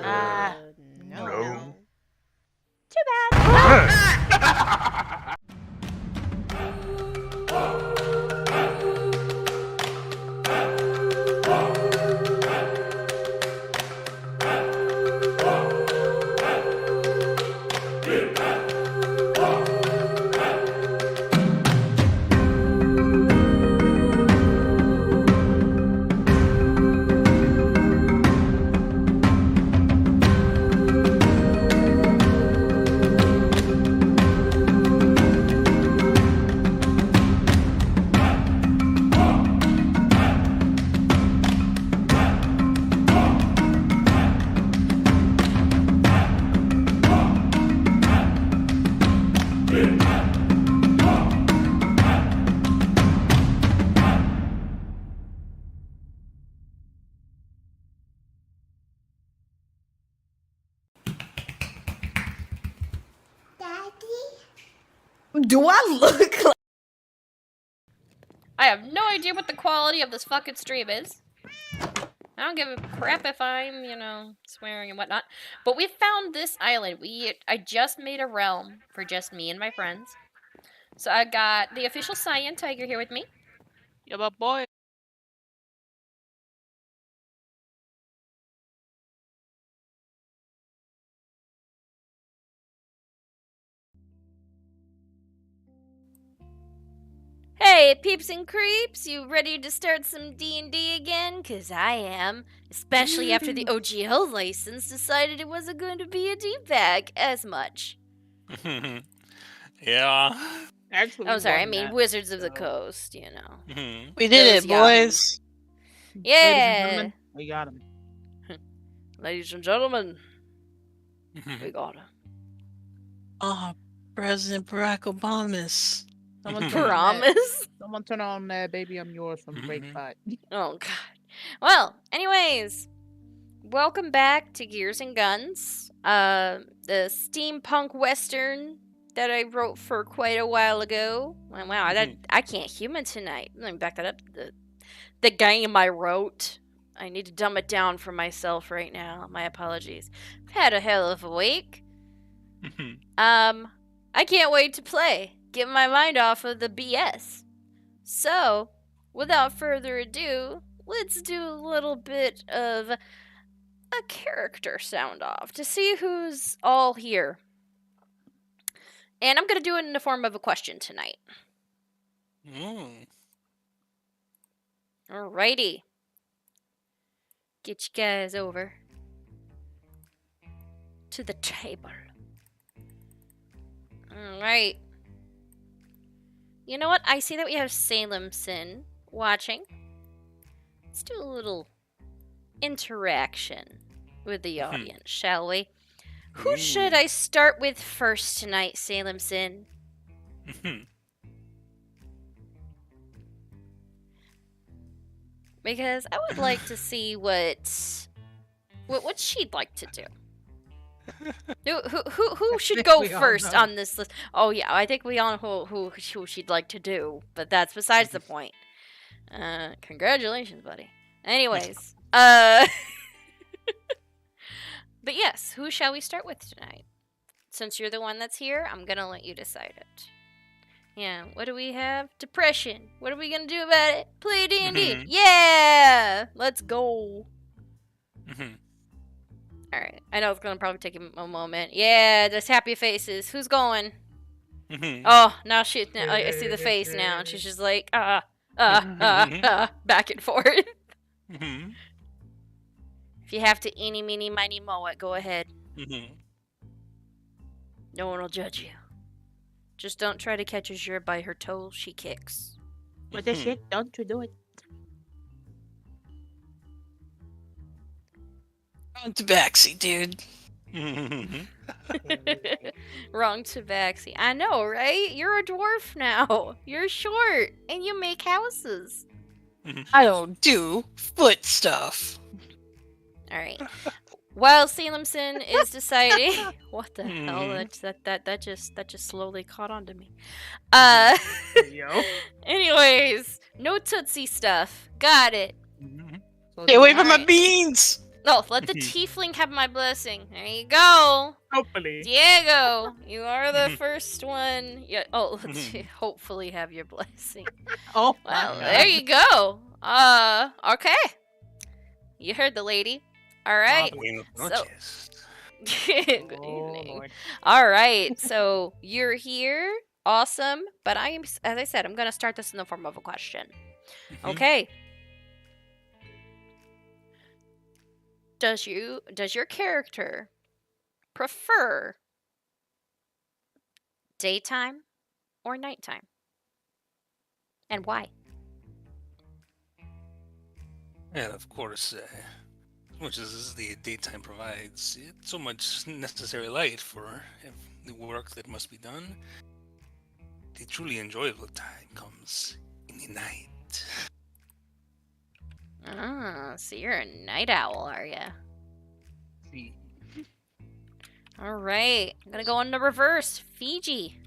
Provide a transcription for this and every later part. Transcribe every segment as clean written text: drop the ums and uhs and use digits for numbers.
No. Too bad. Do I look like... I have no idea what the quality of this fucking stream is. I don't give a crap if I'm, swearing and whatnot. But we found this island. I just made a realm for just me and my friends. So I got the official Cyan Tiger here with me. Yeah, but boy. Hey, peeps and creeps, you ready to start some D&D again? 'Cause I am. Especially after the OGL license decided it wasn't going to be a D-bag as much. Yeah. Actually, Oh, sorry, I mean Wizards of the Coast, We did Those it, boys. Yeah! We got him. Ladies and gentlemen, we got him. Oh, President Barack Obama's. Someone Promise? Someone turn on Baby I'm Yours from Breakfast. Oh, God. Well, anyways, welcome back to Gears and Guns, the steampunk western that I wrote for quite a while ago. Wow, I can't human tonight. Let me back that up. The game I wrote. I need to dumb it down for myself right now. My apologies. I've had a hell of a week. I can't wait to play. Get my mind off of the BS. So, without further ado, let's do a little bit of a character sound off to see who's all here. And I'm going to do it in the form of a question tonight. Alrighty. Get you guys over to the table. Alright. You know what? I see that we have Salem Sin watching. Let's do a little interaction with the audience, shall we? Who should I start with first tonight, Salem Sin? Because I would like to see what she'd like to do. Who should go first on this list? Oh yeah, I think we all know who she'd like to do, but that's besides the point. Congratulations, buddy. Anyways, but yes, who shall we start with tonight? Since you're the one that's here, I'm gonna let you decide it. Yeah, what do we have? Depression. What are we gonna do about it? Play D&D. Yeah, let's go. Alright, I know it's gonna probably take a moment. Yeah, there's happy faces. Who's going? Oh, now I see the face now, and she's just like, back and forth. If you have to eeny, meeny, miny, moe it, go ahead. No one will judge you. Just don't try to catch Azure by her toe, she kicks. What the shit? Don't you do it. Wrong tabaxi, dude. Wrong tabaxi. I know, right? You're a dwarf now. You're short, and you make houses. I don't do foot stuff. Alright. While Salemson is deciding... What the hell? That just slowly caught on to me. Anyways, no Tootsie stuff. Got it. So Stay away from my beans! Oh, let the tiefling have my blessing. There you go. Hopefully. Diego, you are the first one. Yeah. Oh, hopefully have your blessing. Oh, Well, my there God. you go. Okay. You heard the lady. All right. Buenos So- noches. Good Oh, evening. Lord. All right. So you're here. Awesome. But as I said, I'm going to start this in the form of a question. Okay. Does your character prefer daytime or nighttime? And why? And of course, as much as the daytime provides so much necessary light for the work that must be done, the truly enjoyable time comes in the night. Ah, so you're a night owl, are ya? See. All right. I'm going to go on the reverse. Fiji.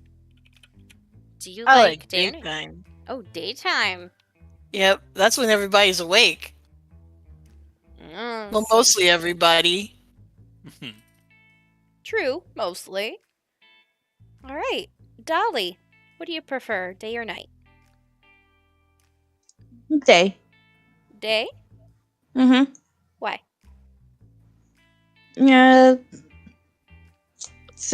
Do you I like like day or night? daytime. Oh, daytime. Yep, that's when everybody's awake. Well, So- mostly everybody. True, mostly. All right. Dolly, what do you prefer, day or night? Day. Day? Mm-hmm. Why? Yeah. It's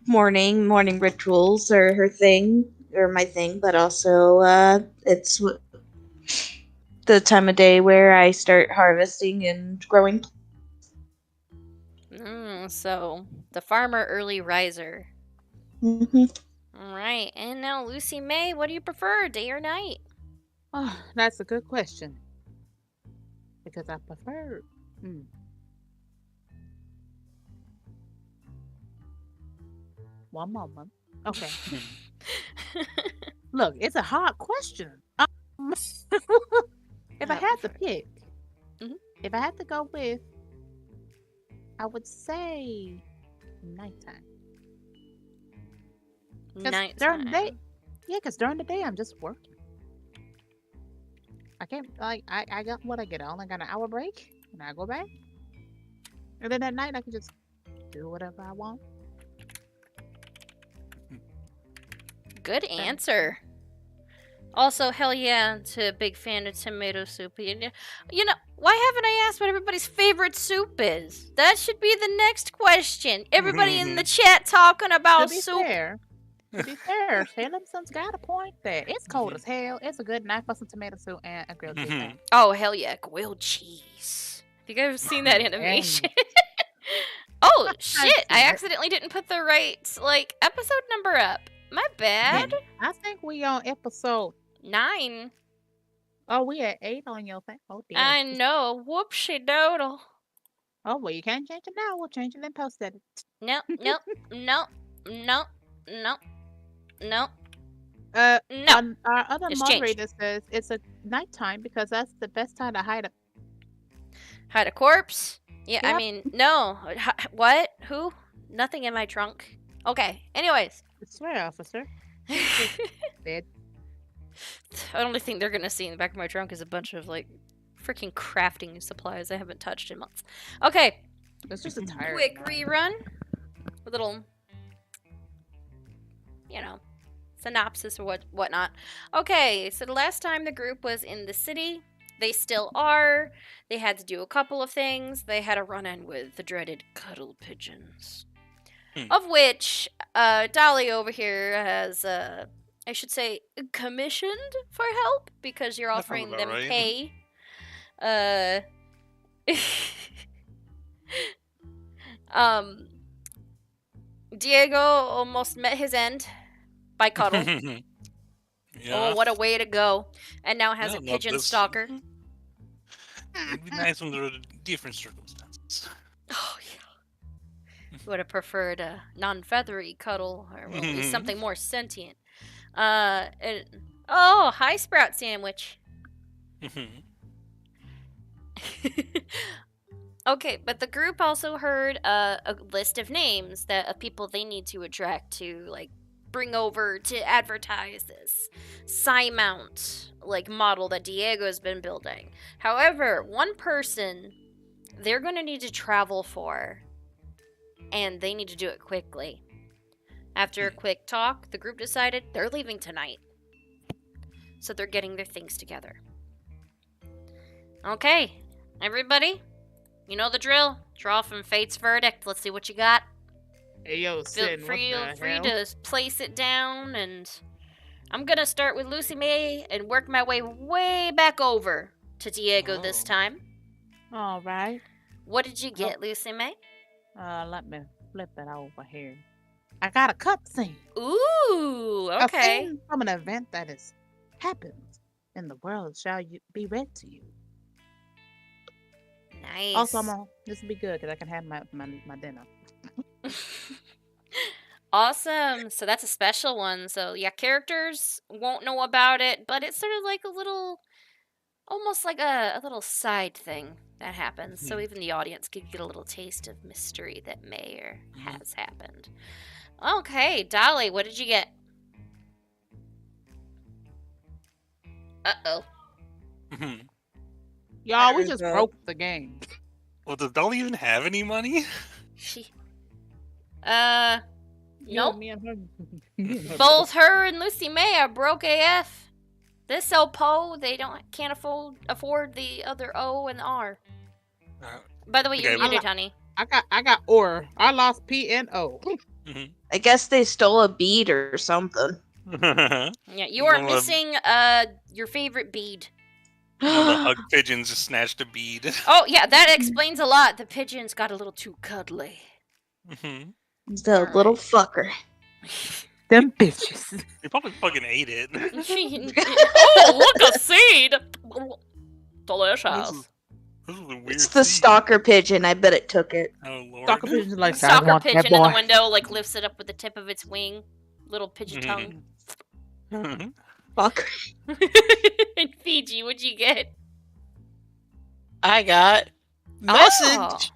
morning rituals are her thing or my thing, but also it's the time of day where I start harvesting and growing. So the farmer early riser. Mm-hmm. All right. And now Lucy May, what do you prefer, day or night? Oh, that's a good question. Because I prefer. One moment. Okay. Look, it's a hard question. If I had to pick, Mhm. if I had to go with, I would say nighttime. 'Cause during the day, yeah, because during the day I'm just working. I can't I got what I get. I only got an hour break, and I go back, and then at night I can just do whatever I want. Good answer. Also, hell yeah, to a big fan of tomato soup. You know, why haven't I asked what everybody's favorite soup is? That should be the next question. Everybody in the chat talking about To be soup. fair, Salemson's got a point there. It's cold as hell. It's a good night for some tomato soup and a grilled cheese sandwich. Oh, hell yeah, grilled cheese. Have you guys seen that animation? Oh, shit, I seen it. accidentally didn't put the right, episode number up. My bad. I think we on episode. 9. Oh, we at 8 on your thing. Oh dear. I know. Whoopsie doodle. Oh well, you can't change it now. We'll change it and post it. No, no, no, no, no, no. No. No. Our other It's moderator says it's a nighttime because that's the best time to hide a. Hide a corpse? Yeah, I Yep. mean, no. What? Who? Nothing in my trunk. Okay, anyways. I swear, officer. Dead. The only thing they're gonna see in the back of my trunk is a bunch of, freaking crafting supplies I haven't touched in months. Okay, It's just a tired. quick night. rerun. A little, synopsis or whatnot. Okay, so the last time the group was in the city, they still are. They had to do a couple of things. They had a run-in with the dreaded cuddle pigeons. Of which, Dolly over here has, I should say, commissioned for help because you're That sounds offering about them right. pay. Diego almost met his end by cuddle. Yeah. Oh, what a way to go. And now has Yeah, a no, pigeon this- stalker. It'd be nice when there were different circumstances. Oh, yeah. Would have preferred a non-feathery cuddle, or well, at least something more sentient. Oh, hi, Sprout Sandwich. Okay, but the group also heard a list of names of people they need to attract to, bring over to advertise this Mount model that Diego's been building. However, one person they're going to need to travel for, and they need to do it quickly. After a quick talk, the group decided they're leaving tonight. So they're getting their things together. Okay, everybody, you know the drill. Draw from Fate's verdict. Let's see what you got. Hey, yo, Feel Sin, what free the hell? to place it down, and I'm gonna start with Lucy May and work my way back over to Diego this Oh. time. All right. What did you get, Lucy May? Let me flip it over here. I got a cutscene. Ooh, A okay. scene from an event that has happened in the world shall be read to you. Nice. Also, this will be good because I can have my dinner. Awesome. So that's a special one. So yeah, characters won't know about it, but it's sort of like a little, almost like a little side thing that happens. So even the audience could get a little taste of mystery that may or has happened. Okay, Dolly, what did you get? Uh-oh. Y'all, we just Naruto. broke the game. Well, does Dolly even have any money? She... You Nope. and me and her. me and her Both her and Lucy May are broke AF. This Poe, they can't afford the other O and the R. By the way, you're Okay, muted, honey. I got or. I lost P and O. I guess they stole a bead or something. Yeah, you are One of the- missing your favorite bead. One of the hug pigeons just snatched a bead. Oh yeah, that explains a lot. The pigeons got a little too cuddly. The little fucker. Them bitches. They probably fucking ate it. Oh, look, a seed! Delicious. This is a weird It's the seed. stalker pigeon. I bet it took it. Oh lord. Stalker pigeons like I Stalker want that pigeon in the boy. window, like lifts it up with the tip of its wing. Little pigeon tongue. Fuck. In Fiji, what'd you get? I got message.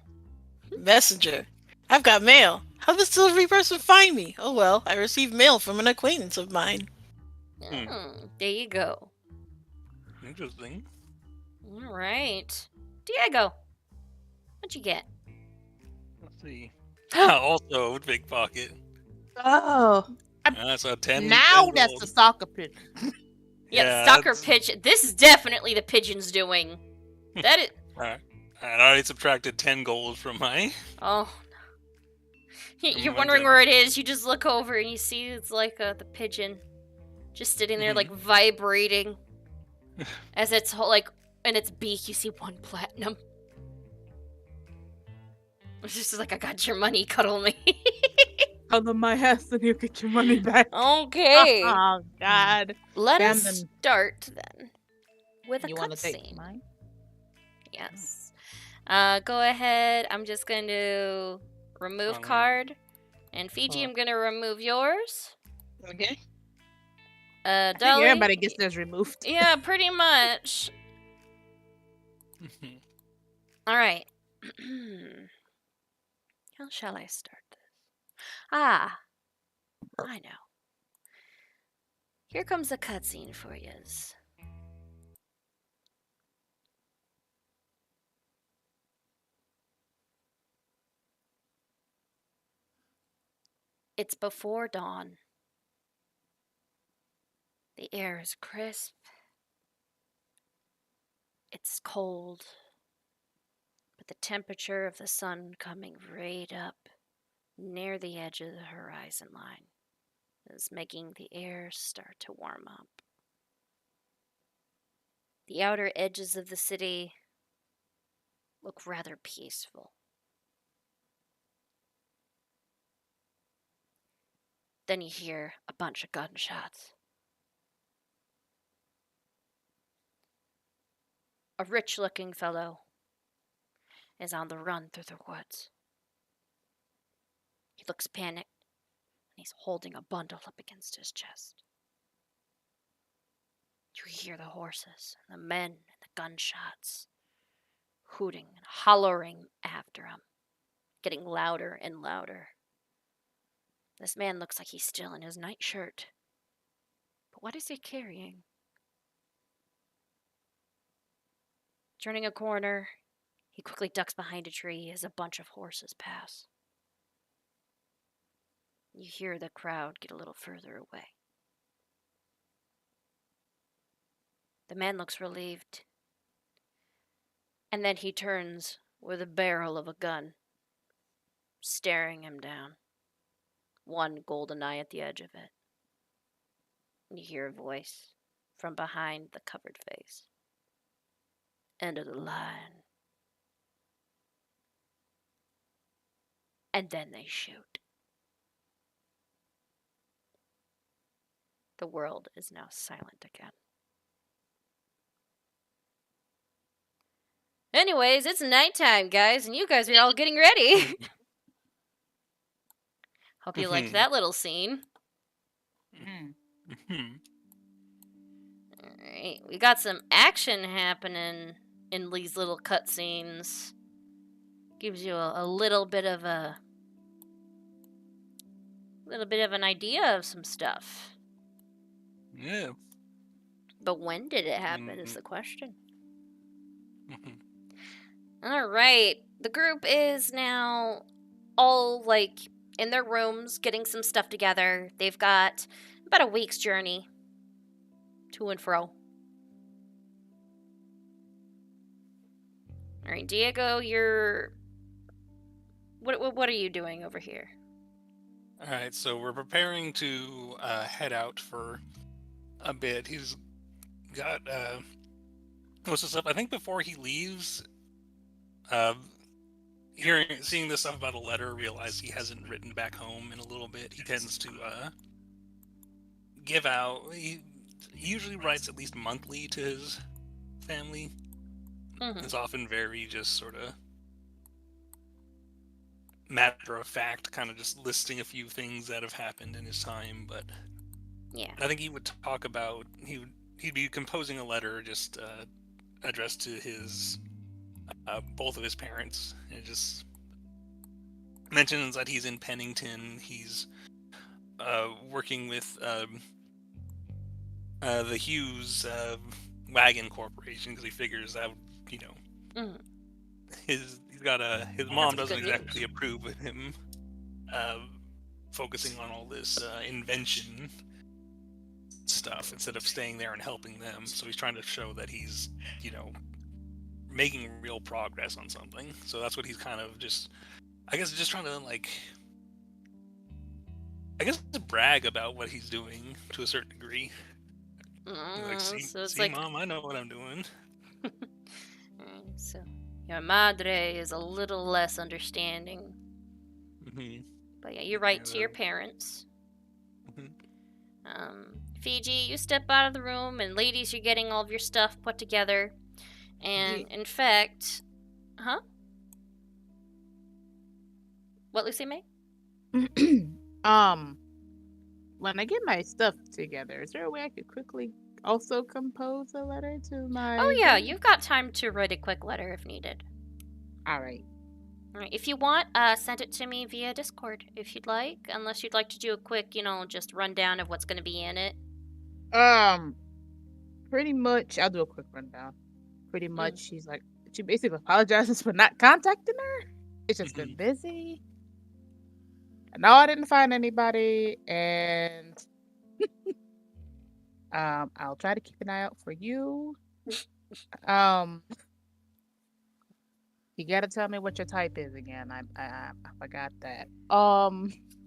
Messenger. I've got mail. How does the delivery person find me? Oh well, I received mail from an acquaintance of mine. There you go. Interesting. All right, Diego, what'd you get? Let's see. Also, big pocket. Oh. That's a 10. Now 10 that's gold. the stalker pigeon. Yeah, stalker that's- pigeon. This is definitely the pigeon's doing. That is. Alright. I already subtracted 10 gold from my. Oh. You're my wondering dinner. where it is. You just look over and you see it's like the pigeon, just sitting there like vibrating, as its like in its beak. You see 1 platinum. It's just like, I got your money, cuddle me. Cover my ass and you get your money back. Okay. Oh God. Let Damn us them. start then with a You want to take cutscene. mine? Yes. Go ahead. I'm just going to remove Um, card. And Fiji, Oh. I'm going to remove yours. Okay. I think Dolly. everybody gets theirs removed. Yeah, pretty much. All right. How shall I start this? Ah, I know. Here comes a cutscene for yous. It's before dawn. The air is crisp. It's cold. But the temperature of the sun coming right up near the edge of the horizon line is making the air start to warm up. The outer edges of the city look rather peaceful. Then you hear a bunch of gunshots. A rich-looking fellow is on the run through the woods. He looks panicked, and he's holding a bundle up against his chest. You hear the horses, and the men, and the gunshots hooting and hollering after him, getting louder and louder. This man looks like he's still in his nightshirt. But what is he carrying? Turning a corner, He quickly ducks behind a tree as a bunch of horses pass. You hear the crowd get a little further away. The man looks relieved, and then he turns with a barrel of a gun, staring him down, one golden eye at the edge of it. You hear a voice from behind the covered face. End of the line. And then they shoot. The world is now silent again. Anyways, it's nighttime, guys, and you guys are all getting ready. Hope you liked that little scene. Alright, we got some action happening in these little cutscenes. Gives you a little bit of an idea of some stuff. Yeah. But when did it happen is the question. Alright, the group is now all, like, in their rooms, getting some stuff together. They've got about a week's journey to and fro. Alright, Diego, you're... What are you doing over here? Alright, so we're preparing to head out for a bit. He's got most of the stuff. I think before he leaves, seeing this stuff about a letter, realize he hasn't written back home in a little bit. He tends to give out. He usually writes at least monthly to his family. It's often very just sort of matter of fact, kind of just listing a few things that have happened in his time. But yeah, I think he would talk about he'd be composing a letter just addressed to his both of his parents. It just mentions that he's in Pennington. He's working with the Hughes Wagon Corporation because he figures that his mom doesn't exactly approve of him focusing on all this invention stuff instead of staying there and helping them. So he's trying to show that he's making real progress on something. So that's what he's kind of just trying to brag about what he's doing to a certain degree. See, Mom, I know what I'm doing. So your madre is a little less understanding. But yeah, you write to your parents. Fiji, you step out of the room, and ladies, you're getting all of your stuff put together. And in fact, what, Lucy May? When I get my stuff together, is there a way I could quickly also compose a letter to my... Oh yeah, you've got time to write a quick letter if needed. Alright. Alright, if you want, send it to me via Discord if you'd like, unless you'd like to do a quick, just rundown of what's going to be in it. Pretty much, I'll do a quick rundown. Pretty much, she basically apologizes for not contacting her. It's just been busy. No, I didn't find anybody, and I'll try to keep an eye out for you. You gotta tell me what your type is again. I forgot that. Oh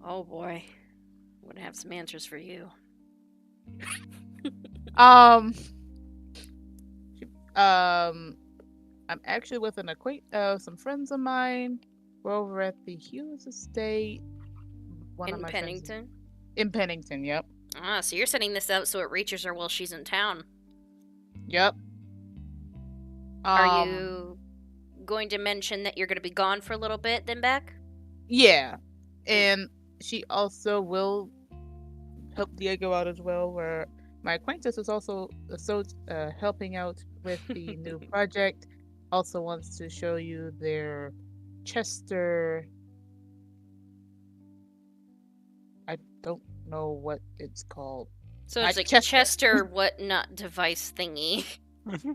boy, I'm gonna have some answers for you. I'm actually with some friends of mine. We're over at the Hughes Estate. In Pennington? In Pennington, yep. Ah, so you're sending this out so it reaches her while she's in town. Yep. Are you going to mention that you're going to be gone for a little bit, then back? Yeah. And she also will help Diego out as well, where my acquaintance is also helping out with the new project. Also wants to show you their Chester... I don't know what it's called. So it's like Chester whatnot device thingy.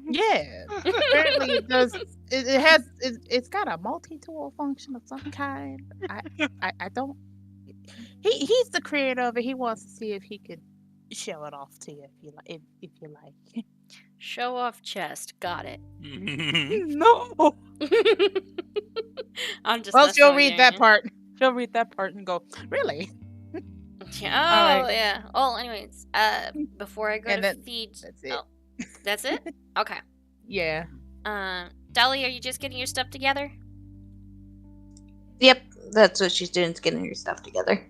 Yeah. Apparently it does. It has. It's got a multi-tool function of some kind. I don't. He's the creator of it. He wants to see if he could show it off to you if you like. If you like. Show off chest. Got it. No. I'm just Well, messing she'll with read you, that yeah. part. She'll read that part and go, really? Yeah, All oh, right. yeah. Oh, anyways, before I go And to then feed. that's it. Oh, that's it? Okay. Yeah. Dolly, are you just getting your stuff together? Yep, that's what she's doing, is getting her stuff together.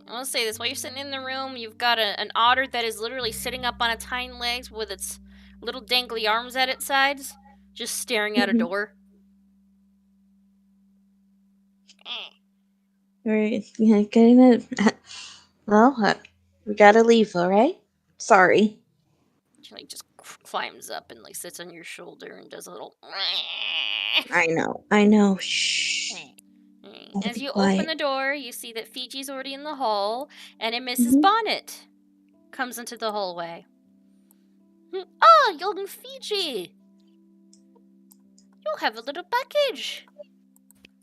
I'll say this: while you're sitting in the room, you've got an otter that is literally sitting up on its hind legs with its little dangly arms at its sides, just staring at a Mhm. door. Right, yeah, getting it. Well, we gotta leave, alright? Sorry. She like just climbs up and like sits on your shoulder and does a little. I know. Shh. Gotta As be you open quiet. the door, you see that Fiji's already in the hall, and a Mrs. Mhm. Bonnet comes into the hallway. Oh, young Fiji! You have a little package.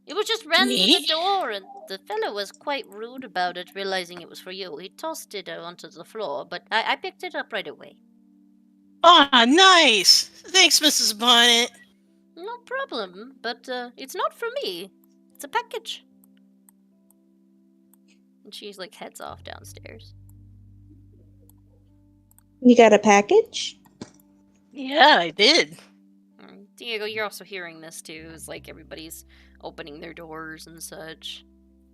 It was just ran to the Me? door, and the fellow was quite rude about it, realizing it was for you. He tossed it onto the floor, but I picked it up right away. Ah, nice. Thanks, Mrs. Bonnet. No problem, but it's not for me. It's a package. And she's like heads off downstairs. You got a package? Yeah, I did. Diego, you're also hearing this too. It's like everybody's opening their doors and such.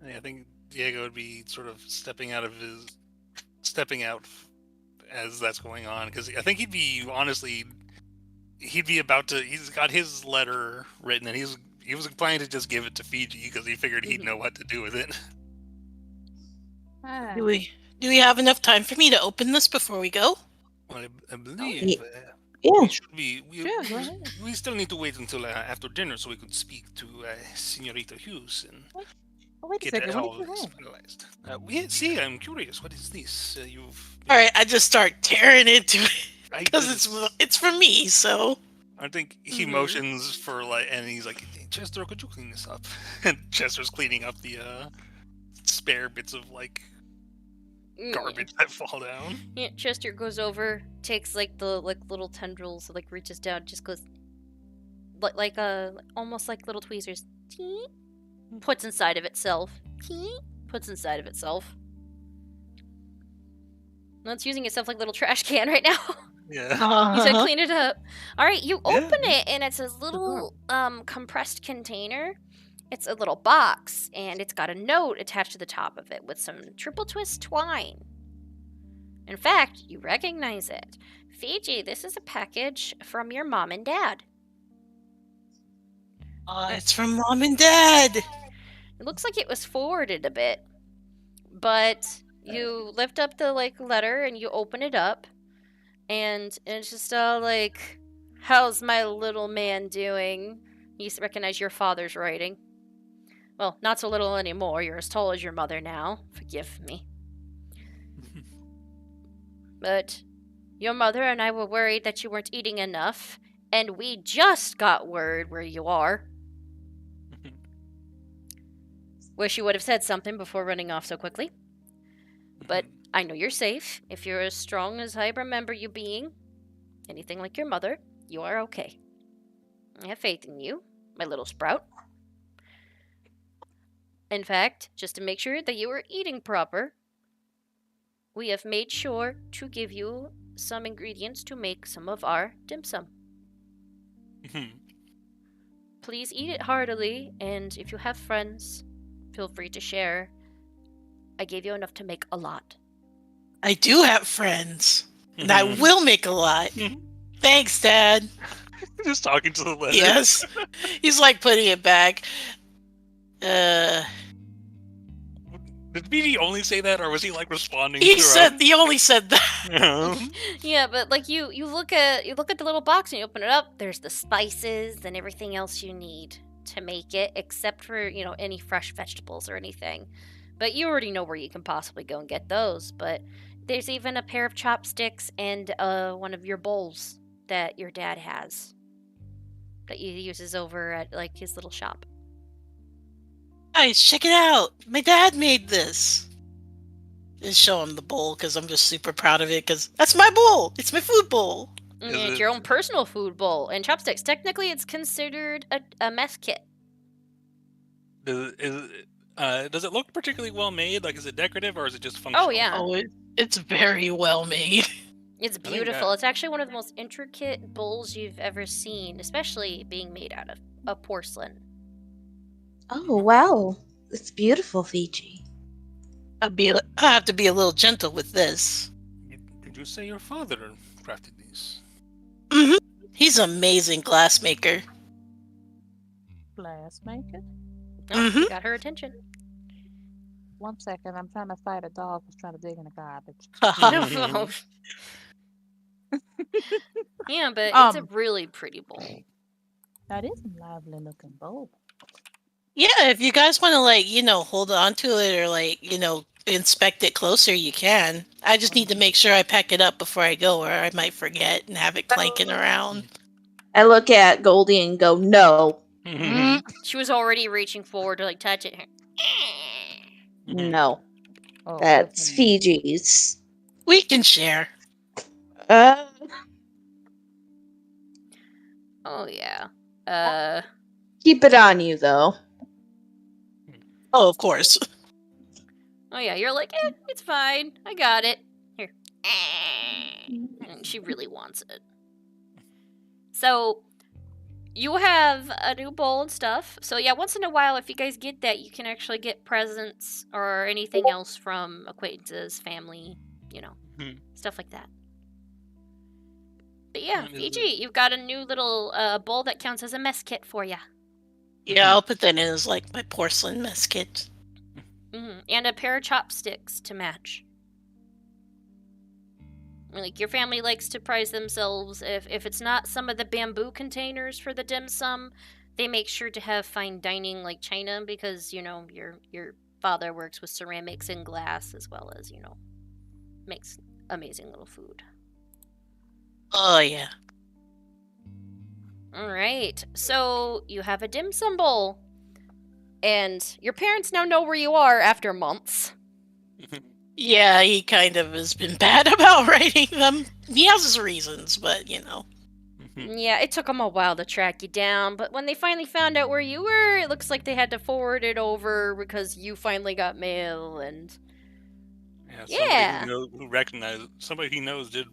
I think Diego would be sort of stepping out as that's going on, because I think he'd be about to. He's got his letter written, and he was planning to just give it to Fiji because he figured he'd know what to do with it. Ah. Do we have enough time for me to open this before we go? Well, I believe Yeah. we should be. Sure, go ahead. We still need to wait until after dinner so we could speak to Senorita Hughes and Oh, wait a get second. that What all did you have? finalized. See, I'm curious. What is this? You've. All right, I just start tearing into it I because it's for me. So I think he motions for and he's like, hey, Chester, could you clean this up? And Chester's cleaning up the spare bits of garbage that fall down. Yeah, Chester goes over, takes like the little tendrils, like reaches down, just goes like almost like little tweezers. Tee, puts inside of itself. Tee, puts inside of itself. No, it's using itself like a little trash can right now. Yeah. You said clean it up. All right, you Yeah. open it, and it's a little compressed container. It's a little box, and it's got a note attached to the top of it with some triple twist twine. In fact, you recognize it. Fiji, this is a package from your mom and dad. it's from Mom and Dad. It looks like it was forwarded a bit, but you lift up the letter and you open it up, and it's just all like, "How's my little man doing?" You recognize your father's writing. Well, not so little anymore. You're as tall as your mother now. Forgive me. But your mother and I were worried that you weren't eating enough, and we just got word where you are. Wish you would have said something before running off so quickly. But I know you're safe. If you're as strong as I remember you being, anything like your mother, you are okay. I have faith in you, my little sprout. In fact, just to make sure that you are eating proper, we have made sure to give you some ingredients to make some of our dim sum. Please eat it heartily, and if you have friends, feel free to share. I gave you enough to make a lot. I do have friends, and I will make a lot. Thanks, Dad. Just talking to the letter. Yes. He's like putting it back. Did BD only say that, or was he responding? He only said that. Yeah, but you look at the little box and you open it up. There's the spices and everything else you need to make it, except for any fresh vegetables or anything. But you already know where you can possibly go and get those. But there's even a pair of chopsticks and one of your bowls that your dad has that he uses over at like his little shop. Guys, check it out. My dad made this. Just show him the bowl because I'm just super proud of it because that's my bowl. It's my food bowl. And Is it's it- your own personal food bowl and chopsticks. Technically, it's considered a mess kit. Does it look particularly well made? Like, is it decorative or is it just functional? Oh yeah, Oh, it's very well made. it's think beautiful. that- It's actually one of the most intricate bowls you've ever seen, especially being made out of porcelain. Oh, wow. It's beautiful, Fiji. I have to be a little gentle with this. Did you say your father crafted these? Hmm He's an amazing glass maker. Glass maker. Oh, Mhm. got her attention. 1 second, I'm trying to fight a dog who's trying to dig in the garbage. Oh. Yeah, but it's a really pretty bowl. That is a lively looking bowl. Yeah, if you guys want to hold on to it or inspect it closer, you can. I just need to make sure I pack it up before I go or I might forget and have it clanking around. I look at Goldie and go, no, Mm, She was already reaching forward to like touch it. no. Oh, That's listen. Fiji's. we can share. Uh, Oh yeah. keep it on you, though. Oh, of course. Oh yeah. You're like, it's fine. I got it. Here. And she really wants it. So you have a new bowl and stuff. So yeah, once in a while, if you guys get that, you can actually get presents or anything else from acquaintances, family, Mhm. stuff like that. But yeah, And is Fiji, it- you've got a new little bowl that counts as a mess kit for you. Yeah, I'll put that in as my porcelain mess kit. And a pair of chopsticks to match. Like, your family likes to prize themselves. If it's not some of the bamboo containers for the dim sum, they make sure to have fine dining like china because, your father works with ceramics and glass as well as, makes amazing little food. Oh, yeah. All right. So you have a dim sum bowl. And your parents now know where you are after months. Yeah, he kind of has been bad about writing them. He has his reasons, but Yeah, it took them a while to track you down, but when they finally found out where you were, it looks like they had to forward it over because you finally got mail and Yeah, somebody he knows did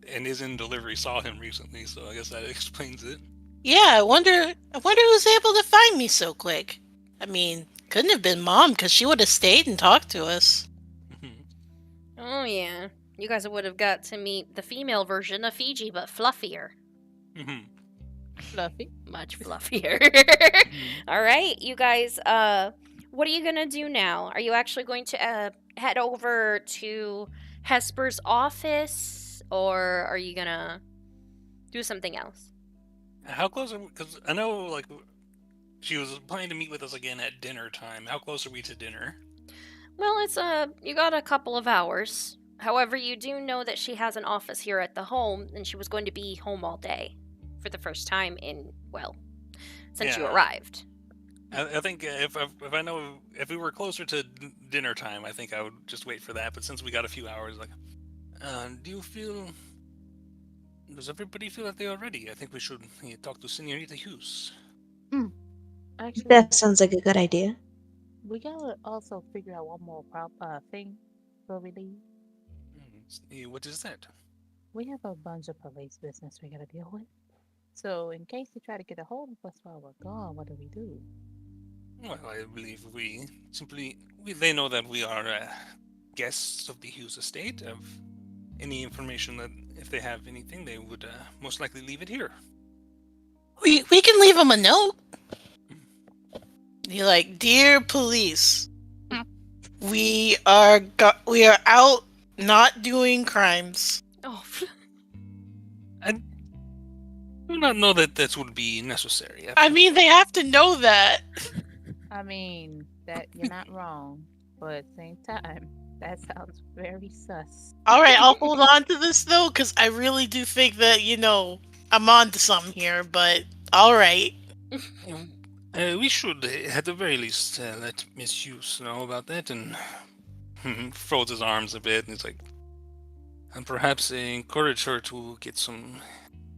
and is in delivery saw him recently, so I guess that explains it. yeah, I wonder who's able to find me so quick. I mean, couldn't have been Mom because she would have stayed and talked to us. oh yeah, you guys would have got to meet the female version of Fiji, but fluffier. Fluffy. Much fluffier. All right, you guys, what are you gonna do now? Are you actually going to head over to Hesper's office, or are you gonna do something else? How close are we? Because I know, like, she was planning to meet with us again at dinner time. How close are we to dinner? Well, it's you got a couple of hours. However, you do know that she has an office here at the home, and she was going to be home all day for the first time since you Yeah. arrived. I think if we were closer to dinner time, I think I would just wait for that. But since we got a few hours, like, does everybody feel that they are ready? I think we should talk to Senorita Hughes. Actually, That sounds like a good idea. we gotta also figure out one more thing before we leave. What is that? We have a bunch of police business we gotta deal with. So, in case they try to get a hold of us while we're gone, what do we do? Well, I believe they know that we are guests of the Hughes estate. Of any information that, if they have anything, they would most likely leave it here. We can leave him a note. You're like, dear police, we are out not doing crimes. Oh, I do not know that that would be necessary. I mean, they have to know that. I mean, that you're not wrong, but at the same time, That sounds very sus. All right, I'll hold on to this though, because I really do think that I'm on to something here. But all right. We should, at the very least, let Miss Hughes know about that, and folds his arms a bit, and he's like, and perhaps encourage her to get some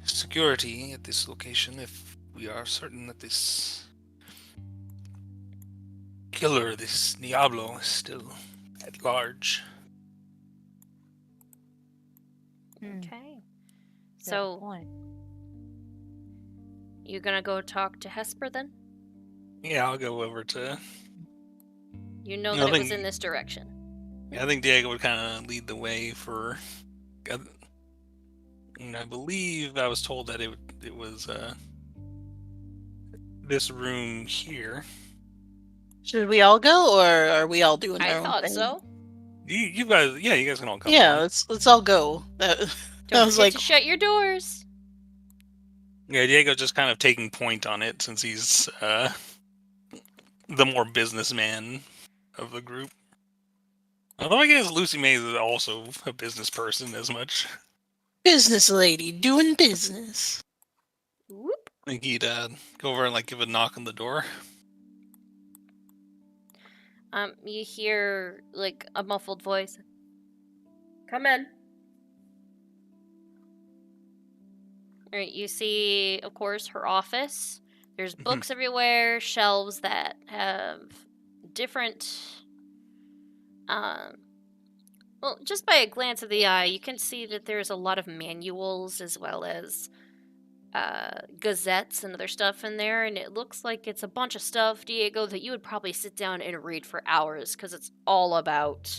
security at this location if we are certain that this killer, this Diablo, is still at large. Okay. Got a So, point. you gonna go talk to Hesper then? Yeah, I'll go over to. You know I that it was think- in this direction. Yeah, I think Diego would kind of lead the way for. And I believe I was told that it was this room here. Should we all go, or are we all doing I our own thought thing? so. You guys, yeah, you guys can all come. Yeah, along. let's all go. I Don't was forget like, to shut your doors. Yeah, Diego's just kind of taking point on it since he's the more businessman of the group. Although I guess Lucy Mays is also a business person as much. business lady doing business. Whoop. I think he'd go over and like give a knock on the door. You hear like a muffled voice. Come in. Alright, you see, of course, her office. There's books everywhere, shelves that have different. Well, just by a glance of the eye, you can see that there's a lot of manuals as well as gazettes and other stuff in there, and it looks like it's a bunch of stuff, Diego, that you would probably sit down and read for hours because it's all about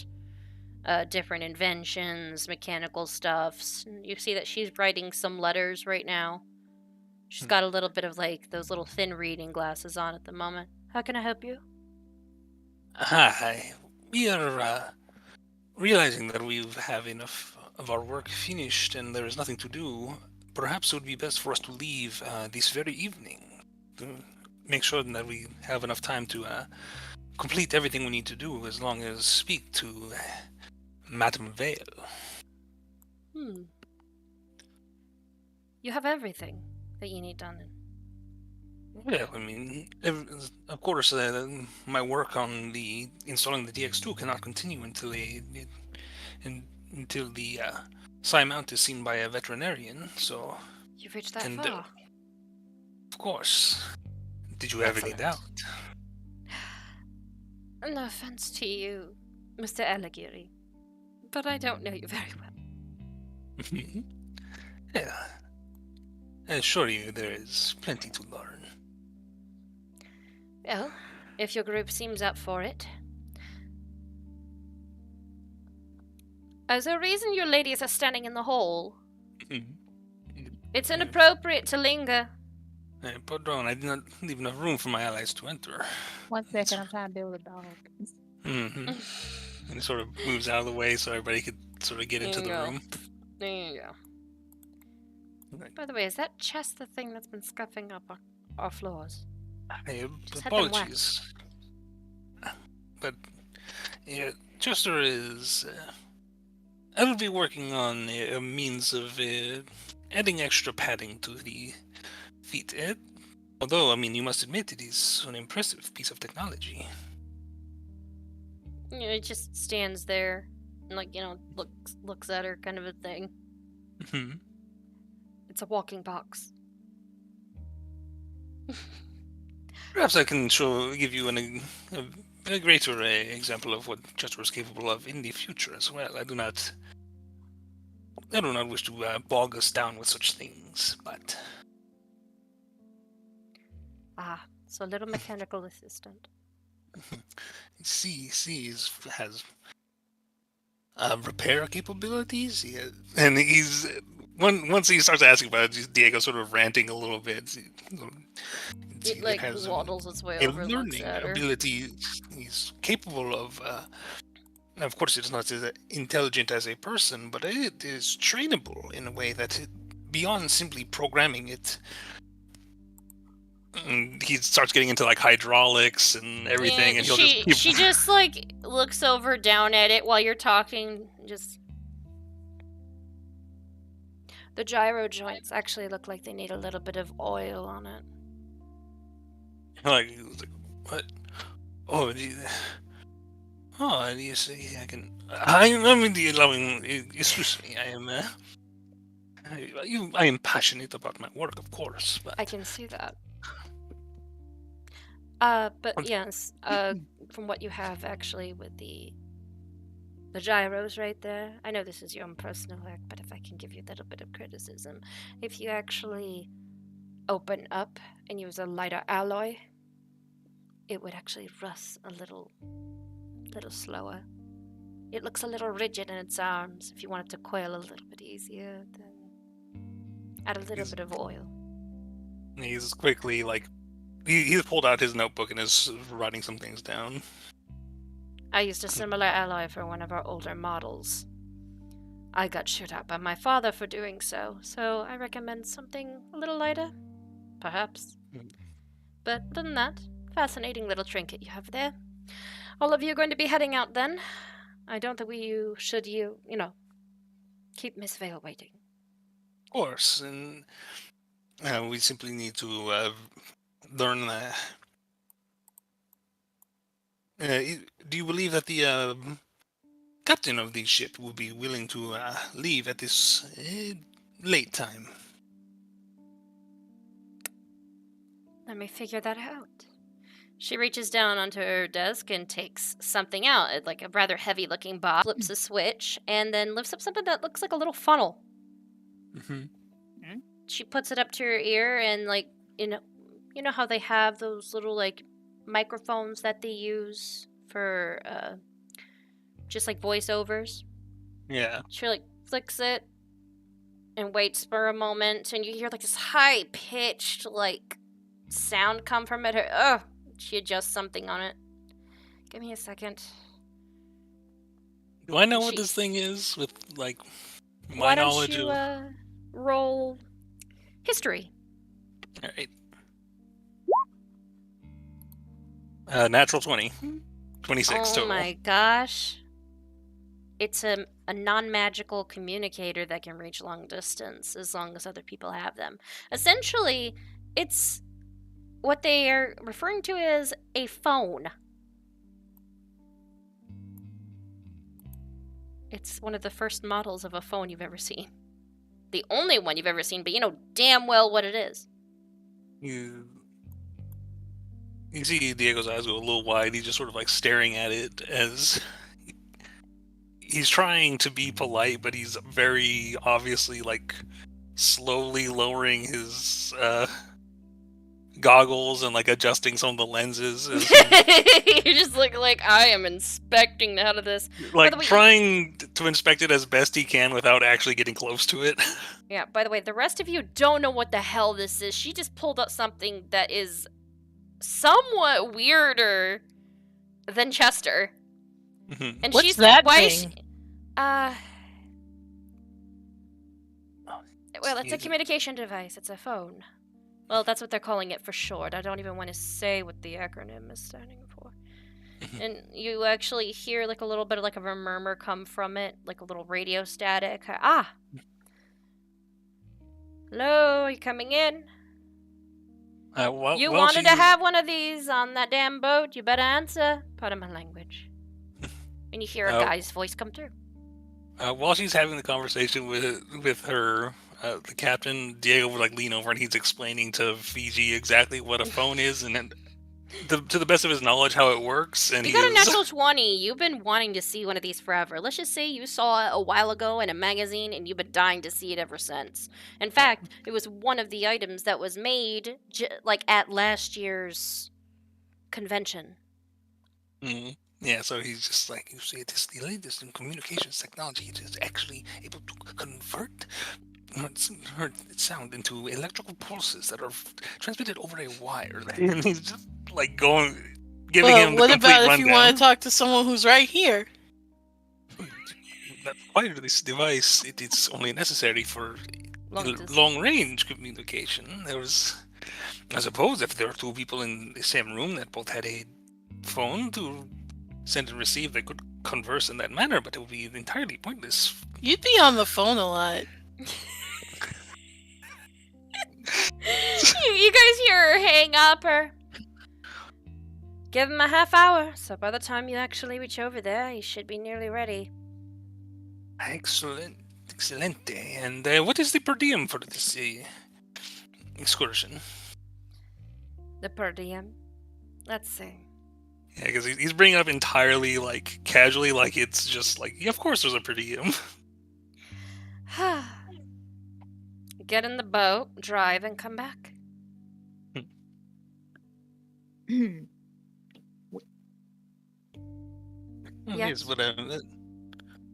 different inventions, mechanical stuffs. You see that she's writing some letters right now. She's got a little bit of like those little thin reading glasses on at the moment. How can I help you? Hi, we are realizing that we have enough of our work finished and there is nothing to do. Perhaps it would be best for us to leave this very evening to make sure that we have enough time to complete everything we need to do, as long as speak to Madame Vale. You have everything that you need done. Yeah, I mean, of course, my work on the installing the DX2 cannot continue until until the Psi mount is seen by a veterinarian. So, You've reached that and far. of course, did you have any Excellent. doubt? No offense to you, Mr. Alligiri, but I don't know you very well. Yeah, I assure you, there is plenty to learn. Well, if your group seems up for it. Is there a reason your ladies are standing in the hall? It's inappropriate to linger. Pardon, I did not leave enough room for my allies to enter. 1 second, I'm trying to deal with a dog. Mm-hmm. And it sort of moves out of the way so everybody could sort of get into the Yeah. room. There you go. By the way, is that chest the thing that's been scuffing up our floors? Just had them Apologies. But Chester is. I will be working on a means of adding extra padding to the feet. Although, I mean, you must admit it is an impressive piece of technology. You know, it just stands there and, like, looks at her, kind of a thing. Mhm. It's a walking box. Perhaps I can give you a greater example of what Chester is capable of in the future as well. I do not wish to bog us down with such things, but So a little mechanical assistant. C has repair capabilities. And he's once he starts asking about it, Diego sort of ranting a little bit. It like waddles its way over and looks learning at her. ability. He's capable of. Of course, it's not as intelligent as a person, but it is trainable in a way that, beyond simply programming it, And he starts getting into like hydraulics and everything, and he'll just keep... she just like looks over down at it while you're talking. Just the gyro joints actually look like they need a little bit of oil on it. like what? Oh, you see, I can. I'm indeed loving. Excuse me, I am. I am passionate about my work, of course, but I can see that. But yes, from what you have actually with the gyros right there, I know this is your own personal work, but if I can give you a little bit of criticism, if you actually open up and use a lighter alloy, it would actually rust a little slower. It looks a little rigid in its arms. If you want it to coil a little bit easier, then add a little bit of oil. he's quickly like he's pulled out his notebook and is writing some things down. I used a similar alloy for one of our older models. I got shot at by my father for doing so I recommend something a little lighter, perhaps. But other than that, fascinating little trinket you have there. All of you are going to be heading out then. I don't think you should keep Miss Vale waiting. Of course, and we simply need to learn that. Do you believe that the captain of the ship will be willing to leave at this late time? Let me figure that out. She reaches down onto her desk and takes something out, like a rather heavy-looking box, flips a switch, and then lifts up something that looks like a little funnel. Mm-hmm. She puts it up to her ear, and like you know how they have those little like microphones that they use for just like voiceovers. Yeah. She like flicks it and waits for a moment, and you hear like this high-pitched like sound come from it. She adjusts something on it. Give me a second. Do I know what this thing is with like my Why don't knowledge you of... roll history? All right. Natural 20. 26 total. Oh my gosh. It's a non-magical communicator that can reach long distance as long as other people have them. Essentially, it's what they are referring to as a phone. It's one of the first models of a phone you've ever seen. The only one you've ever seen, but you know damn well what it is. You see Diego's eyes go a little wide. He's just sort of like staring at it as he's trying to be polite, but he's very obviously like slowly lowering his goggles and like adjusting some of the lenses. You just look like I am inspecting the hell of this. Like trying to inspect it as best he can without actually getting close to it. Yeah, by the way, the rest of you don't know what the hell this is. She just pulled up something that is somewhat weirder than Chester. Mm-hmm. And What's she's that why thing? Well, it's a communication device. It's a phone. Well, that's what they're calling it for short. I don't even want to say what the acronym is standing for. And you actually hear like a little bit of like a murmur come from it, like a little radio static. Hello, are you coming in? You wanted to have one of these on that damn boat. You better answer. Pardon my language. And you hear a guy's voice come through. While she's having the conversation with her, the captain, Diego would like lean over and he's explaining to Fiji exactly what a phone is and to the best of his knowledge how it works. And you got a natural 20. You've been wanting to see one of these forever. Let's just say you saw it a while ago in a magazine and you've been dying to see it ever since. In fact, it was one of the items that was made like at last year's convention. Mm-hmm. Yeah, so he's just like, you see, this the latest in communications technology. It is actually able to convert sound into electrical pulses that are transmitted over a wire. And he's just like giving him the what complete about if rundown. you want to talk to someone who's right here? Acquire this device. It is only necessary for long range communication. I suppose if there were two people in the same room that both had a phone to send and receive, they could converse in that manner, but it would be entirely pointless. You'd be on the phone a lot. You guys hear her hang up or give him a half hour, so by the time you actually reach over there, he should be nearly ready. Excellent. Excelente. And what is the per diem for this excursion? The per diem. Let's see. Yeah, because he's bringing it up entirely, like, casually, like it's just like, yeah, of course there's a per diem. Get in the boat, drive, and come back. Yes, Yes. but no,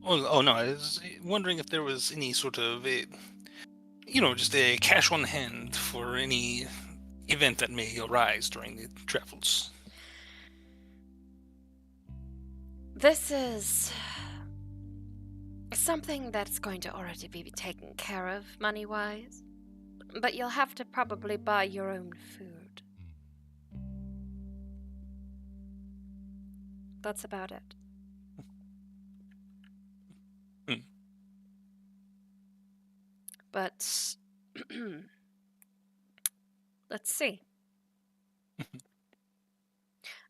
I was wondering if there was any sort of just a cash on hand for any event that may arise during the travels. This is something that's going to already be taken care of, money-wise. But you'll have to probably buy your own food. That's about it. But let's see.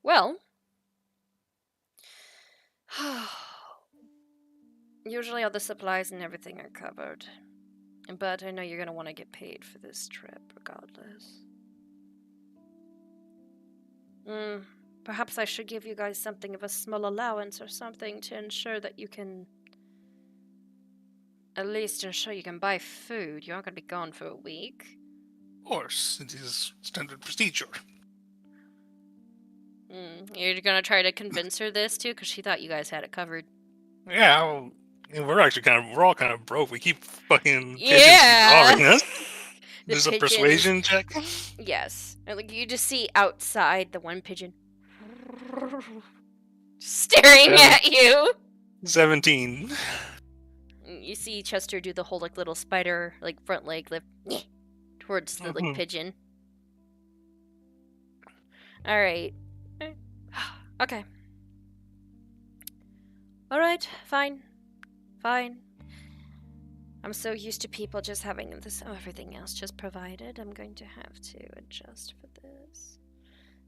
Well, usually all the supplies and everything are covered. But I know you're going to want to get paid for this trip regardless. Perhaps I should give you guys something of a small allowance or something to ensure that you can at least ensure you can buy food. You aren't going to be gone for a week. Of course, it is standard procedure. You're going to try to convince her this too, because she thought you guys had it covered. Yeah, well, we're all kind of broke. We keep fucking pigeons Yeah. robbing us. The There's a pigeons. persuasion check. Yes. And, like, you just see outside the one pigeon staring at you. 17. You see Chester do the whole like little spider like front leg lift towards the like pigeon. All right. Okay. All right. Fine. I'm so used to people just having everything else just provided. I'm going to have to adjust for this.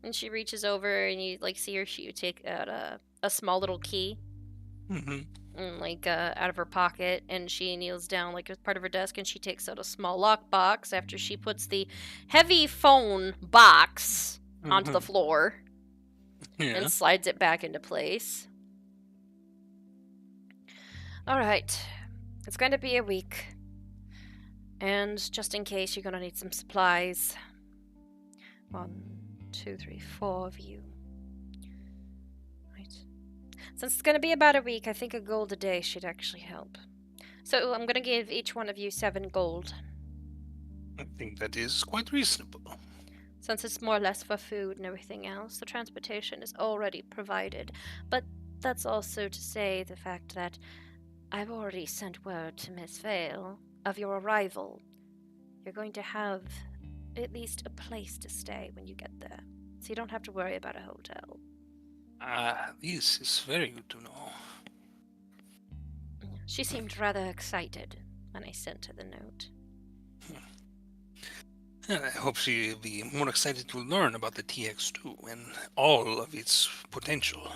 And she reaches over and you like see her. She take out a small little key. And, out of her pocket, and she kneels down like as part of her desk, and she takes out a small lockbox after she puts the heavy phone box onto the floor and slides it back into place. All right, it's going to be a week, and just in case, you're going to need some supplies. 1, 2, 3, 4 of you. Right. Since it's going to be about a week, I think a gold a day should actually help. So I'm going to give each one of you 7 gold. I think that is quite reasonable. Since it's more or less for food and everything else, the transportation is already provided. But that's also to say the fact that I've already sent word to Miss Vale of your arrival. You're going to have at least a place to stay when you get there, so you don't have to worry about a hotel. This is very good to know. She seemed rather excited when I sent her the note. I hope she'll be more excited to learn about the TX2 and all of its potential.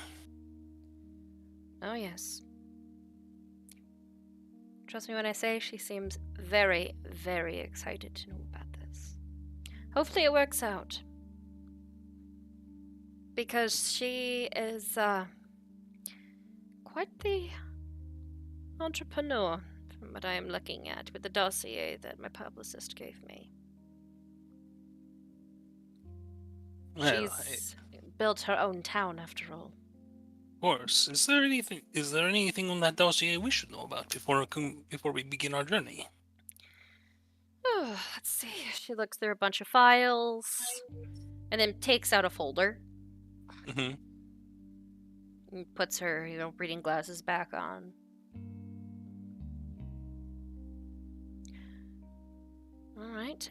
Oh, yes. Trust me when I say she seems very, very excited to know about this. Hopefully it works out. Because she is, quite the entrepreneur, from what I am looking at, with the dossier that my publicist gave me. Well, She's built her own town, after all. Of course. Is there anything on that dossier we should know about before we begin our journey? Oh, let's see. She looks through a bunch of files, and then takes out a folder. And puts her, reading glasses back on. All right.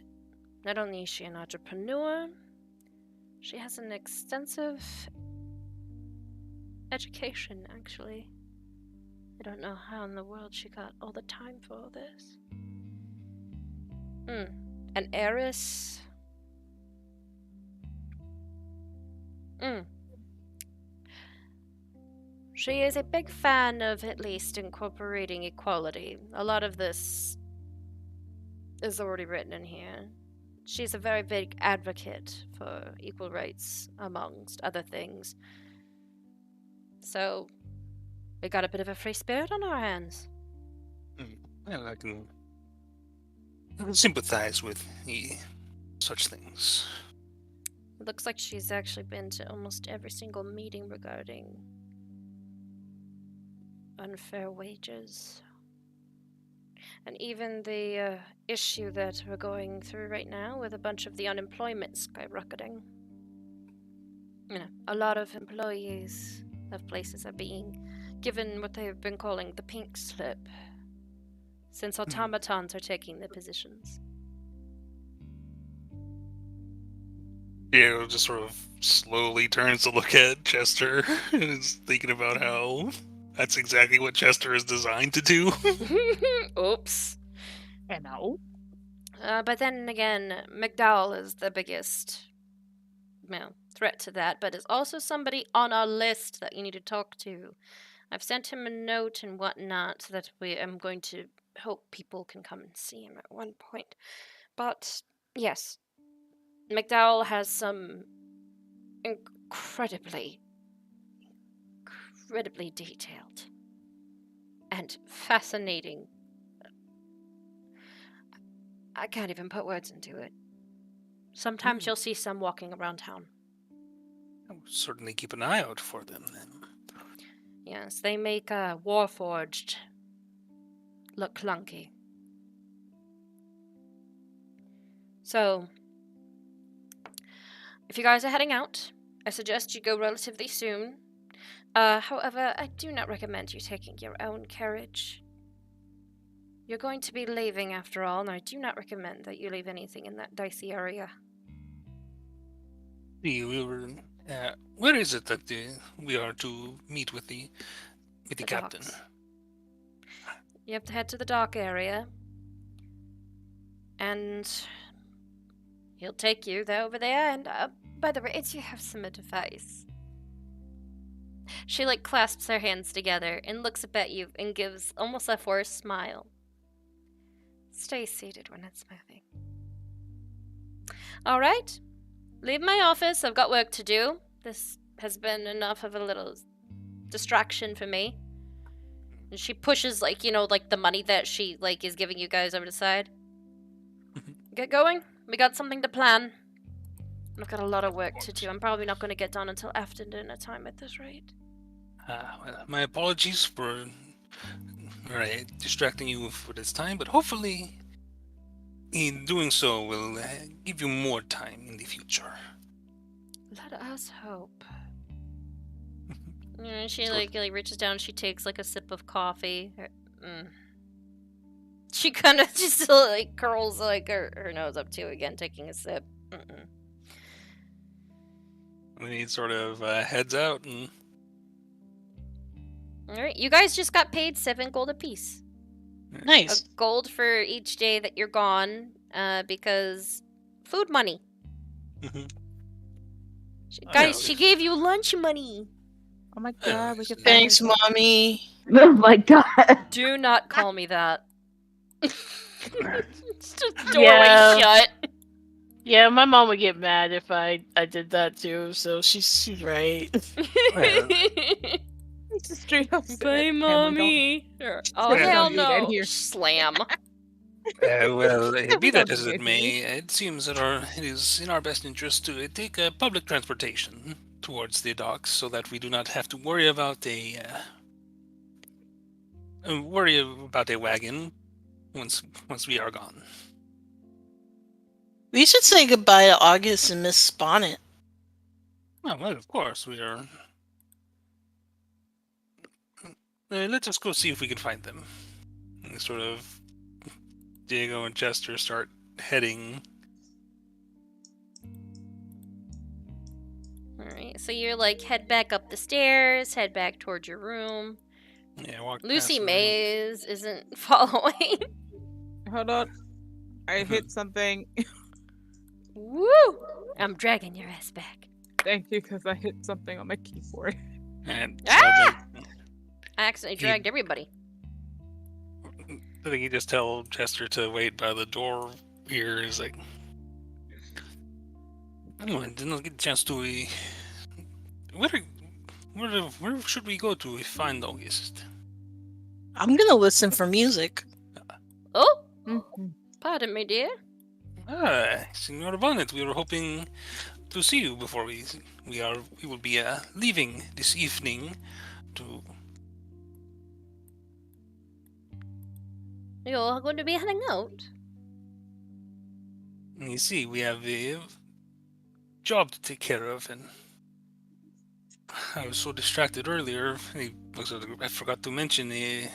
not only is she an entrepreneur, she has an extensive education, actually. I don't know how in the world she got all the time for all this. An heiress. She is a big fan of at least incorporating equality. A lot of this is already written in here. She's a very big advocate for equal rights, amongst other things. So, we got a bit of a free spirit on our hands. Well, I can sympathize with such things. It looks like she's actually been to almost every single meeting regarding unfair wages. And even the issue that we're going through right now with a bunch of the unemployment skyrocketing. You know, a lot of employees of places are being given what they've been calling the pink slip, since automatons are taking their positions. Diego just sort of slowly turns to look at Chester and is thinking about how that's exactly what Chester is designed to do. Oops. And now, But then again, McDowell is the biggest threat to that, but is also somebody on our list that you need to talk to. I've sent him a note and whatnot that I'm going to hope people can come and see him at one point. But yes, McDowell has some incredibly detailed and fascinating. I can't even put words into it. Sometimes you'll see some walking around town. I'll certainly keep an eye out for them then. Yes, they make Warforged look clunky. So, if you guys are heading out, I suggest you go relatively soon. However, I do not recommend you taking your own carriage. You're going to be leaving after all, and I do not recommend that you leave anything in that dicey area. Where is it that we are to meet with the captain? Docks. You have to head to the dock area, and he'll take you over there. And by the way, I do have some advice. She clasps her hands together and looks up at you and gives almost a forced smile. Stay seated when it's moving. All right. Leave my office. I've got work to do. This has been enough of a little distraction for me. And she pushes, the money that she, is giving you guys over the side. Get going. We got something to plan. I've got a lot of work to do. I'm probably not going to get done until after dinner time at this rate. Well, my apologies for distracting you for this time, but hopefully in doing so will give you more time in the future. Let us hope. She reaches down and she takes a sip of coffee. She kind of just curls her nose up too again, taking a sip. And he sort of heads out and... Alright, you guys just got paid 7 gold apiece. Nice. A gold for each day that you're gone, because food money. She gave you lunch money. oh my god, we could Thanks, Mommy. Oh my god. Do not call me that. Just doorway Yeah. shut. Yeah, my mom would get mad if I did that too, so she's right. It's just straight up. Bye, Mommy. Oh, Yeah, hell don't do that no. here. Slam. Well, be don't that as do it that may, here. it seems that it is in our best interest to take public transportation towards the docks so that we do not have to worry about a wagon once we are gone. We should say goodbye to August and Miss Bonnet. Well, of course, we are... let's just go see if we can find them. And sort of Diego and Chester start heading Alright, so you're like, head back up the stairs, head back towards your room. Yeah, walk Lucy past her. Mays isn't following. Hold on. I hit something. Woo! I'm dragging your ass back. Thank you, because I hit something on my keyboard. And Ah! I accidentally dragged everybody. I think you just tell Chester to wait by the door here. He's like, oh, I did not get a chance to. Where should we go to find August? I'm gonna listen for music. Oh, Mhm. pardon me, dear. Signora Bonnet, we were hoping to see you before we will be leaving this evening to. You're going to be heading out? You see, we have a job to take care of, and I was so distracted earlier. I forgot to mention a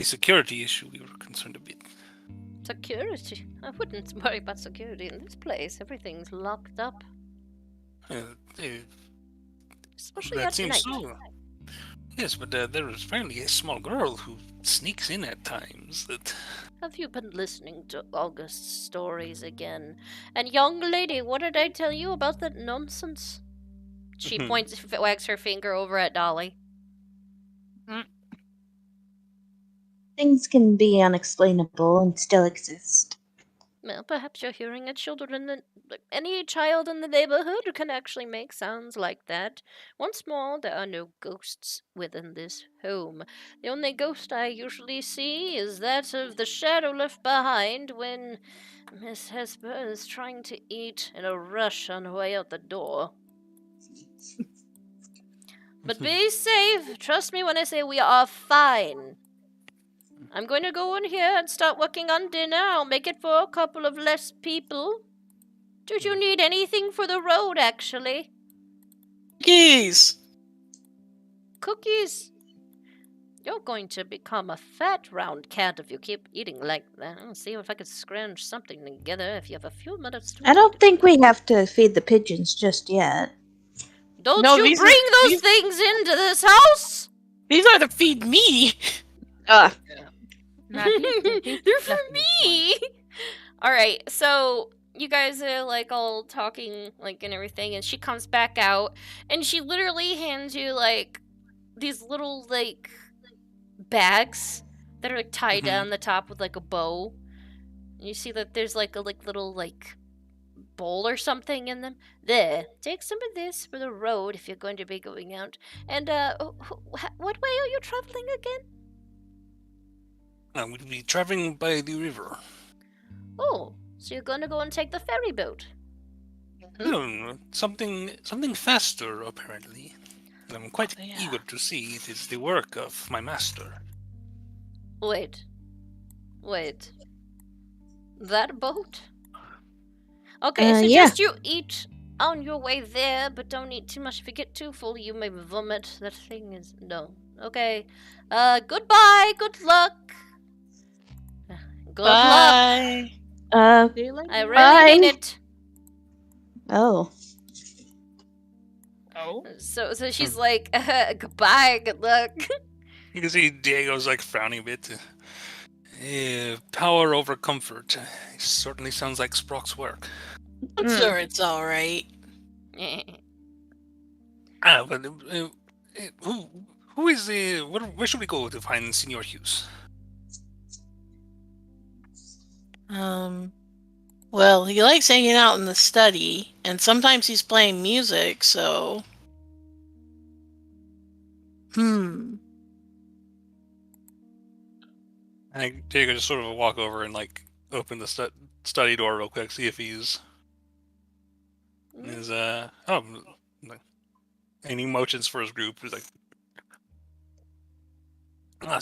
security issue we were concerned a bit. Security? I wouldn't worry about security in this place. Everything's locked up. Especially That at seems night. so. Yes, but there is apparently a small girl who sneaks in at times. Have you been listening to August's stories again? And young lady, what did I tell you about that nonsense? She wags her finger over at Dolly. Things can be unexplainable and still exist. Well, perhaps you're hearing any child in the neighborhood can actually make sounds like that. Once more, there are no ghosts within this home. The only ghost I usually see is that of the shadow left behind when Miss Hesper is trying to eat in a rush on her way out the door. But be safe. Trust me when I say we are fine. I'm going to go in here and start working on dinner. I'll make it for a couple of less people. Did you need anything for the road, actually? Cookies! Cookies? You're going to become a fat round cat if you keep eating like that. I'll see if I can scrounge something together if you have a few minutes to I don't think we have to feed the pigeons just yet. Don't No, you these bring are- those these- things into this house? These are to feed me. Ugh. They're for me. All right, so you guys are like all talking like and everything, and she comes back out, and she literally hands you like these little like bags that are like tied down the top with like a bow. And you see that there's like a little like bowl or something in them. There, take some of this for the road if you're going to be going out. And what way are you traveling again? We'll be traveling by the river. Oh, so you're going to go and take the ferry boat? No, something faster, apparently. I'm quite Oh, yeah. eager to see. It is the work of my master. Wait. That boat? Okay, I yeah. suggest you eat on your way there, but don't eat too much. If you get too full, you may vomit. That thing is... No. Okay. Goodbye. Good luck. Good luck. Bye. I really Bye. mean it. Oh. Oh. So she's like, goodbye. Good luck. You can see Diego's like frowning a bit. Power over comfort. Certainly sounds like Sprock's work. I'm sure it's all right. But who is where should we go to find Senor Hughes? Well, he likes hanging out in the study, and sometimes he's playing music, so... I think Diego just sort of walk over and like open the study door real quick, see if he's any motions for his group. He's like,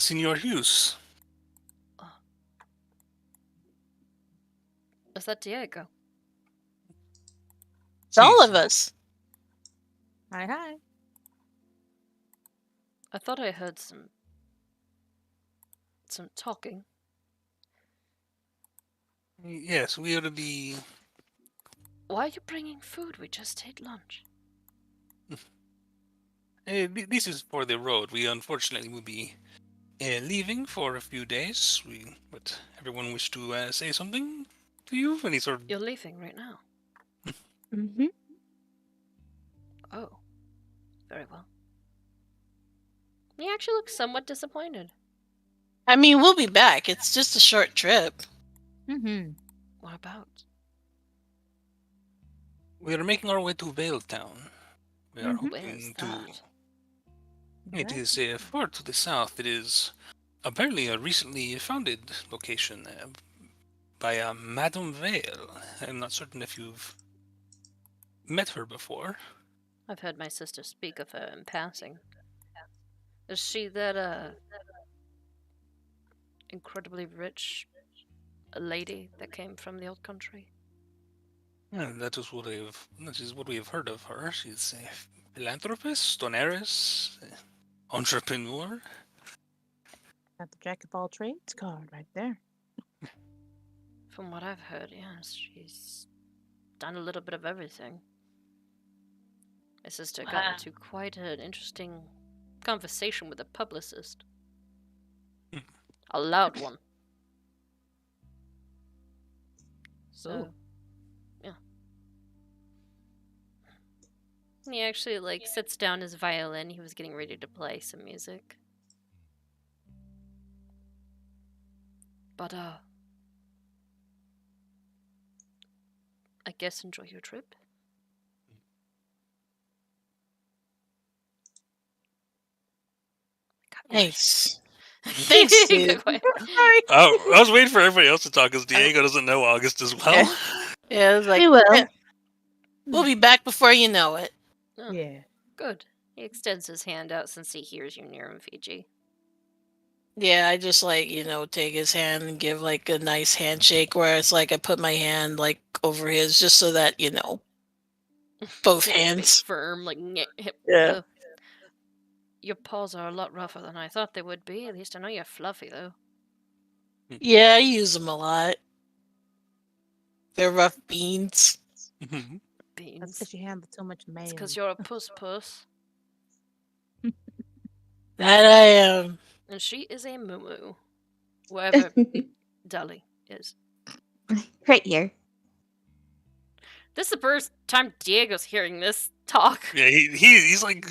Senor Hughes. Is that Diego? It's all of us. Hi. I thought I heard some talking. Yes, we ought to be. Why are you bringing food? We just ate lunch. This is for the road. We unfortunately will be leaving for a few days. But everyone wish to say something to you? Any sort of... You're leaving right now. Mm-hmm. Oh, very well. He actually looks somewhat disappointed. I mean, we'll be back. It's just a short trip. Mm-hmm. What about? We are making our way to Vale Town. We are Mhm. Where's hoping that? to... It is Exactly. far to the south. It is apparently a recently founded location by Madame Vale. I'm not certain if you've met her before. I've heard my sister speak of her in passing. Is she that incredibly rich lady that came from the old country? That is what we have heard of her. She's a philanthropist, an heiress, entrepreneur. Got the jack of all trades card right there. From what I've heard, yes, she's done a little bit of everything. My sister got Wow. into quite an interesting conversation with a publicist. Hmm. A loud one. So, Ooh. yeah. He actually sits down his violin. He was getting ready to play some music. But I guess enjoy your trip. Got quiet. Thanks. Thanks, Got dude. quiet. Sorry. I was waiting for everybody else to talk because Diego doesn't know August as well. Yeah. Yeah, I was like, We will. yeah, we'll be back before you know it. Oh, Yeah. good. He extends his hand out since he hears you near him, Fiji. Yeah, I just take his hand and give like a nice handshake where it's like I put my hand like over his just so that, both It's hands. firm, like Yeah. Your paws are a lot rougher than I thought they would be. At least I know you're fluffy, though. Yeah, I use them a lot. They're rough beans. That's Beans. because you handle too much mail. It's because you're a puss. That I am. And she is a moo. Wherever Dolly is. Right here. This is the first time Diego's hearing this talk. Yeah, he's like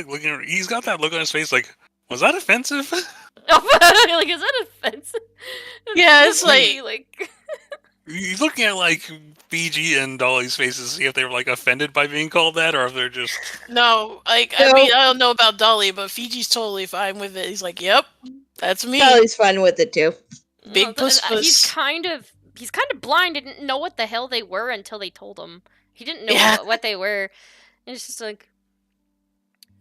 looking. He's got that look on his face. Like, was that offensive? Like, is that offensive? Yeah, it's like He's looking at like Fiji and Dolly's faces to see if they were like offended by being called that, or if they're just... No, I No. mean, I don't know about Dolly, but Fiji's totally fine with it. He's like, yep, that's me. Dolly's fun with it too. Big puss. He's kind of blind. Didn't know what the hell they were until they told him. He didn't know Yeah. what they were. And it's just like,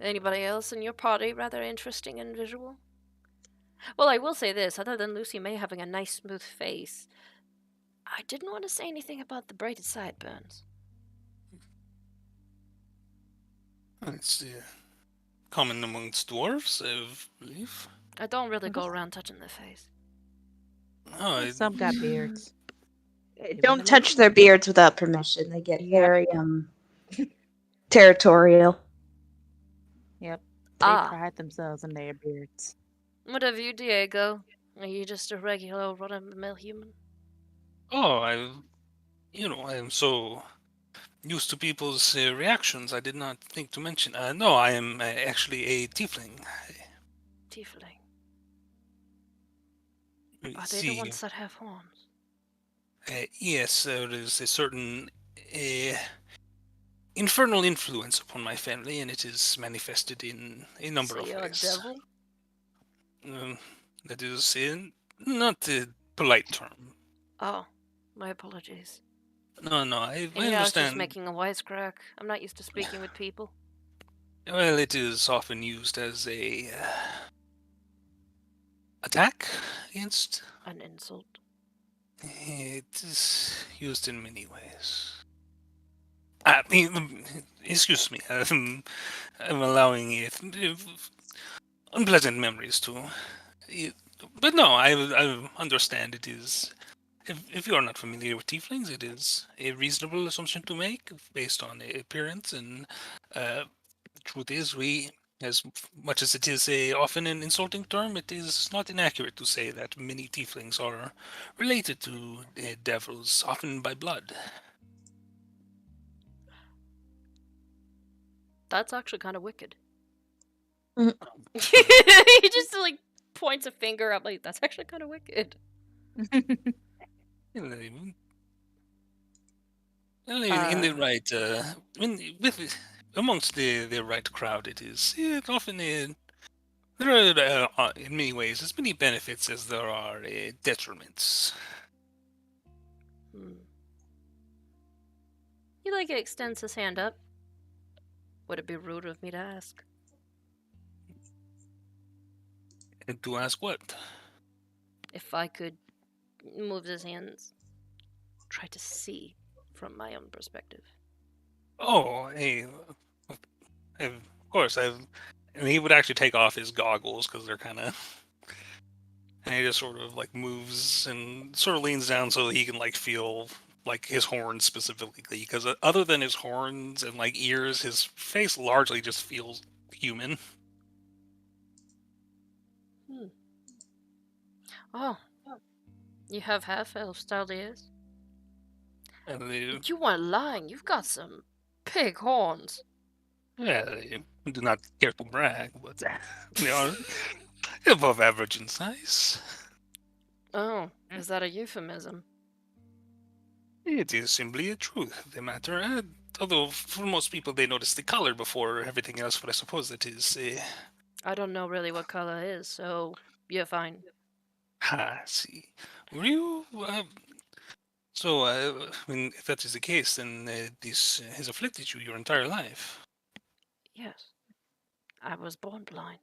anybody else in your party rather interesting and visual? Well, I will say this: other than Lucy May having a nice smooth face, I didn't want to say anything about the braided sideburns. It's common amongst dwarves, I believe. I don't really go around touching their face. Oh, Some got beards. Don't touch their beards without permission. They get very territorial. Yep. They Ah. pride themselves in their beards. What of you, Diego? Are you just a regular run-of-the-mill human? oh, I am so used to people's reactions. I did not think to mention. No, I am actually a tiefling. Tiefling. We Are they the ones that have horns? Yes, there is a certain infernal influence upon my family, and it is manifested in a number So of you're ways. a devil? That is not a polite term. Oh, my apologies. No, I I was just understand. making a wisecrack. I'm not used to speaking with people. Well, it is often used as a attack against. An insult. It is used in many ways. I mean, excuse me. I'm allowing it unpleasant memories to. But no, I understand it is. If you are not familiar with tieflings, it is a reasonable assumption to make based on appearance. And the truth is, we As much as it is often an insulting term, it is not inaccurate to say that many tieflings are related to devils, often by blood. That's actually kind of wicked. Mm. He just like points a finger up, like that's actually kind of wicked. In the right, with amongst the right crowd, it often there are in many ways as many benefits as there are detriments. Hmm. He like extends his hand up. Would it be rude of me to ask? And to ask what? If I could move his hands, try to see from my own perspective. Oh, hey, of course, and he would actually take off his goggles because they're kind of. And he just sort of like moves and sort of leans down so he can like feel like his horns specifically, because other than his horns and like ears, his face largely just feels human. Hmm. Oh, you have half elf style ears? And they, You weren't lying. You've got some big horns. yeah, they do not care to brag, but they are above average in size. Oh, is that a euphemism? It is simply a truth of the matter. Although for most people they notice the color before everything else, but I suppose that is I don't know really what color is, so you're fine. I see. Were you so? I mean, if that is the case, then this has afflicted you your entire life. Yes, I was born blind.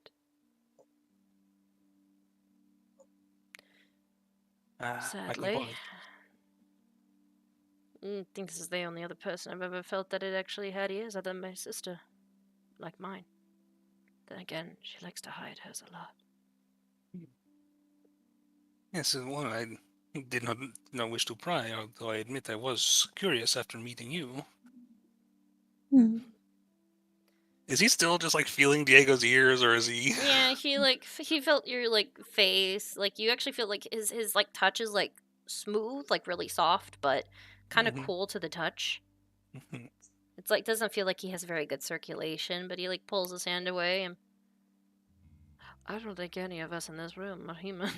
My Sadly. apologies. I think this is the only other person I've ever felt that it actually had ears other than my sister. Like mine. Then again, she likes to hide hers a lot. Yes, well, I did not wish to pry, although I admit I was curious after meeting you. Hmm. Is he still just like feeling Diego's ears, or is he? Yeah, he felt your like face. Like you actually feel like his like touch is like smooth, like really soft, but kind of Mhm, cool to the touch. mhm. It's like doesn't feel like he has very good circulation, but he like pulls his hand away and I don't think any of us in this room are human.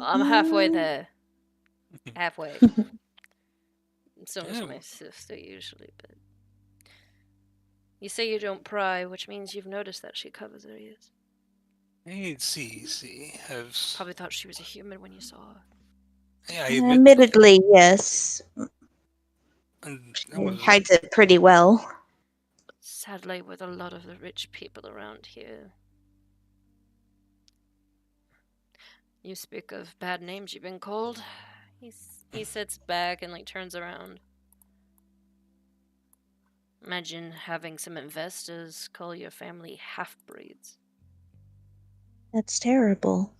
I'm halfway there. Halfway. So is Yeah, my sister usually, but you say you don't pry, which means you've noticed that she covers her ears. I see. Probably thought she was a human when you saw her. Yeah, I admit, Admittedly, yes. and that He was hides it pretty well. Sadly, with a lot of the rich people around here. You speak of bad names you've been called. He sits back and like turns around. Imagine having some investors call your family half-breeds. That's terrible.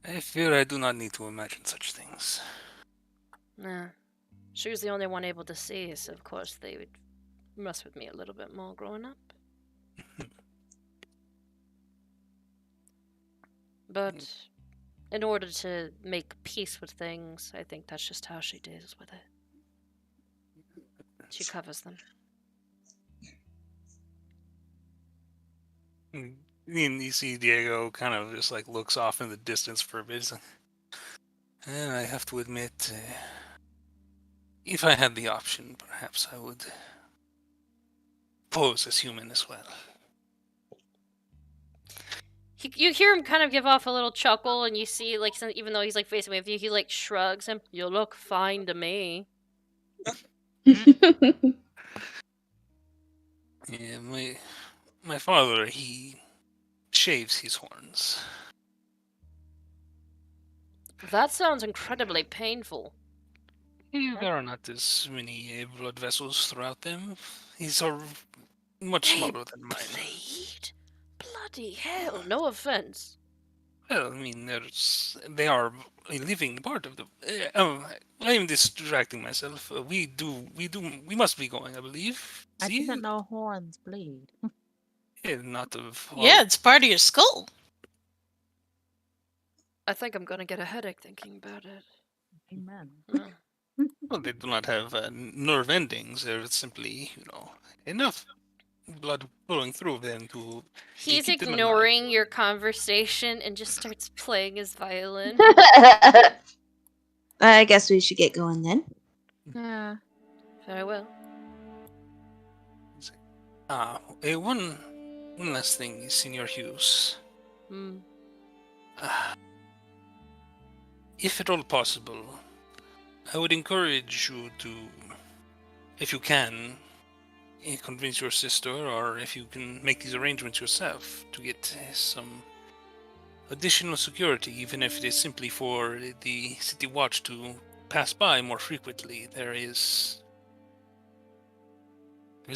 I fear I do not need to imagine such things. Nah. She was the only one able to see, so of course they would mess with me a little bit more growing up. But in order to make peace with things, I think that's just how she deals with it. She covers them. I mean, you see Diego kind of just like looks off in the distance for a bit. He's like, and I have to admit, if I had the option, perhaps I would pose as human as well. You hear him kind of give off a little chuckle, and you see, like, even though he's like facing away with you, he like shrugs him. You look fine to me. Yeah, my father, he shaves his horns. That sounds incredibly painful. There are not as many blood vessels throughout them. These are much They smaller than mine. bleed? Bloody hell, no offense. Well, I mean, they are a living part of the. I am distracting myself. We must be going, I believe. I See? didn't know horns bleed. not of all. Yeah, it's part of your skull. I think I'm gonna get a headache thinking about it. Amen. Mm. Well, they do not have nerve endings. They're simply, enough blood flowing through them to He's keep them alive. ignoring your conversation and just starts playing his violin. I guess we should get going then. Yeah. Very well. One last thing, Senior Hughes. Hmm. If at all possible, I would encourage you to, if you can, convince your sister, or if you can make these arrangements yourself, to get some additional security, even if it is simply for the City Watch to pass by more frequently. There's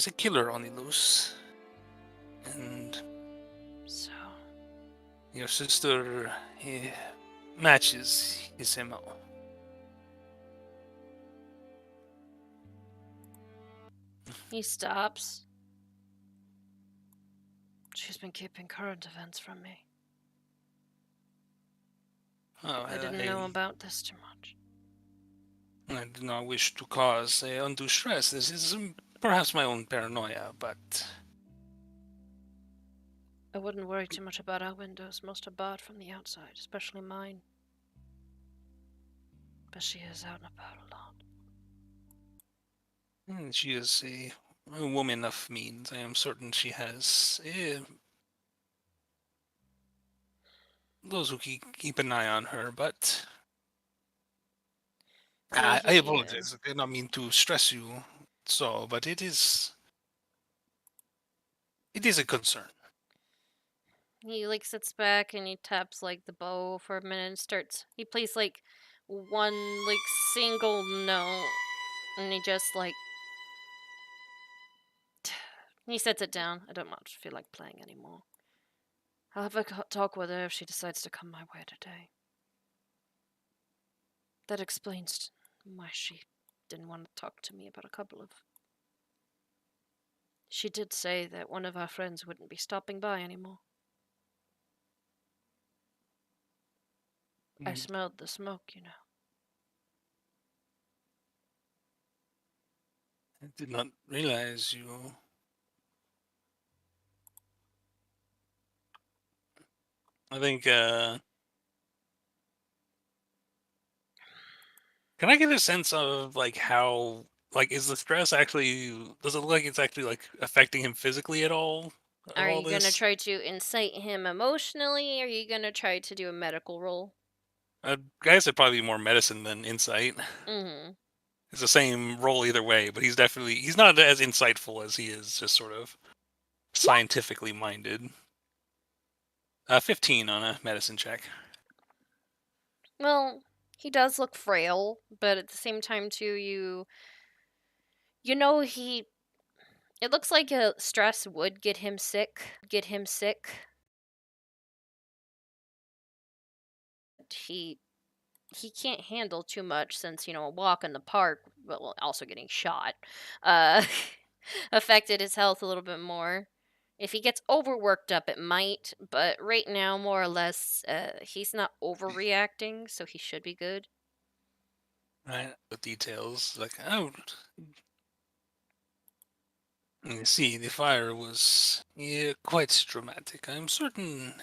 a killer on the loose, and So, your sister matches his MO. he stops. She's been keeping current events from me. Oh, I didn't know about this too much. I do not wish to cause undue stress. This is perhaps my own paranoia, but I wouldn't worry too much about our windows. Most are barred from the outside, especially mine. But she is out and about a lot. she is a woman of means. I am certain she has those who keep an eye on her, but I apologize. I did not mean to stress you so, but it is a concern. He sits back and he taps the bow for a minute and starts. He plays one single note, and he just he sets it down. I don't much feel like playing anymore. I'll have a talk with her if she decides to come my way today. That explains why she didn't want to talk to me about a couple of. She did say that one of our friends wouldn't be stopping by anymore. I smelled the smoke, I did not realize you. I think, can I get a sense of, how, is the stress actually, does it look like it's actually, affecting him physically at all? Are you going to try to incite him emotionally, or are you going to try to do a medical roll? I guess it'd probably be more medicine than insight. Mm-hmm. It's the same role either way, but he's not as insightful as he is just sort of scientifically minded. 15 on a medicine check. Well, he does look frail, but at the same time, too, it looks like stress would get him sick. He can't handle too much since a walk in the park, well, also getting shot, uh, affected his health a little bit more. If he gets overworked up, it might, but right now, more or less, he's not overreacting, so he should be good. Right. The details, you see, the fire was quite dramatic. I'm certain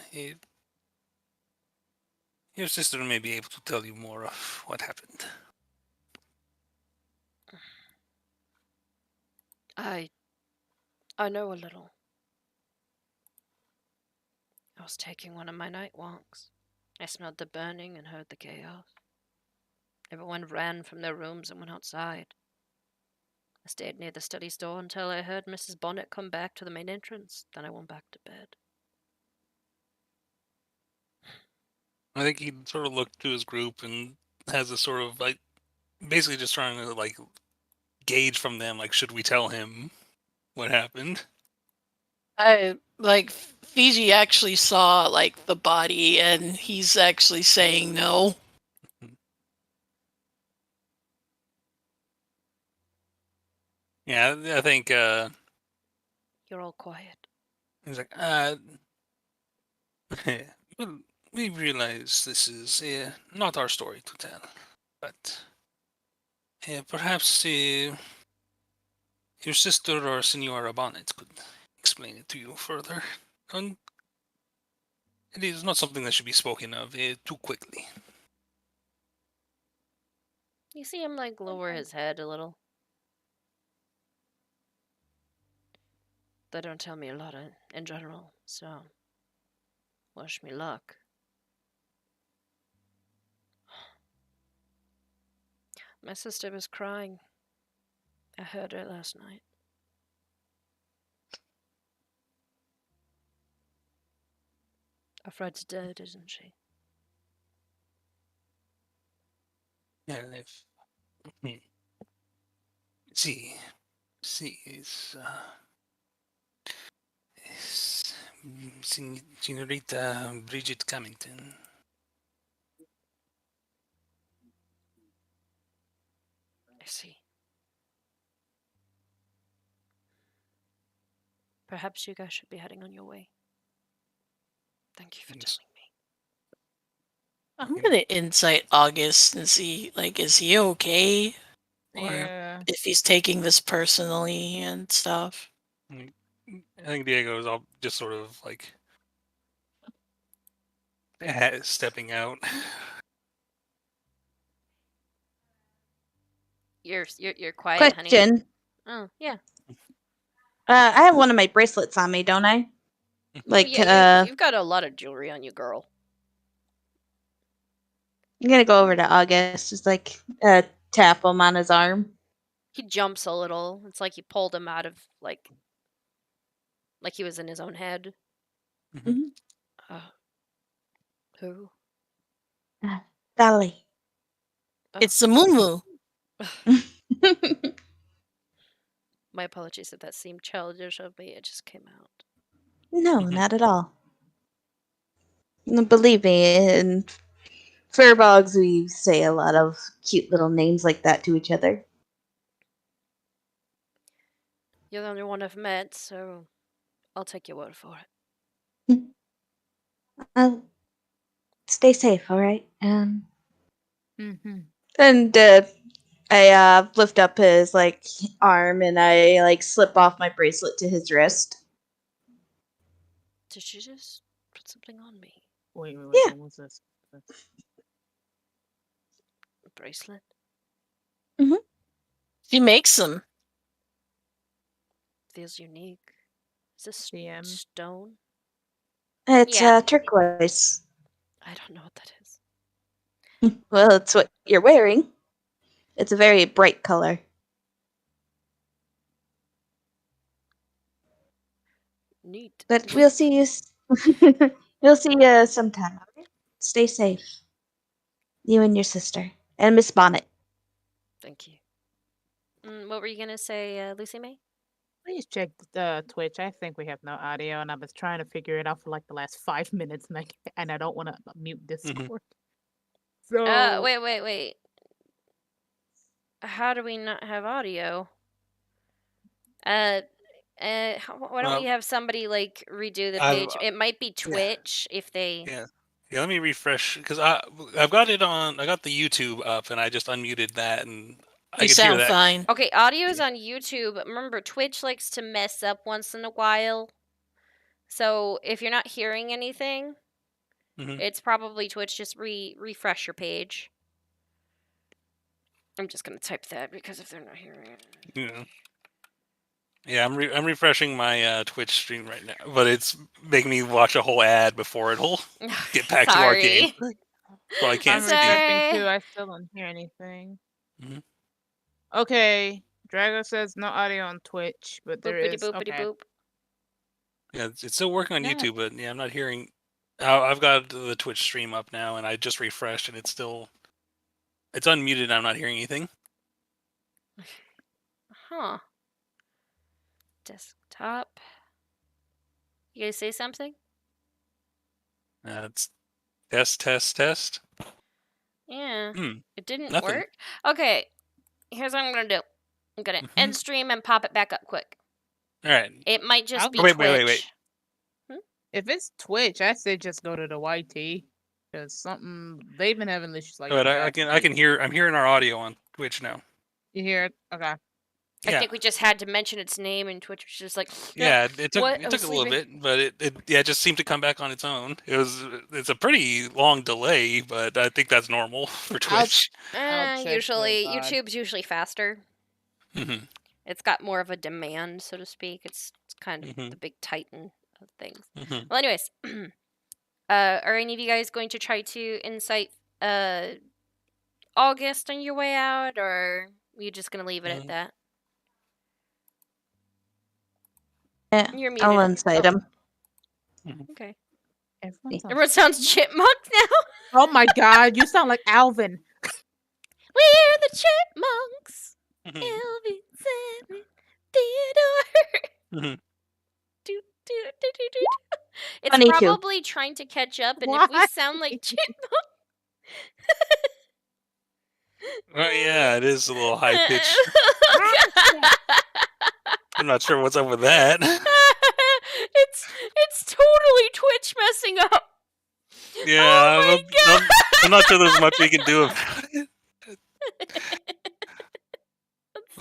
your sister may be able to tell you more of what happened. I know a little. I was taking one of my night walks. I smelled the burning and heard the chaos. Everyone ran from their rooms and went outside. I stayed near the study door until I heard Mrs. Bonnet come back to the main entrance. Then I went back to bed. I think he sort of looked to his group and has a sort of basically just trying to gauge from them should we tell him what happened? Fiji actually saw the body, and he's actually saying no. Yeah, I think You're all quiet. He's like, well, we realize this is not our story to tell, but perhaps your sister or Senora Bonnet could explain it to you further. And it is not something that should be spoken of too quickly. You see him like lower his head a little. They don't tell me a lot in general, so wish me luck. My sister was crying. I heard her last night. Afraid to dead, isn't she? Yeah, if see, is Senorita Bridget Cummington. I see. Perhaps you guys should be heading on your way. Thank you for Yes. telling me. I'm gonna insight August and see, like, is he okay? Or Yeah. if he's taking this personally and stuff. I think Diego is all just sort of like stepping out. You're quiet, honey. Question. Oh yeah. I have one of my bracelets on me, don't I? Like, Yeah, you've got a lot of jewelry on you, girl. I'm gonna go over to August, just like tap him on his arm. He jumps a little. It's like you pulled him out of like he was in his own head. Mhm. Who? Dolly. Oh. It's the Moo. My apologies if that seemed childish of me. It just came out. No, Mhm. not at all. No, believe me, in Furbogs, we say a lot of cute little names like that to each other. You're the only one I've met, so I'll take your word for it. Stay safe, all right? Mm-hmm. And I lift up his like arm and I like slip off my bracelet to his wrist. Did you just put something on me? Wait. Yeah. What was this? A bracelet? She makes them. Feels unique. Is this DM. stone? It's Yeah. turquoise. I don't know what that is. Well, it's what you're wearing. It's a very bright color. Neat. But we'll see you. We'll see you sometime. All right? Stay safe. You and your sister and Miss Bonnet. Thank you. What were you gonna say, Lucy May? Please check the Twitch. I think we have no audio, and I was trying to figure it out for like the last 5 minutes, and I don't want to mute Discord. So Wait. How do we not have audio? Why don't we have somebody like redo the page? It might be Twitch if they. Yeah. Let me refresh because I've got it on. I got the YouTube up, and I just unmuted that, and I You could hear sound that. fine. Okay, audio's on YouTube. Remember, Twitch likes to mess up once in a while. So if you're not hearing anything, it's probably Twitch. Just refresh your page. I'm just gonna type that because if they're not hearing it. Yeah, I'm refreshing my Twitch stream right now, but it's making me watch a whole ad before it'll get back to our game. So I can't I'm speak. refreshing too. I still don't hear anything. Mhm. Okay, Drago says no audio on Twitch, but there Boopity is. boopity Okay. boop. Yeah, it's still working on Yeah. YouTube, but yeah, I'm not hearing. I've got the Twitch stream up now, and I just refreshed, and it's unmuted. And I'm not hearing anything. Huh. Desktop. You guys say something? It's test. Yeah. It didn't Nothing. work? Okay. Here's what I'm gonna do. I'm gonna end stream and pop it back up quick. All right. It might just be Wait. Twitch. If it's Twitch, I say just go to the YT because they've been having issues like But I that. can hear. I'm hearing our audio on Twitch now. You hear it? Okay. I Yeah. think we just had to mention its name, and Twitch was just like, Yeah, it took what? it I took was a little sleeping. bit, but it just seemed to come back on its own. It's a pretty long delay, but I think that's normal for Twitch. I'll check Usually, the VOD. YouTube's usually faster. Mhm, It's got more of a demand, so to speak. It's kind of mhm, the big titan of things. mhm. Well, anyways, are any of you guys going to try to incite August on your way out, or are you just gonna leave it at Mm. that? Yeah, You're I'll muted. incite him. Okay. Everyone sounds Everyone sounds chipmunk now. Oh my god, you sound like Alvin. We're the chipmunks. Mhm, Elvin, Sammy, Theodore. mhm. Do, do, do, do, do. It's 22. probably trying to catch up, and if we Why? sound like chipmunks, Well, yeah, it is a little high pitched. I'm not sure what's up with that. it's totally Twitch messing up. Yeah, Oh my god! I'm not sure there's much we can do about it.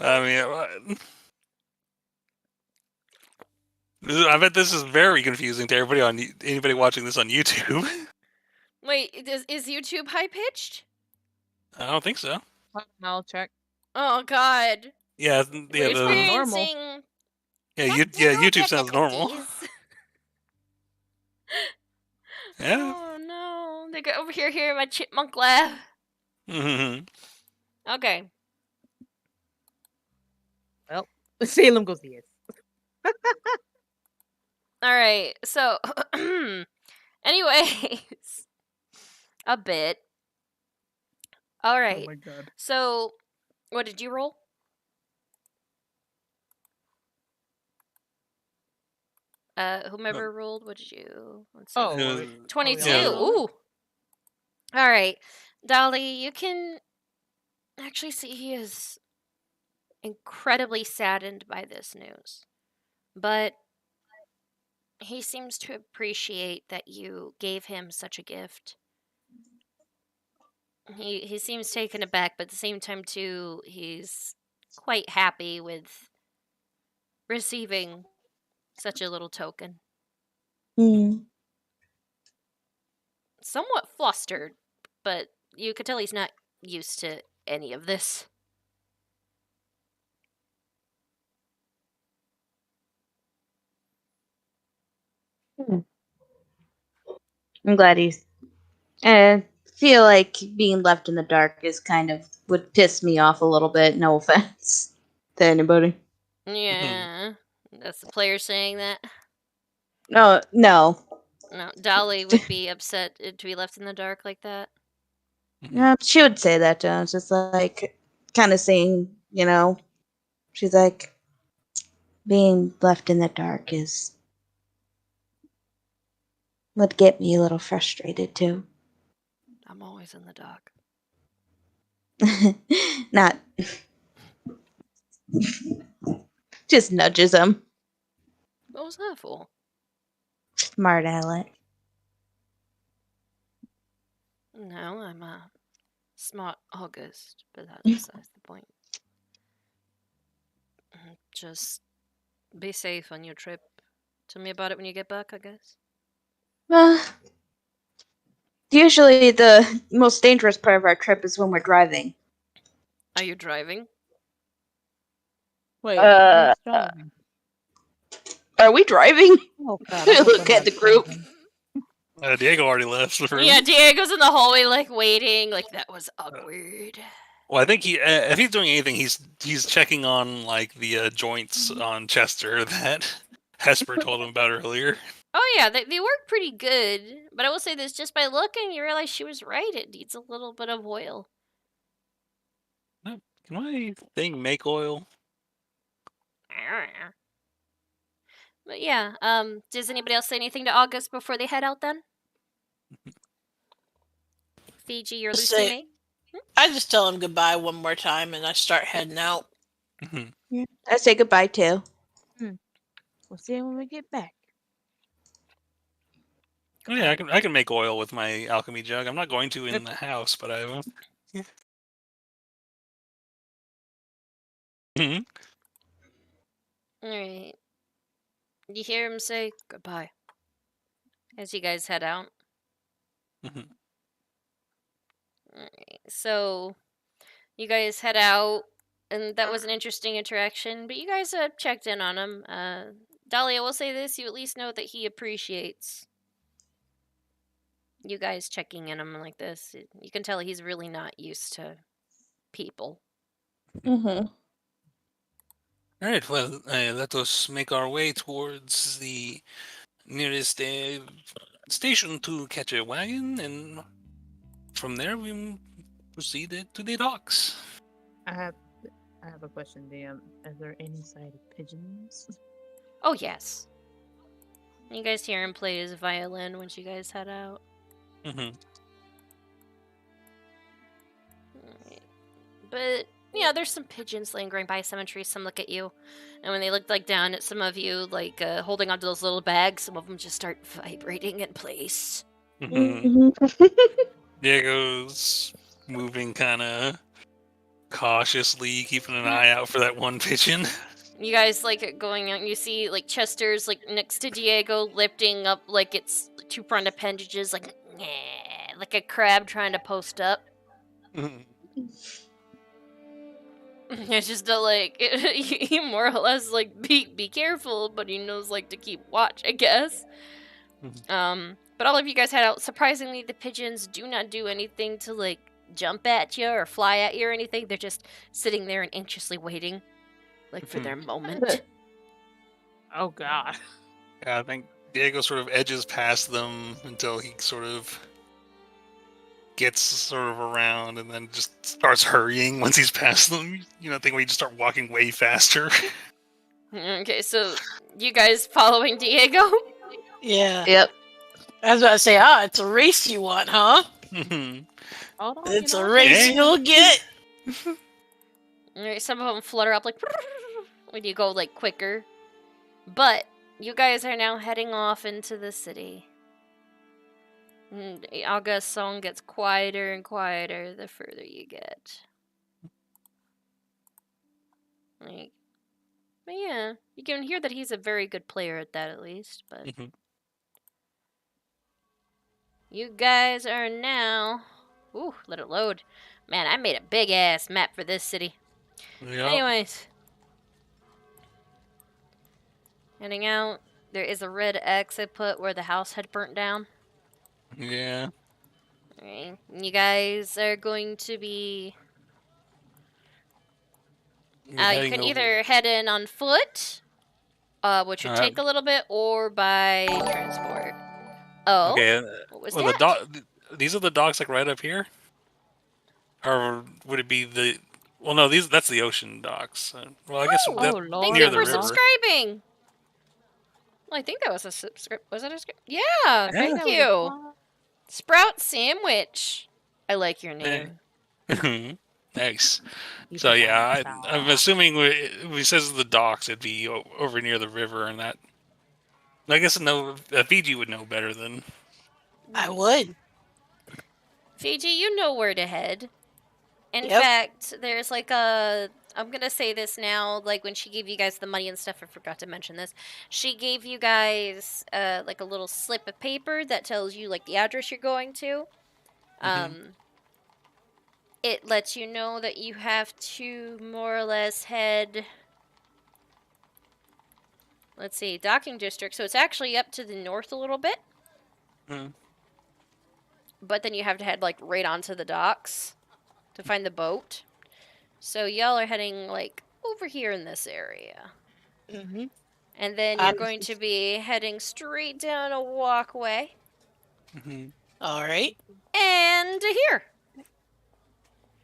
I mean, I bet this is very confusing to everybody anybody watching this on YouTube. Wait, is YouTube high pitched? I don't think so. I'll check. Oh god. Yeah, We're yeah, pretty normal. experiencing YouTube sounds normal. difficulties. Yeah. Oh no. They got over here hearing my chipmunk laugh. hmm Okay. Salem goes yes. Alright, so anyways. A bit. Oh Alright. my god. So what did you roll? Whomever rolled, what did you? Let's see. Oh, Uh, 22. yeah. Ooh. All right. Dolly, you can actually see he is incredibly saddened by this news. But he seems to appreciate that you gave him such a gift. He seems taken aback, but at the same time too, he's quite happy with receiving such a little token. Mm. Somewhat flustered, but you could tell he's not used to any of this. I'm glad he's. I feel like being left in the dark is kind of would piss me off a little bit. No offense to anybody. Yeah, that's the player saying that. No. No, Dolly would be upset to be left in the dark like that. She would say that to him. It's just like kind of saying, she's like, being left in the dark would get me a little frustrated too. I'm always in the dark. Not just nudges him. What was that for? Smart aleck. No, I'm a smart August, but that's besides the point. Just be safe on your trip. Tell me about it when you get back, I guess. Usually the most dangerous part of our trip is when we're driving. Are you driving? Wait, Uh, who's driving? Are we driving? Oh god. I hope Look I'm at not the group. driving. Diego already left the room. Yeah, Diego's in the hallway, like waiting. Like that was awkward. Well, I think if he's doing anything, he's checking on like the joints on Chester that Hesper told him about earlier. Oh yeah, they work pretty good. But I will say this: just by looking, you realize she was right. It needs a little bit of oil. Can my thing make oil? But yeah, does anybody else say anything to August before they head out then? Fiji, you're Just Lucy say- May? I just tell him goodbye one more time and I start heading out. I say goodbye too. We'll see when we get back. Yeah, I can make oil with my alchemy jug. I'm not going to in the house, but I will. Mhm. Alright. You hear him say goodbye as you guys head out. Mhm. Alright. So you guys head out, and that was an interesting interaction, but you guys checked in on him. Dahlia will say this, you at least know that he appreciates you guys checking in on him like this. You can tell he's really not used to people. Mm-hmm. All right. Well, let us make our way towards the nearest station to catch a wagon, and from there we proceed to the docks. I have I have a question, DM. Is there any sighted pigeons? Oh, yes. You guys hear him play his violin once you guys head out. Hmm. Alright. But yeah, there's some pigeons lingering by cemetery. Some look at you, and when they look down at some of you, holding onto those little bags, some of them just start vibrating in place. Hmm. Mm-hmm. Diego's moving kind of cautiously, keeping an eye out for that one pigeon. You guys going out, and you see Chester's next to Diego, lifting up its two front appendages, like a crab trying to post up. Mhm. It's just he more or less be careful, but he knows to keep watch, I guess. But all of you guys head out. Surprisingly, the pigeons do not do anything to jump at you or fly at you or anything. They're just sitting there and anxiously waiting, for their moment. Oh God. Yeah, I think Diego sort of edges past them until he sort of gets sort of around and then just starts hurrying once he's past them. You know, thing where you just start walking way faster. Okay, so you guys following Diego? Yeah. Yep. I was about to say, it's a race you want, huh? Mhm. Hold on. It's you a know, race Hey. you'll get. Alright, some of them flutter up when you go quicker. But you guys are now heading off into the city. And August's song gets quieter and quieter the further you get. But yeah, you can hear that he's a very good player at that, at least. But Mhm. you guys are now. Ooh, let it load. Man, I made a big ass map for this city. Yep. Anyways, heading out. There is a red X I put where the house had burnt down. Yeah. Alright, you guys are going to be. We're You heading can over. either head in on foot, which would take a little bit, or by transport. Oh, Okay. what was Well, that? these are the docks like right up here, or would it be the? Well, no, that's the ocean docks. Well, I guess Oh, that Lord. thank near you the for river. subscribing. Well, I think that was a subscribe. Was it a subscribe? Yeah, thank Yeah. you. Sprout Sandwich. I like your name. Nice. Keep So it yeah, down, I'm assuming if he says the docks, it'd be over near the river, and that. I guess Fiji would know better than. I would. Fiji, you know where to head. In Yep. fact, there's a. I'm gonna say this now. When she gave you guys the money and stuff, I forgot to mention this. She gave you guys a little slip of paper that tells you the address you're going to. Mhm. It lets you know that you have to more or less head. Let's see, docking district. So it's actually up to the north a little bit, Mhm. but then you have to head right onto the docks to find the boat. So y'all are heading over here in this area. Mm-hmm. And then you're going to be heading straight down a walkway Mhm. All right. and here.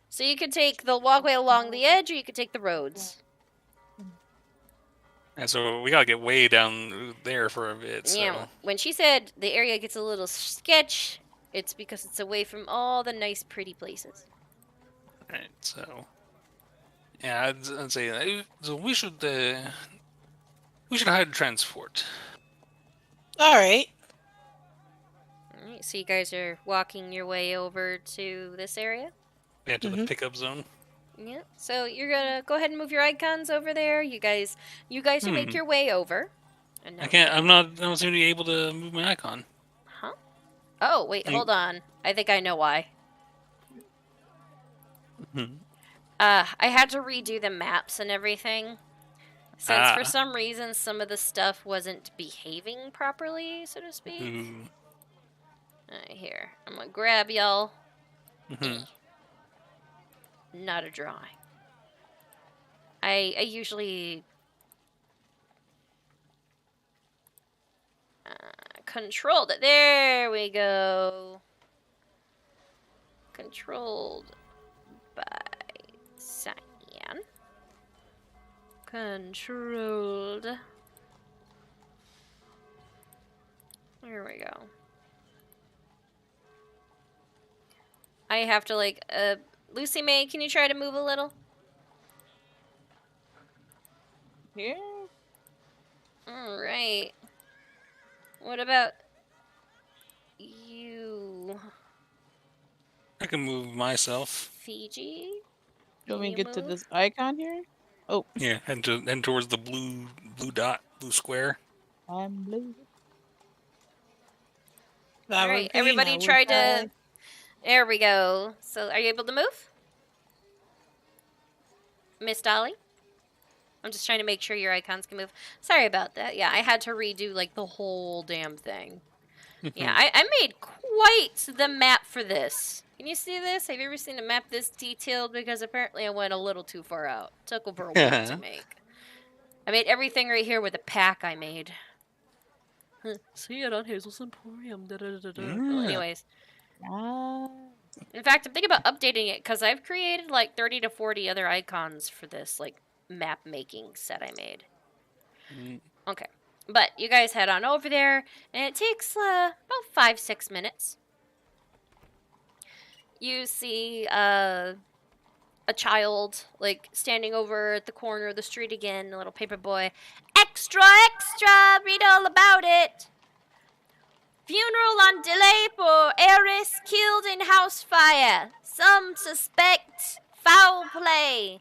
So you could take the walkway along the edge or you could take the roads. And so we gotta get way down there for a bit. So. Yeah, when she said the area gets a little sketch, it's because it's away from all the nice, pretty places. Right. So. Yeah, I'd say so. We should hide transport. All right. Alright, so you guys are walking your way over to this area? Yeah, to the Mhm. pickup zone. Yeah. So you're gonna go ahead and move your icons over there. You guys should make your way over. And now I we can't. can... I don't seem to be able to move my icon. Huh? Oh, wait, I- hold on. I think I know why. Mhm. I had to redo the maps and everything. Since for Ah. some reason some of the stuff wasn't behaving properly, so to speak. Ooh. Alright, here. I'm gonna grab y'all. Mhm. Not a drawing. I usually controlled it. There we go. Controlled by Cyan. Controlled. There we go. I have to like Lucy May, can you try to move a little? Here? Alright. What about you, I can move myself. Fiji? You want me to You get to move? this icon here? Oh, Yeah, and towards the blue dot, blue square. I'm blue. Now we're Alright, green. everybody Now we're try black. to... There we go. So, are you able to move? Miss Dolly? I'm just trying to make sure your icons can move. Sorry about that. Yeah, I had to redo, like, the whole damn thing. Yeah, I made quite the map for this. Can you see this? Have you ever seen a map this detailed? Because apparently I went a little too far out. Took over a week to make. I made everything right here with a pack I made. See it on Hazel's Emporium. Well, anyways. Ah. In fact, I'm thinking about updating it because I've created like 30 to 40 other icons for this like map making set I made. Okay. But you guys head on over there, and it takes about 5-6 minutes. You see a child like standing over at the corner of the street again, a little paper boy. Extra, extra! Read all about it! Funeral on delay for heiress killed in house fire. Some suspect foul play.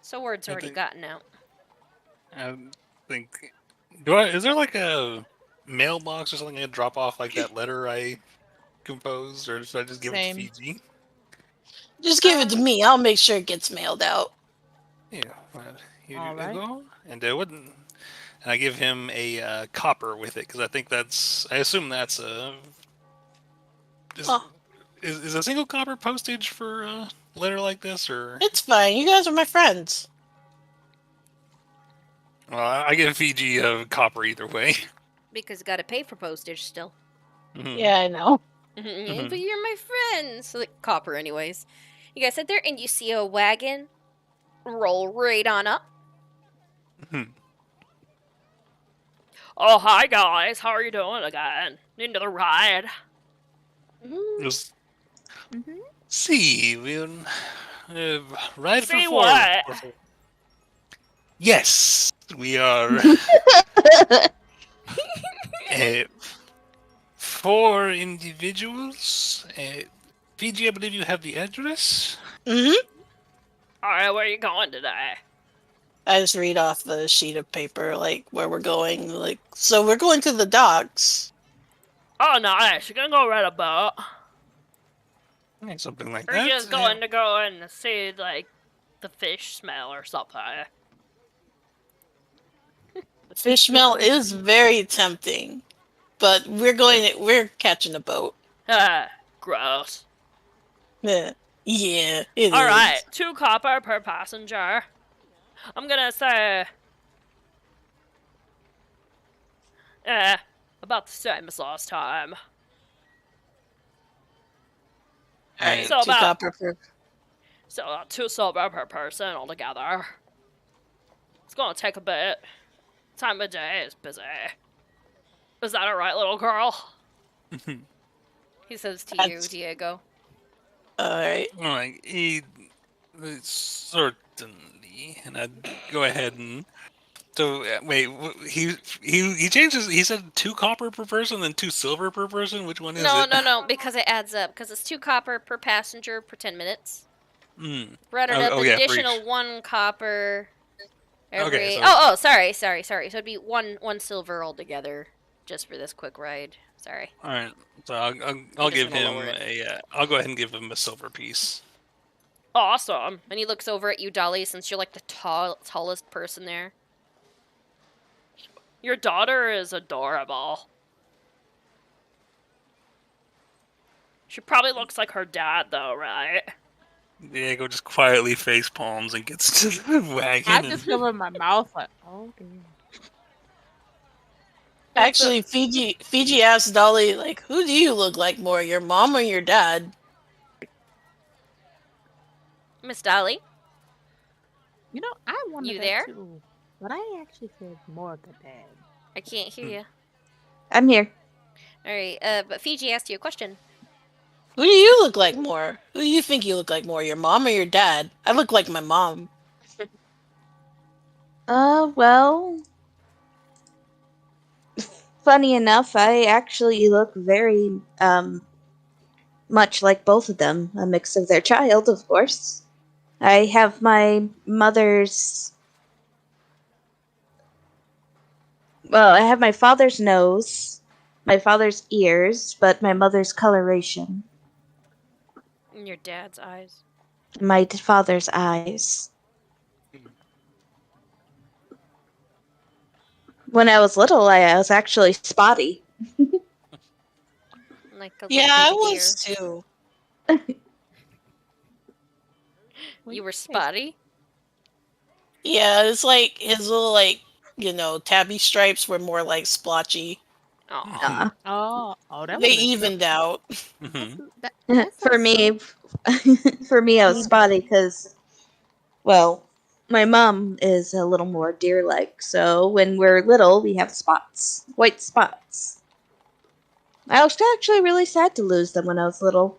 So word's I already think- gotten out. I think. Is there like a mailbox or something I can drop off like that letter I composed, or should I just give Same. it to Fiji? Just give it to me. I'll make sure it gets mailed out. Yeah. Here All you right. go. And wouldn't. And I give him a copper with it because I think that's. I assume that's a. Oh, Is a single copper postage for a letter like this, or? it's fine. You guys are my friends. Well, I give Fiji a copper either way. Because you gotta pay for postage still. Yeah, I know. But you're my friend. So like copper anyways. You guys sit there and you see a wagon roll right on up. Oh, hi guys. How are you doing again? Into the ride. Just Mhm. see, we'll ride See for what? Yes, we are. uh, 4 individuals. Fiji, I believe you have the address. Mm-hmm. Alright, where are you going today? I just read off the sheet of paper, like where we're going. Like, so we're going to the docks. Oh, nice. You're gonna go ride a boat. Something like Or that. just going to go and see, like, the fish smell or something. The fish smell is very tempting, but we're catching a boat. Gross. Yeah, it is. Alright, 2 copper per passenger. I'm gonna say... about the same as last time. Alright, So 2 about- copper per. So, 2 silver per person altogether. It's gonna take a bit. Time of day is busy. Is that alright, little girl? He says to you, That's- Diego. Alright. Certainly, and I'd go ahead and So wait, he changes. He said 2 copper per person, then 2 silver per person. Which one is No, it? no, no, because it adds up. Because it's 2 copper per passenger per 10 minutes. Hmm. We're at an Oh, yeah, for additional each. 1 copper Okay, every. so Oh, sorry. So it'd be one silver altogether, just for this quick ride. Sorry, all right. So I'll I'm just give gonna lower him it. a. I'll go ahead and give him a silver piece. Awesome. And he looks over at you, Dolly, since you're like the tallest person there. Your daughter is adorable. She probably looks like her dad, though, right? Diego just quietly face palms and gets to the wagon. I And, just cover my mouth like, oh dear. Actually, Fiji asked Dolly, like, who do you look like more, your mom or your dad? Miss Dolly, You know, I wanted you that there? too, but I actually said more of the dad. I can't hear you. I'm here. All right, but Fiji asked you a question. Who do you look like more? Who do you think you look like more, your mom or your dad? I look like my mom. Well, funny enough, I actually look very, much like both of them. A mix of their child, of course. I have my mother's. Well, I have my father's nose, my father's ears, but my mother's coloration. In your dad's eyes. My father's eyes. When I was little, I was actually spotty. Like a Yeah, little I baby deer. was too. Well, You were guys- spotty? Yeah, it's like his little, like, tabby stripes were more like splotchy. Aw. Oh, that They would have evened out. that For sounds so. me, for me, I was spotty because, well, my mom is a little more deer-like. So when we're little, we have spots, white spots. I was actually really sad to lose them when I was little,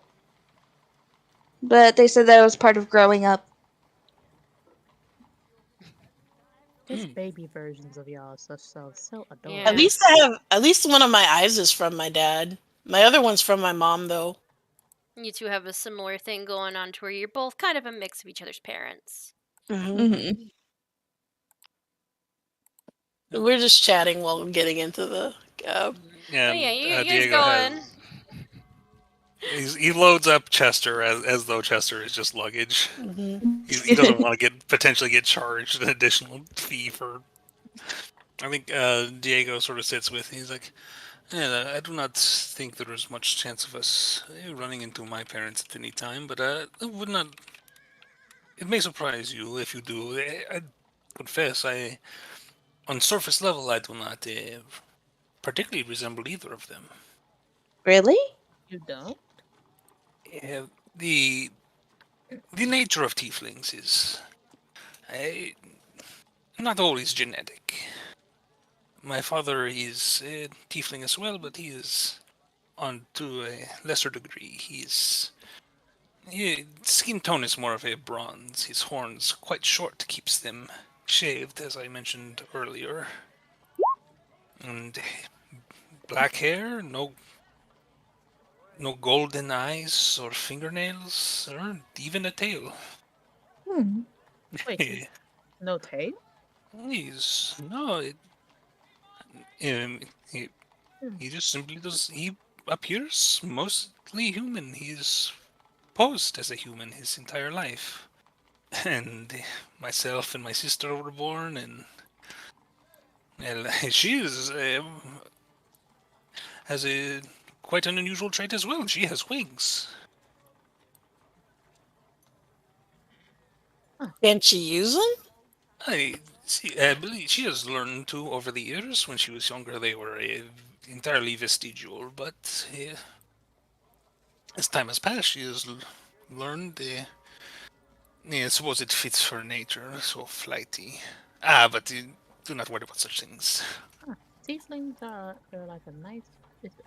but they said that was part of growing up. Just baby versions of y'all, so adorable. At Yeah. least at least one of my eyes is from my dad. My other one's from my mom though. You two have a similar thing going on to where you're both kind of a mix of each other's parents. Hmm. Mm-hmm. We're just chatting while getting into the cab. Oh yeah, and you guys Diego go has. in. He loads up Chester as though Chester is just luggage. Hmm. He doesn't want to potentially get charged an additional fee for. I think Diego sort of sits with. He's like, yeah, I do not think there is much chance of us running into my parents at any time, but it would not. It may surprise you if you do. I confess, on surface level, I do not particularly resemble either of them. Really? You don't? Uh, the the nature of tieflings is uh, not always genetic. My father is a tiefling as well, but he is on to a lesser degree. His skin tone is more of a bronze. His horns quite short, keeps them shaved, as I mentioned earlier. And black hair, no golden eyes or fingernails, or even a tail. Hmm. Wait, no tail? He's no, um, he, Hmm. he just simply does. He appears mostly human. He's posed as a human his entire life. And myself and my sister were born, and she has a quite an unusual trait as well. She has wings. Can she use them? I believe she has learned to over the years. When she was younger, they were entirely vestigial, but as time has passed, she has learned. I suppose it fits her nature, so flighty. But do not worry about such things. Tieflings they're like a nice.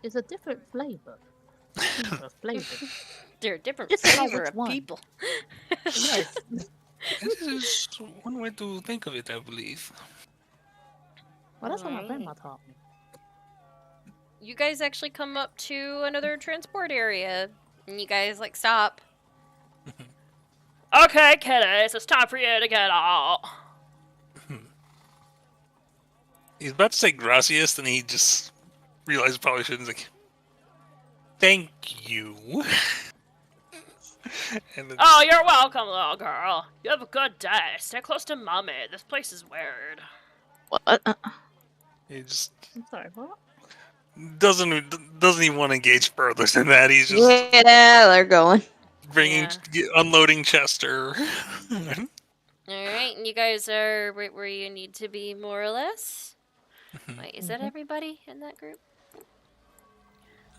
It's a different flavor. Speaking of flavors, They're a different just tell flavor which of one. people. Yes. This is one way to think of it, I believe. Well, that's what my Alright. grandma taught me. You guys actually come up to another transport area, and you guys like stop. Okay, kiddos, it's time for you to get out. He's about to say gracias, and he just realized probably shouldn't. Like, thank you. And then Oh, you're welcome, little girl. You have a good day. Stay close to mommy. This place is weird. What? he just I'm sorry, what? doesn't even want to engage further than that. He's just Yeah, they're going. bringing, unloading Chester. Alright, and you guys are where you need to be, more or less? Wait, is that everybody in that group?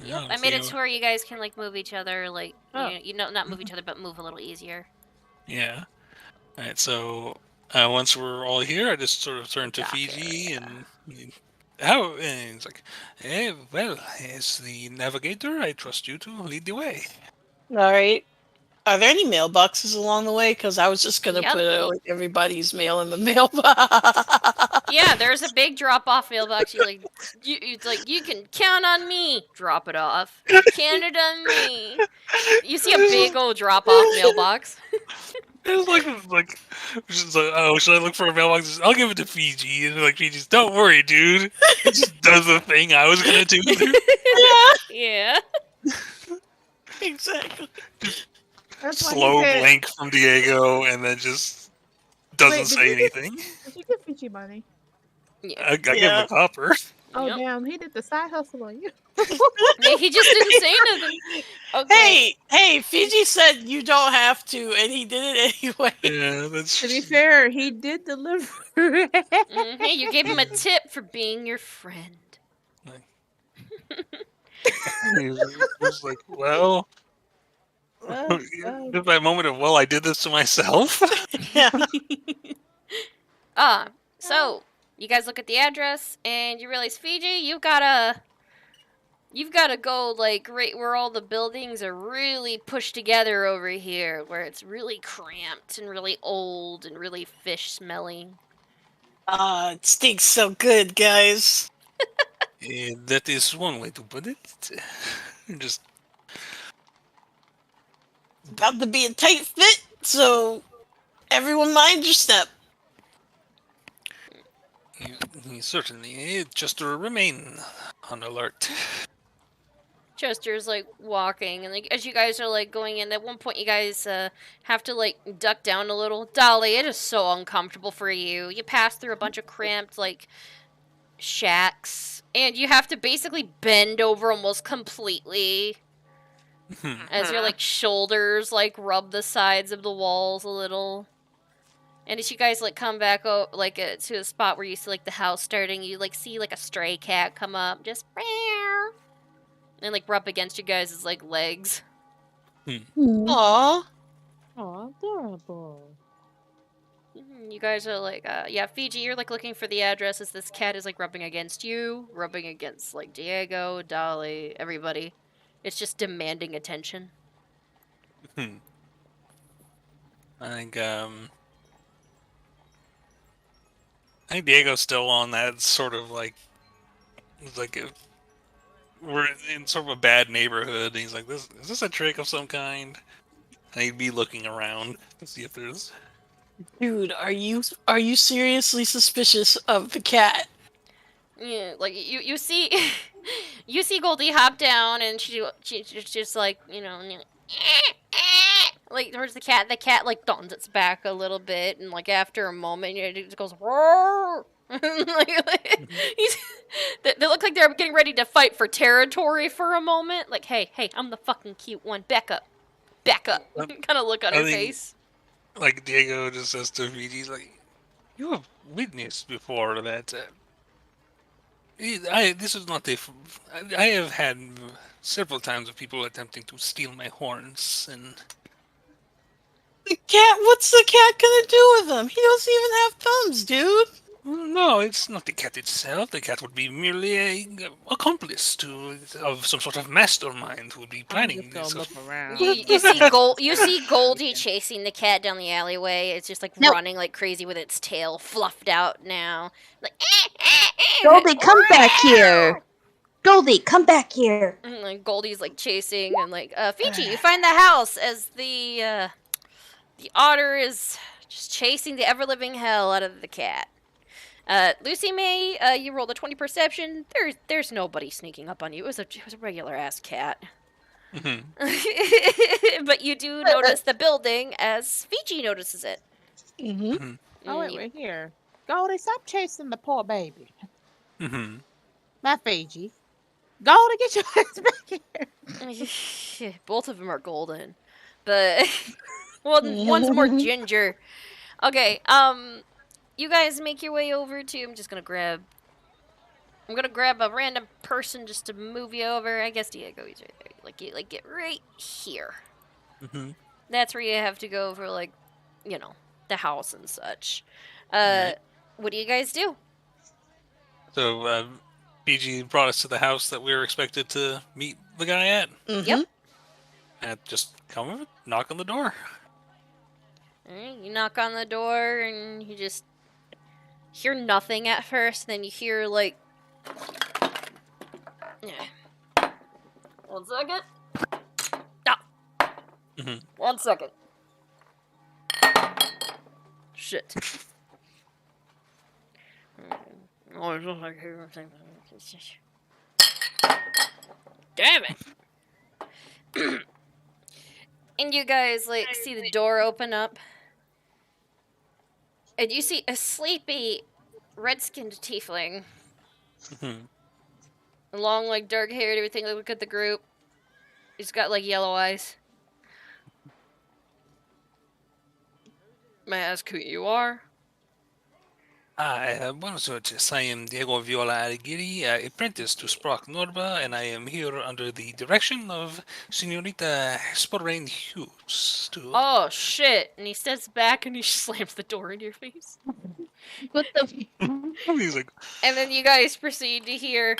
Yep, I made it to where you guys can like move each other, like not move each other, but move a little easier. Yeah. All right. So once we're all here, I just sort of turn to Fiji and how, and it's like, well, as the navigator, I trust you to lead the way. All right. Are there any mailboxes along the way? Because I was just gonna put like everybody's mail in the mailbox. Yeah, there's a big drop-off mailbox. It's like you can count on me. Drop it off. Count it on me. You see a big old drop-off mailbox. It's like, oh, should I look for a mailbox? I'll give it to Fiji, and like Fiji's, don't worry, dude. It just does the thing I was gonna do. Yeah. Exactly. Slow blink from Diego, and then just doesn't say anything. Did you give Fiji money? Yeah. I give him a copper. Oh, damn, he did the side hustle on you. Yeah, he just didn't say nothing. Okay. Hey, Fiji said you don't have to, and he did it anyway. Yeah, that's. To be fair, he did deliver. Hey, you gave him a tip for being your friend. He was like, well. Just that moment of, well, I did this to myself. Yeah. So you guys look at the address and you realize, Fiji, you've gotta go like right where all the buildings are really pushed together over here, where it's really cramped and really old and really fish smelling. It stinks so good, guys. That is one way to put it. Just about to be a tight fit, so everyone mind your step. Certainly, just to remain on alert. Chester's like walking, and like as you guys are like going in, at one point you guys have to like duck down a little. Dolly, it is so uncomfortable for you. You pass through a bunch of cramped like shacks, and you have to basically bend over almost completely as your like shoulders like rub the sides of the walls a little. And as you guys like come back to a spot where you see like the house starting, you like see like a stray cat come up, just and like rub against you guys' like legs. Aww. Aw, adorable. You guys are like, yeah, Fiji, you're like looking for the address as this cat is like rubbing against you, rubbing against like Diego, Dolly, everybody. It's just demanding attention. I think Diego's still on that sort of like we're in sort of a bad neighborhood, and he's like, is this a trick of some kind? And he'd be looking around to see if there's. Dude, are you seriously suspicious of the cat? Yeah, like you see, you see Goldie hop down, and she's just like, like towards the cat. The cat like dawns its back a little bit, and like after a moment, it just goes roar. They look like they're getting ready to fight for territory for a moment. Like, hey, I'm the fucking cute one. Back up. Kind of look on her face. Like Diego just says to Fiji, like, you have witnessed before that. This is not I have had several times of people attempting to steal my horns, and the cat. What's the cat gonna do with them? He doesn't even have thumbs, dude. No, it's not the cat itself. The cat would be merely an accomplice of some sort of mastermind who would be planning this. You see Goldie chasing the cat down the alleyway. It's just like running like crazy with its tail fluffed out now. Like, Goldie, come back here. Goldie, come back here. And like Goldie's like chasing and like Fiji, you find the house as the otter is just chasing the ever living hell out of the cat. Lucy May, you rolled a 20 perception. There's nobody sneaking up on you. It was a regular ass cat. But you do notice the building as Fiji notices it. Mm-hmm. Oh, wait, we're here. Goldie, stop chasing the poor baby. Mm-hmm. My Fiji. Goldie, get your ass back here. Both of them are golden, but one's more ginger. Okay, you guys make your way over to. I'm gonna grab a random person just to move you over. I guess Diego, he's right there. Like get right here. Mm-hmm. That's where you have to go for like, the house and such. Right. What do you guys do? So, BG brought us to the house that we were expected to meet the guy at. Mm-hmm. Yep. And just come over, knock on the door. Alright, you knock on the door and you just hear nothing at first, then you hear like. Yeah. 1 second. Ah. Mhm. 1 second. Shit. Damn it! And you guys like see the door open up, and you see a sleepy, red-skinned tiefling, Mhm. long like dark hair and everything. Look at the group. He's got like yellow eyes. May I ask who you are? Buenas noches. I am Diego Viola Alighieri, apprentice to Sprock Norba, and I am here under the direction of Senorita Sporraine Hughes. Oh shit! And he steps back and he slams the door in your face. What the? He's like, And then you guys proceed to hear.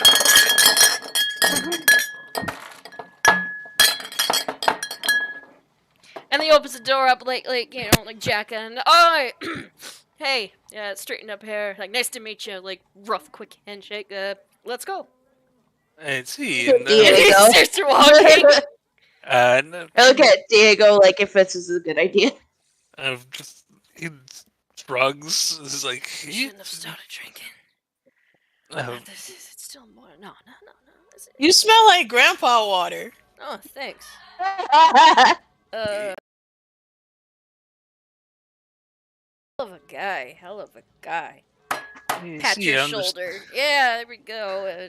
And he opens the door up like Jacka and hey, yeah, straighten up hair. Like, nice to meet you. Like, rough, quick handshake. Let's go. let's see. Diego. And he starts walking. No, I look at Diego like if this is a good idea. he shrugs. This is like, Shouldn't have started drinking. It's still more. No. You smell like grandpa water. Oh, thanks. Hell of a guy. Pat your shoulder. Yeah, there we go.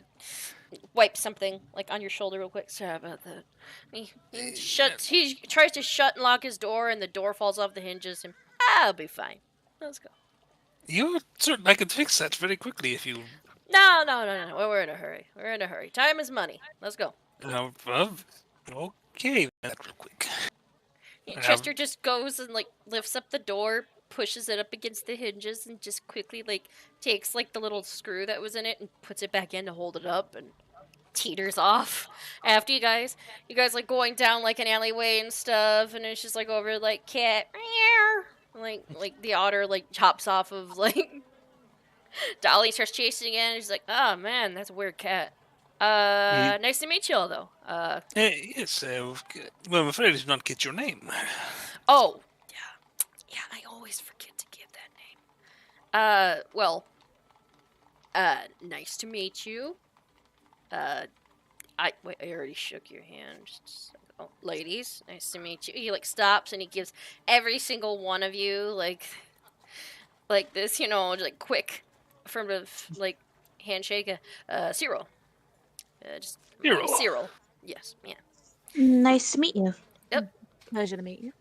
Wipe something like on your shoulder real quick. Sorry about that. He shuts. He tries to shut and lock his door, and the door falls off the hinges. And I'll be fine. Let's go. You're certain I could fix that very quickly if you. No. We're in a hurry. Time is money. Let's go. Okay, that real quick. Chester just goes and like lifts up the door, pushes it up against the hinges, and just quickly like takes like the little screw that was in it and puts it back in to hold it up and teeters off. After you guys like going down like an alleyway and stuff, and it's just like over like cat, like the otter like chops off of like Dolly starts chasing again. And she's like, oh man, that's a weird cat. Nice to meet you all though. Yes, well, I'm afraid I did not get your name. Oh, yeah, I always forget to give that name. Well, nice to meet you. I already shook your hand. Oh, ladies, nice to meet you. He like stops and he gives every single one of you like this, like quick, affirmative like handshake. Cyril. Just Cyril. Cyril. Yes, yeah. Nice to meet you. Pleasure to meet you.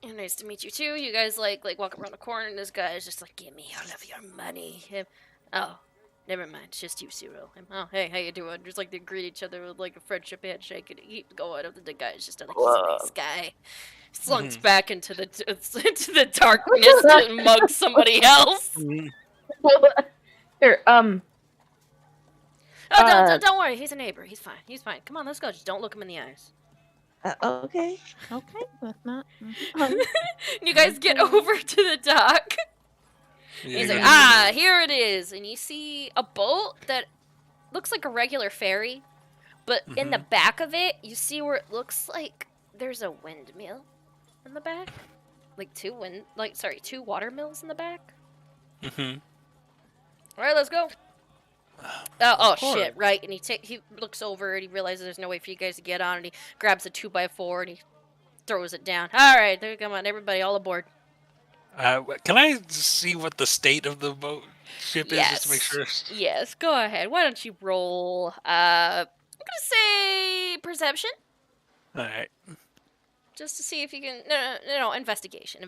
And nice to meet you too. You guys like walk around the corner, and this guy is just like, "Give me all of your money." Oh, never mind. It's just you, Cyril. Oh, hey, how you doing? Just like they greet each other with like a friendship handshake, and he keeps going. The guy is just like, he's a nice guy. Slunks back into the darkness to mug somebody else. Here, Oh, don't worry. He's a neighbor. He's fine. Come on, let's go. Just don't look him in the eyes. Okay. Okay, that's not. You guys get over to the dock. And he's like, Yeah. here it is. And you see a boat that looks like a regular ferry, but in the back of it, you see where it looks like there's a windmill in the back. Like two water mills in the back. Mm-hmm. All right, let's go. Of Shit, course. right. And he looks over and he realizes there's no way for you guys to get on, and he grabs a 2x4 and he throws it down. All right, there, come on, everybody, all aboard. Can I see what the state of the boat ship is, just to make sure? Yes, go ahead. Why don't you roll? I'm gonna say perception, All right. just to see if you can. No, investigation.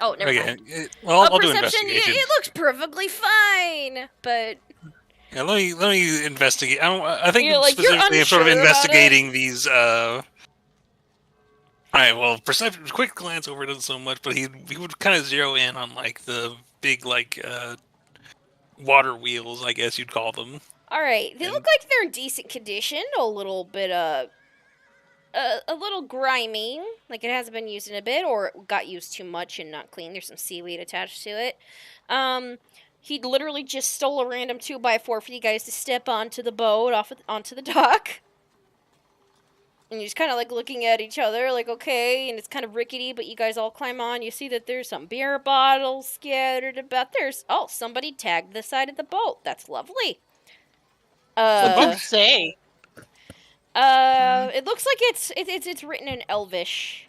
Oh, never Okay. mind. Well, I'll do Perception. investigation. It looks perfectly fine, but Yeah, let me investigate. I think You're like, you're specifically I'm sort of unsure about it? investigating these. All right. Well, perception. Quick glance over doesn't so much, but he would kind of zero in on like the big water wheels, I guess you'd call them. all right. They And- look like they're in decent condition. A little bit a little grimy, like it hasn't been used in a bit, or it got used too much and not clean. There's some seaweed attached to it. He literally just stole a random 2x4 for you guys to step onto the boat, onto the dock. And you're just kind of like looking at each other, like, okay, and it's kind of rickety, but you guys all climb on. You see that there's some beer bottles scattered about. Somebody tagged the side of the boat. That's lovely. What did it say? It looks like it's written in Elvish.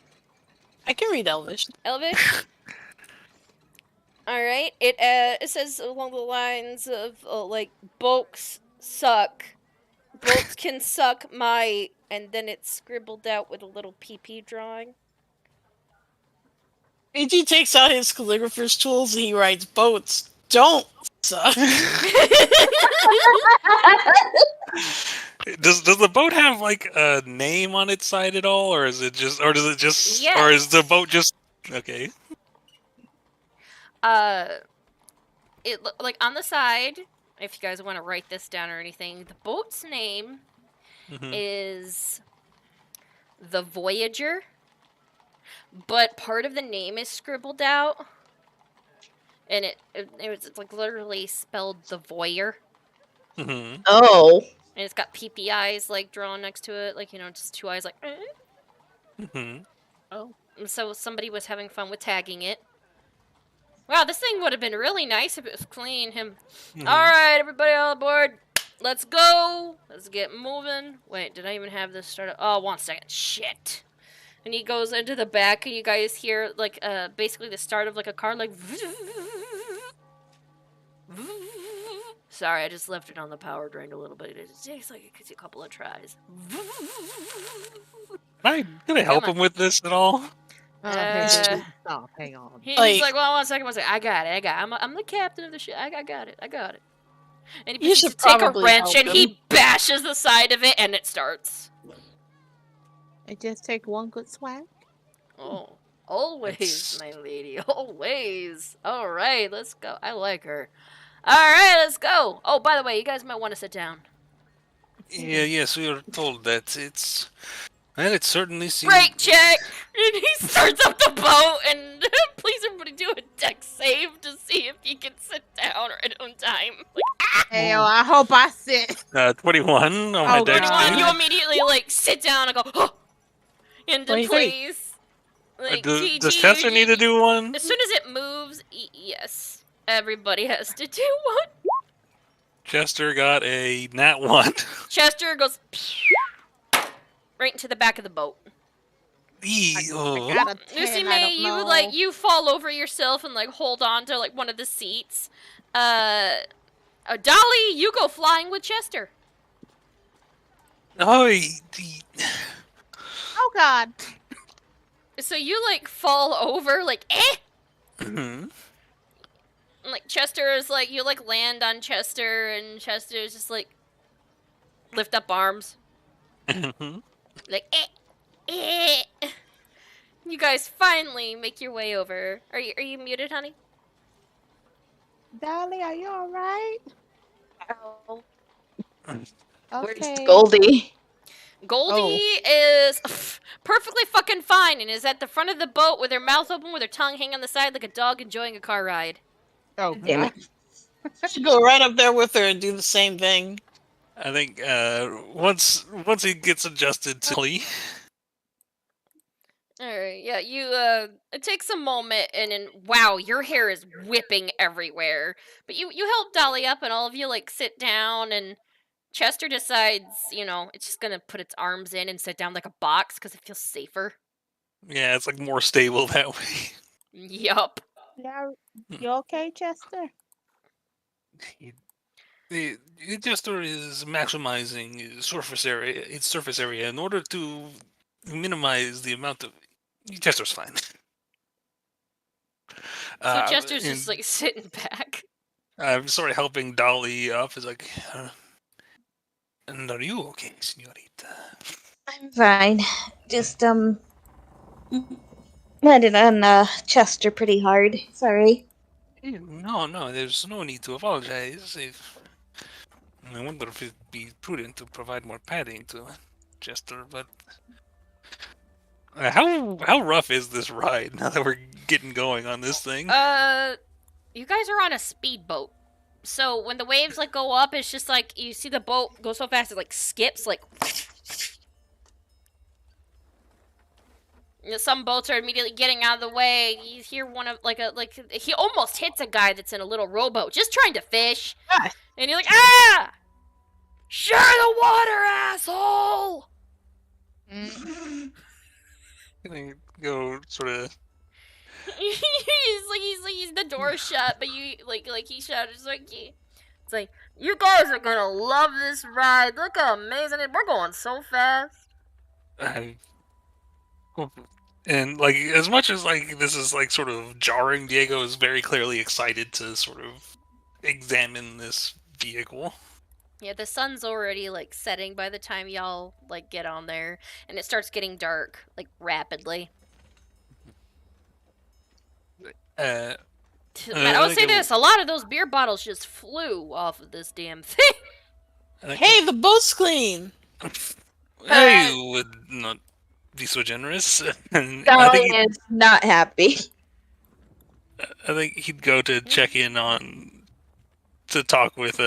I can read Elvish. Elvish. All right. It says along the lines of like boats suck. Boats can suck my, and then it's scribbled out with a little PP drawing. AG takes out his calligrapher's tools and he writes, "Boats don't suck." Does the boat have like a name on its side at all, or does it just, or is the boat just okay? Like on the side, if you guys want to write this down or anything, the boat's name is the Voyager, but part of the name is scribbled out, and it's like literally spelled the Voyeur, Mm-hmm. Oh. and it's got PP eyes like drawn next to it, like just two eyes, like. Mm-hmm. Oh. And so somebody was having fun with tagging it. Wow, this thing would have been really nice if it was clean. Mhm. All right, everybody all aboard. Let's go. Let's get moving. Wait, did I even have this started? Oh, 1 second. Shit. And he goes into the back, and you guys hear like basically the start of like a car, like. Sorry, I just left it on the power drain a little bit. It takes like a couple of tries. Can I help Come on. him with this at all? Stop, hang on. He's Like- like, well, 1 second, 1 second. I got it. I'm the captain of the ship. I got it. And he You proceeds should to take a probably wrench help and he bashes the side of it, and it starts. It just take one good swag. Oh, always, It's- my lady, always. All right, let's go. I like her. All right, let's go. Oh, by the way, you guys might want to sit down. Yes, we were told that it's. Well, it certainly seems. Break check. And he starts up the boat, and please everybody do a deck save to see if you can sit down right on time. Like, Hey, I hope I sit. 21 on my Oh, dex. God. save. you immediately like sit down and go oh, into 23. place. Like, Does Chester need to do one? As soon as it moves, yes, everybody has to do one. Chester got a nat 1. Chester goes right into the back of the boat. Oh. I got a 10, Lucy I May, don't know. you fall over yourself and like hold on to like one of the seats. Dolly, you go flying with Chester. Oh, Oh God. So you like fall over like Mhm. And, like Chester is like you like land on Chester and Chester is just like lift up arms Mhm. like You guys finally make your way over. Are you muted, honey? Dolly, are you alright? Where's Okay. Goldie? Goldie is perfectly fucking fine and is at the front of the boat with her mouth open with her tongue hanging on the side like a dog enjoying a car ride. Oh, Damn it. Go right up there with her and do the same thing. I think once he gets adjusted to Dolly, Alright, yeah, you, it takes a moment, and then, wow, your hair is whipping everywhere. But you help Dolly up, and all of you, like, sit down, and Chester decides, it's just gonna put its arms in and sit down like a box, because it feels safer. yeah, it's like more stable that way. Yup. yeah. You okay, Chester? The Jester is maximizing its surface area, in order to minimize the amount of. Chester's fine. So Chester's And just, like, sitting back. I'm sort of helping Dolly up. Is like, and are you okay, Senorita? I'm fine. Just, landed on, Chester pretty hard. Sorry. No, there's no need to apologize. I wonder if it'd be prudent to provide more padding to Chester, but how rough is this ride now that we're getting going on this thing? You guys are on a speedboat. So when the waves, like, go up, it's just like, you see the boat go so fast, it, like, skips, like... Some boats are immediately getting out of the way. You hear one of, he almost hits a guy that's in a little rowboat, just trying to fish. Ah. And you're like, ah! Share the water, asshole! Gonna go sort of. he's the door shut, but you, he shouted, it's like, you guys are gonna love this ride. Look how amazing it is. We're going so fast. And like, as much as like this is like sort of jarring, Diego is very clearly excited to sort of examine this vehicle. Yeah, the sun's already, like, setting by the time y'all, like, get on there, and it starts getting dark, like, rapidly. Uh, Man, I will say this: a lot of those beer bottles just flew off of this damn thing. Hey, the boat's clean. I would not be so generous. And Dolly is not happy. I think he'd go to check in to talk with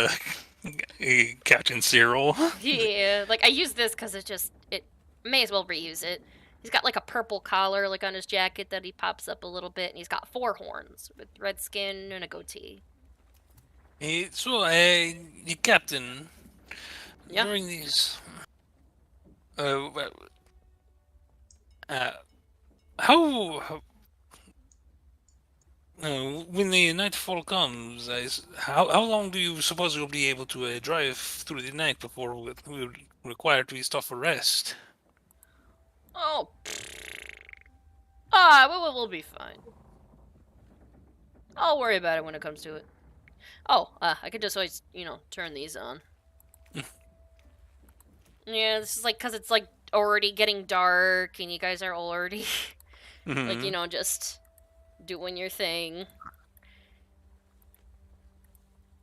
Captain Cyril. Yeah, like, I use this because it may as well reuse it. He's got, like, a purple collar, like, on his jacket that he pops up a little bit, and he's got 4 horns with red skin and a goatee. So, the captain, Yeah. during these, how when the nightfall comes, how long do you suppose you'll be able to drive through the night before we're required to stop for rest? Oh. We'll be fine. I'll worry about it when it comes to it. Oh, I could just always, turn these on. Yeah, this is like, because it's, like, already getting dark, and you guys are already, like, just doing your thing.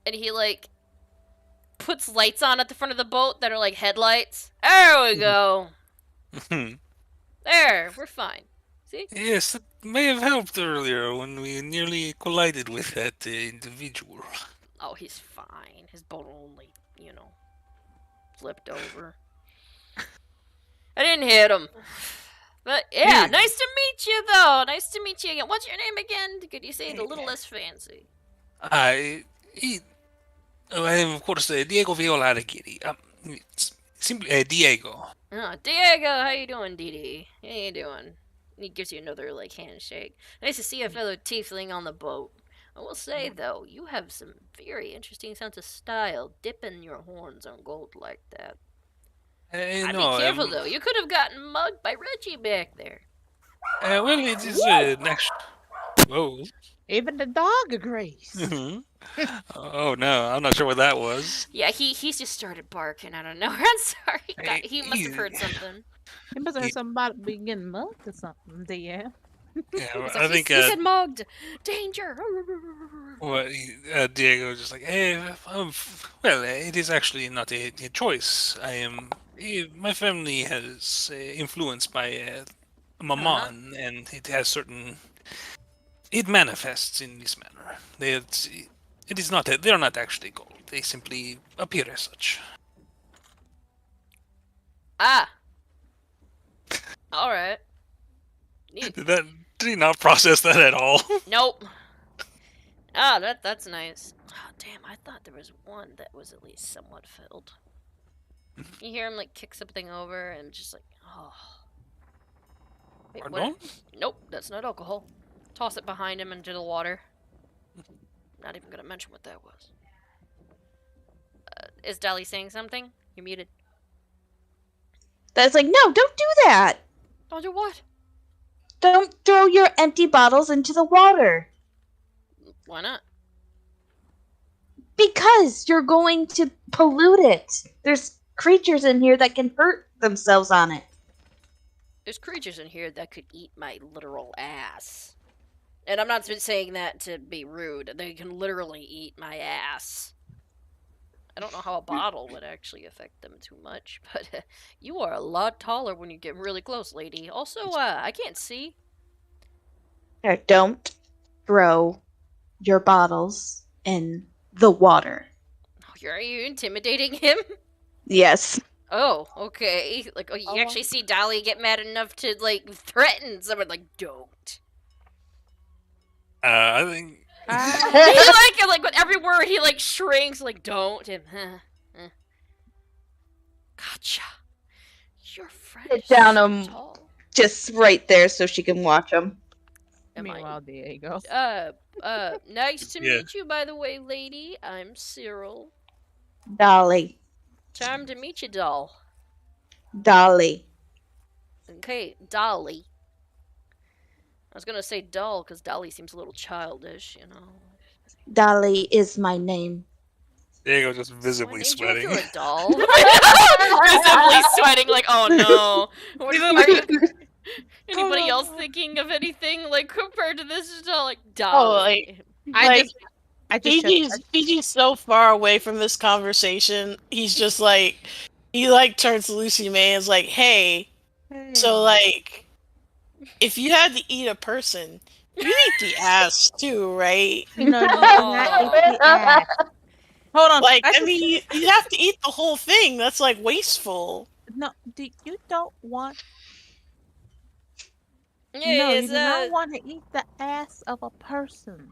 And he, like, puts lights on at the front of the boat that are, like, headlights. There we go. There, we're fine. See? Yes, that may have helped earlier when we nearly collided with that individual. Oh, he's fine. His boat only, flipped over. I didn't hit him. But, yeah, nice to meet you, though. Nice to meet you again. What's your name again? Could you say it a little less fancy? I am, of course, Diego Viola Kitty. Simply Diego. Oh, Diego, how you doing, Dee? How you doing? He gives you another, like, handshake. Nice to see a fellow tiefling on the boat. I will say, though, you have some very interesting sense of style, dipping your horns on gold like that. I'd be careful, though. You could have gotten mugged by Reggie back there. Well, it is next. Whoa. Even the dog agrees. Oh no, I'm not sure what that was. Yeah, he just started barking. I don't know. I'm sorry. He must have heard something. He must have heard something about being getting mugged or something, yeah. Yeah, I think he said mugged. Danger. Well, Diego was just like, hey, well, it is actually not a choice. My family has influenced by Maman, and it has certain It manifests in this manner. It is not. They are not actually gold. They simply appear as such. Ah. All right. Neat. Did he not process that at all? Nope. Ah, that's nice. Oh, damn, I thought there was one that was at least somewhat filled. You hear him like kick something over and just like, oh. Wait, what? Pardon? Nope, that's not alcohol. Toss it behind him into the water. Not even gonna mention what that was. Is Dolly saying something? You're muted. That's like, no, don't do that. Don't do what? Don't throw your empty bottles into the water. Why not? Because you're going to pollute it. There's creatures in here that can hurt themselves on it. There's creatures in here that could eat my literal ass. And I'm not saying that to be rude. They can literally eat my ass. I don't know how a bottle would actually affect them too much, but you are a lot taller when you get really close, lady. Also, I can't see. Don't throw your bottles in the water. Are you intimidating him? Yes. Oh, okay. Like, oh, you actually see Dolly get mad enough to, like, threaten someone, like, don't. I think. He, like, with every word, he, like, shrinks, like, don't, and, Gotcha. Your friend Sit is down, so tall. Just right there so she can watch them. Meanwhile, Diego. Nice to Yeah. meet you, by the way, lady. I'm Cyril. Dolly. Time to meet you, doll. Dolly. Okay, Dolly. I was gonna say doll, because Dolly seems a little childish, you know. Dolly is my name. Diego just So I visibly named sweating. you after a doll. Visibly sweating, like, oh no. Are you, anybody else thinking of anything, like, compared to this doll? Like, Dolly. like, I just Fiji's so far away from this conversation. He's just like, he like turns to Lucy May and is like, hey, so like, if you had to eat a person, you eat the ass too, right? No, you cannot eat the ass. Hold on. Like, I mean, you have to eat the whole thing. That's like wasteful. No, you don't want. Yeah, No, you it's, do not want to eat the ass of a person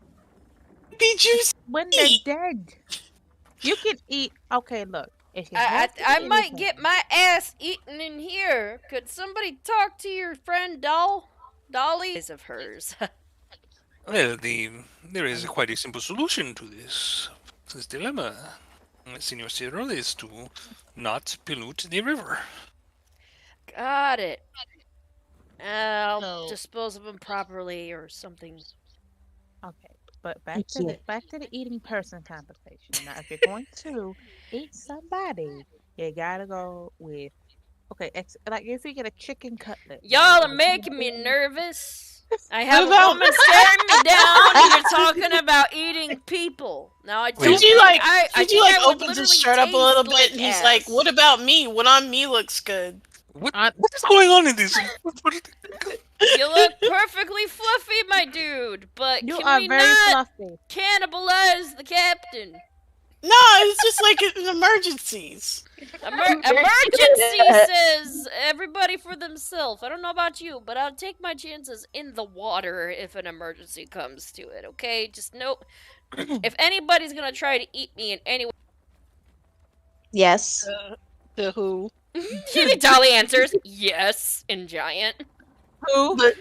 Be juicy. when they're dead. You can eat. Okay, look. If you I have to eat might anything- get my ass eaten in here. Could somebody talk to your friend Dolly? Is of hers. Well, there is quite a simple solution to this dilemma. Senor Cyril is to not pollute the river. Got it. I'll So- dispose of them properly or something. Okay, but back Thank to you. the eating person conversation. Now, if you're going to eat somebody, you gotta go with. Okay, like if you get a chicken cutlet. Y'all are right, making me nervous. I have a about- woman staring me down, and you're talking about eating people. Now I don't Wait. Fiji think like, I Fiji think like I would opens his literally shirt up a little taste bit, and he's like, ass. "What about me? What on me looks good?" What is going on in this? You look perfectly fluffy, my dude. But You can are we very not fluffy. cannibalize the captain? No, it's just like in emergencies. Emergency says everybody for themselves. I don't know about you, but I'll take my chances in the water if an emergency comes to it, okay? Just know if anybody's gonna try to eat me in any way. Yes. The who? Dolly answers, yes, in giant. Who? But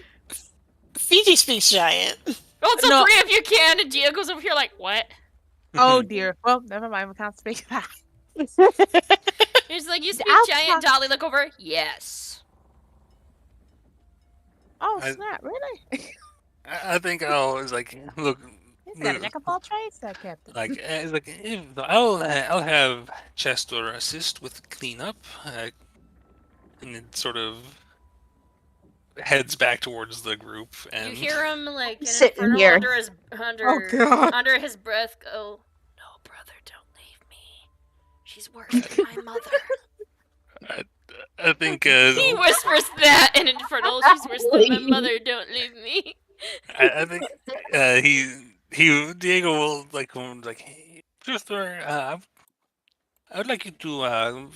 Fiji speaks giant. Oh, so No. three of you can, and Diego's over here like, what? Oh dear. Well, never mind. We can't speak. He's like, you speak I'll giant, talk- Dolly, look over. Yes. Oh I- snap! Really? I think I'll look. He's got a jack of all trades, that captain. It's like I'll have Chester assist with cleanup, and it sort of heads back towards the group. And You hear him like an Sitting infernal here. God. under his breath go, "No, brother, don't leave me. She's worse than my mother." I think He whispers that in infernal. She's worse than my mother. Don't leave me. I think Diego will like, hey, Drifter, I would like you to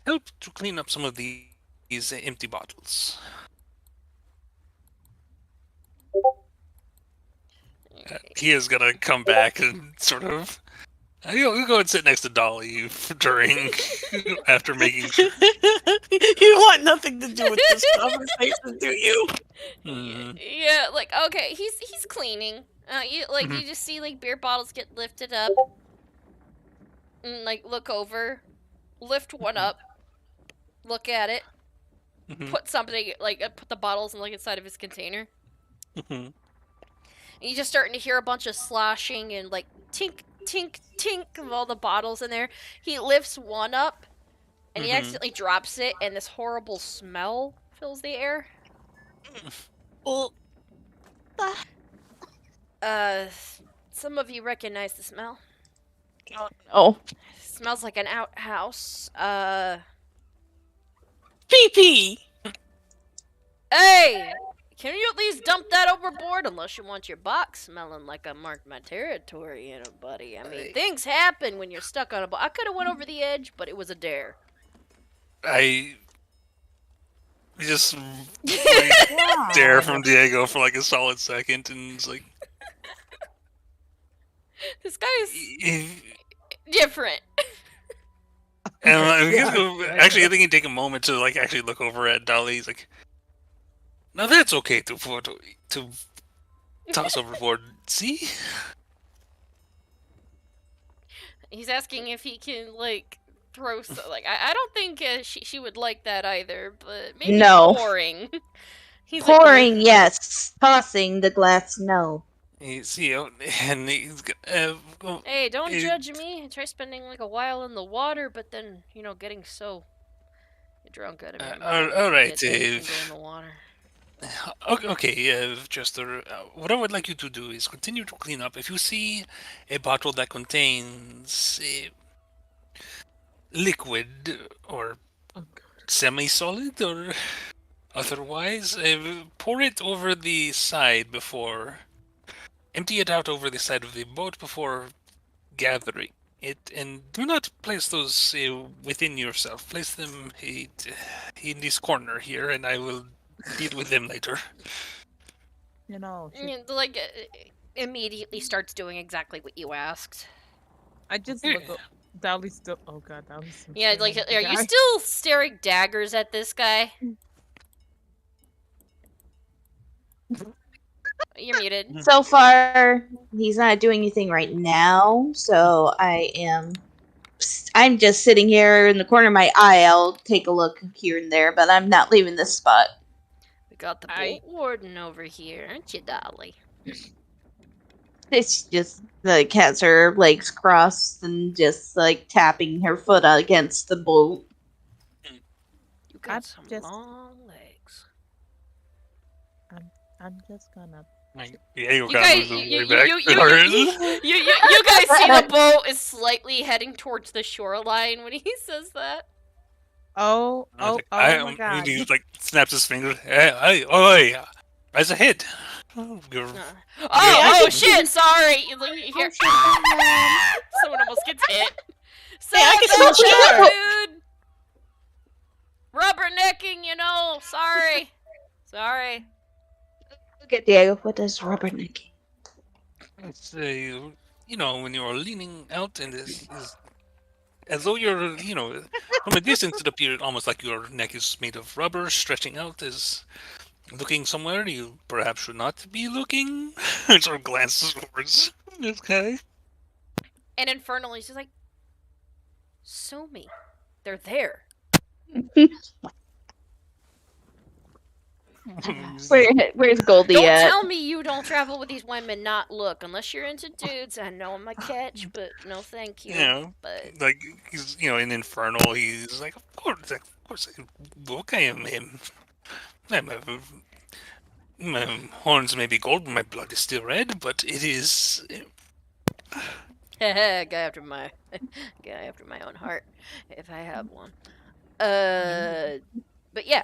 help to clean up some of these empty bottles. He is gonna come back and sort of. You'll go and sit next to Dolly during after making sure. You want nothing to do with this conversation, do you? Yeah, like okay, he's cleaning. You just see like beer bottles get lifted up, and like look over, lift one up, look at it, put something put the bottles in like inside of his container. And you're just starting to hear a bunch of sloshing and like tink, tink, tink of all the bottles in there. He lifts one up, and he accidentally drops it, and this horrible smell fills the air. Well, Some of you recognize the smell. Oh, It smells like an outhouse. PP. Hey! Can you at least dump that overboard? Unless you want your box smelling like I marked my territory in it, buddy. I mean, things happen when you're stuck on a boat. I could have went over the edge, but it was a dare. I just stare from Diego for like a solid second, and it's like, This guy is different. and actually, I think he'd take a moment to like actually look over at Dolly. He's like, now that's okay to toss overboard. See? He's asking if he can like throw I don't think she would like that either, but maybe No. pouring. He's pouring, yes. Tossing the glass, no. And he's hey, don't judge me. I try spending like a while in the water, but then getting so drunk out of your mind. all right, Can't Dave. go in the water. Okay, Chester. What I would like you to do is continue to clean up. If you see a bottle that contains liquid or semi-solid or otherwise, pour it over the side before. Empty it out over the side of the boat before gathering it, and do not place those within yourself. Place them in this corner here, and I will deal with them later. You know, Immediately starts doing exactly what you asked. I just look up. Dolly's still. Oh god, Dolly's. Yeah, like, are you still staring daggers at this guy? You're muted. So far, he's not doing anything right now, so I'm just sitting here in the corner of my eye. I'll take a look here and there, but I'm not leaving this spot. We got the boat warden over here, aren't you, Dolly? It's just the cats her legs crossed and just like tapping her foot against the boat. You got some long legs. I'm just gonna. You guys see the boat is slightly heading towards the shoreline when he says that. Oh my god! He like snaps his fingers. Hey, rise ahead. Oh shit! Sorry. Here. Someone almost gets hit. Dude. Rubbernecking, Sorry. Sorry. Look at Diego. What does rubbernecking? It's when you're leaning out and is as though you're, from a distance it appeared almost like your neck is made of rubber, stretching out as looking somewhere you perhaps should not be looking. Sort of glances towards this guy. And Infernal is just like, sue me. They're there. Where's Goldie Don't at? tell me you don't travel with these women, not look. Unless you're into dudes, I know I'm a catch, but no thank you. Yeah, but like, he's, in Infernal, he's like, of course, look, I am him. My horns may be gold, but my blood is still red, but it is... guy after my own heart, if I have one. But yeah,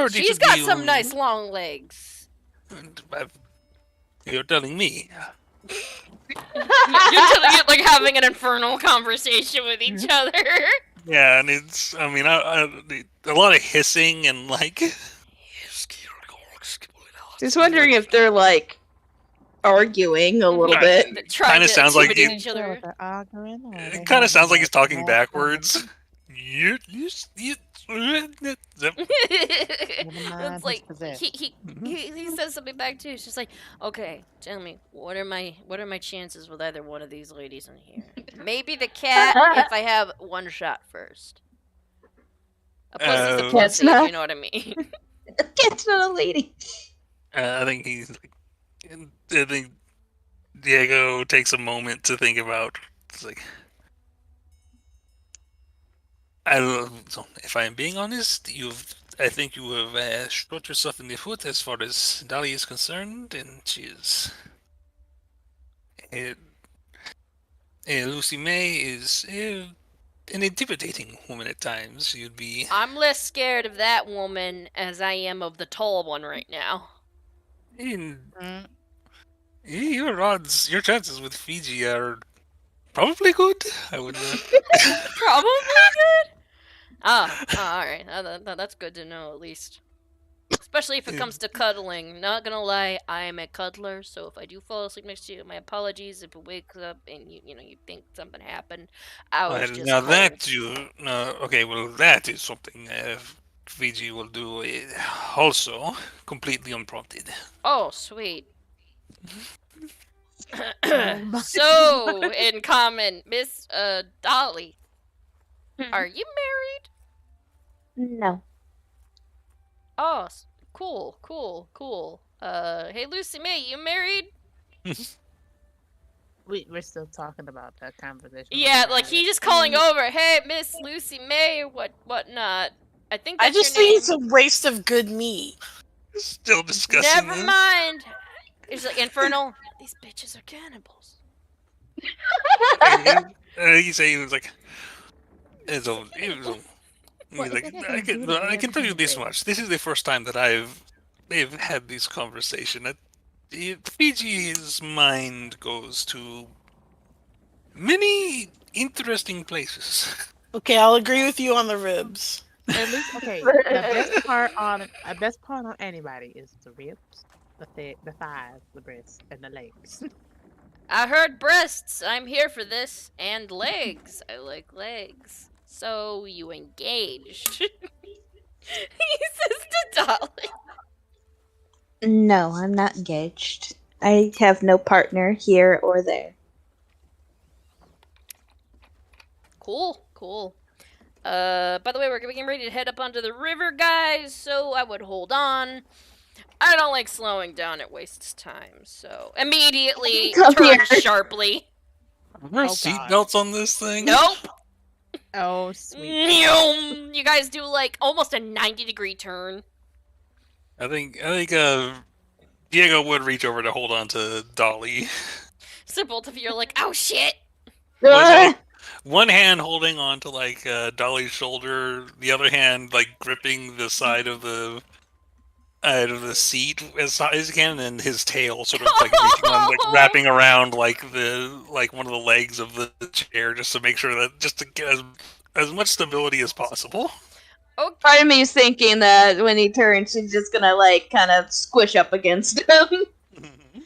she's got some nice long legs. You're telling me. You're telling it like having an infernal conversation with each other. Yeah, and it's, I mean, a lot of hissing and like. Just wondering if they're like arguing a little Right. bit. Trying Kinda to sounds like intimidate it- each other. They're arguing, or It they kind of sounds having like he's a talking bad backwards. You. Zip. It's like possessed. he says something back too. It's just like, okay, tell me, what are my chances with either one of these ladies in here? Maybe the cat if I have one shot first. A pussy's a Uh, Cat's pussy, if not- you know what I mean. It's not a lady. I think he's. I think Diego takes a moment to think about. It's like. So if I am being honest, I think you have shot yourself in the foot as far as Dolly is concerned, and she is. Uh, Lucy May is an intimidating woman at times. You'd be. I'm less scared of that woman as I am of the tall one right now. In, Mm. your chances with Fiji are probably good. I would not. Probably good. Alright. That's good to know, at least. Especially if it comes to cuddling. Not gonna lie, I am a cuddler, so if I do fall asleep next to you, my apologies. If it wakes up and you think something happened, I was just Now cold. that okay, well that is something Fiji will do also completely unprompted. Oh, sweet. my So, in common, Miss Dolly, Hmm. are you married? No. Oh, cool. Hey Lucy May, you married? We're still talking about that conversation. Yeah, like he's just calling over. Hey, Miss Lucy May, or whatnot. I think I that's just your name. think it's a waste of good meat. Still discussing Never this. mind. He's like Infernal. These bitches are cannibals. He was like, he's like, I can tell you this much. This is the first time that they've had this conversation. Fiji's mind goes to many interesting places. Okay, I'll agree with you on the ribs. At least, okay. The best part on anybody is the ribs, the thighs, the breasts, and the legs. I heard breasts. I'm here for this. And legs. I like legs. So you engaged. He says to Dolly. No, I'm not engaged. I have no partner here or there. Cool. By the way, we're getting ready to head up onto the river, guys, so I would hold on. I don't like slowing down, it wastes time, so immediately Come turn here. sharply. Are there Oh, God. seatbelts on this thing? Nope. Oh, sweet. Nyum. You guys do like almost a 90-degree turn. I think Diego would reach over to hold on to Dolly. So both of you are like, oh shit. Was one hand holding on to like Dolly's shoulder, the other hand like gripping the side of the seat as high as he can, and his tail sort of like reaching on, like wrapping around like one of the legs of the chair, just to make sure that just to get as much stability as possible. Okay. Part of me is thinking that when he turns, she's just gonna like kind of squish up against him.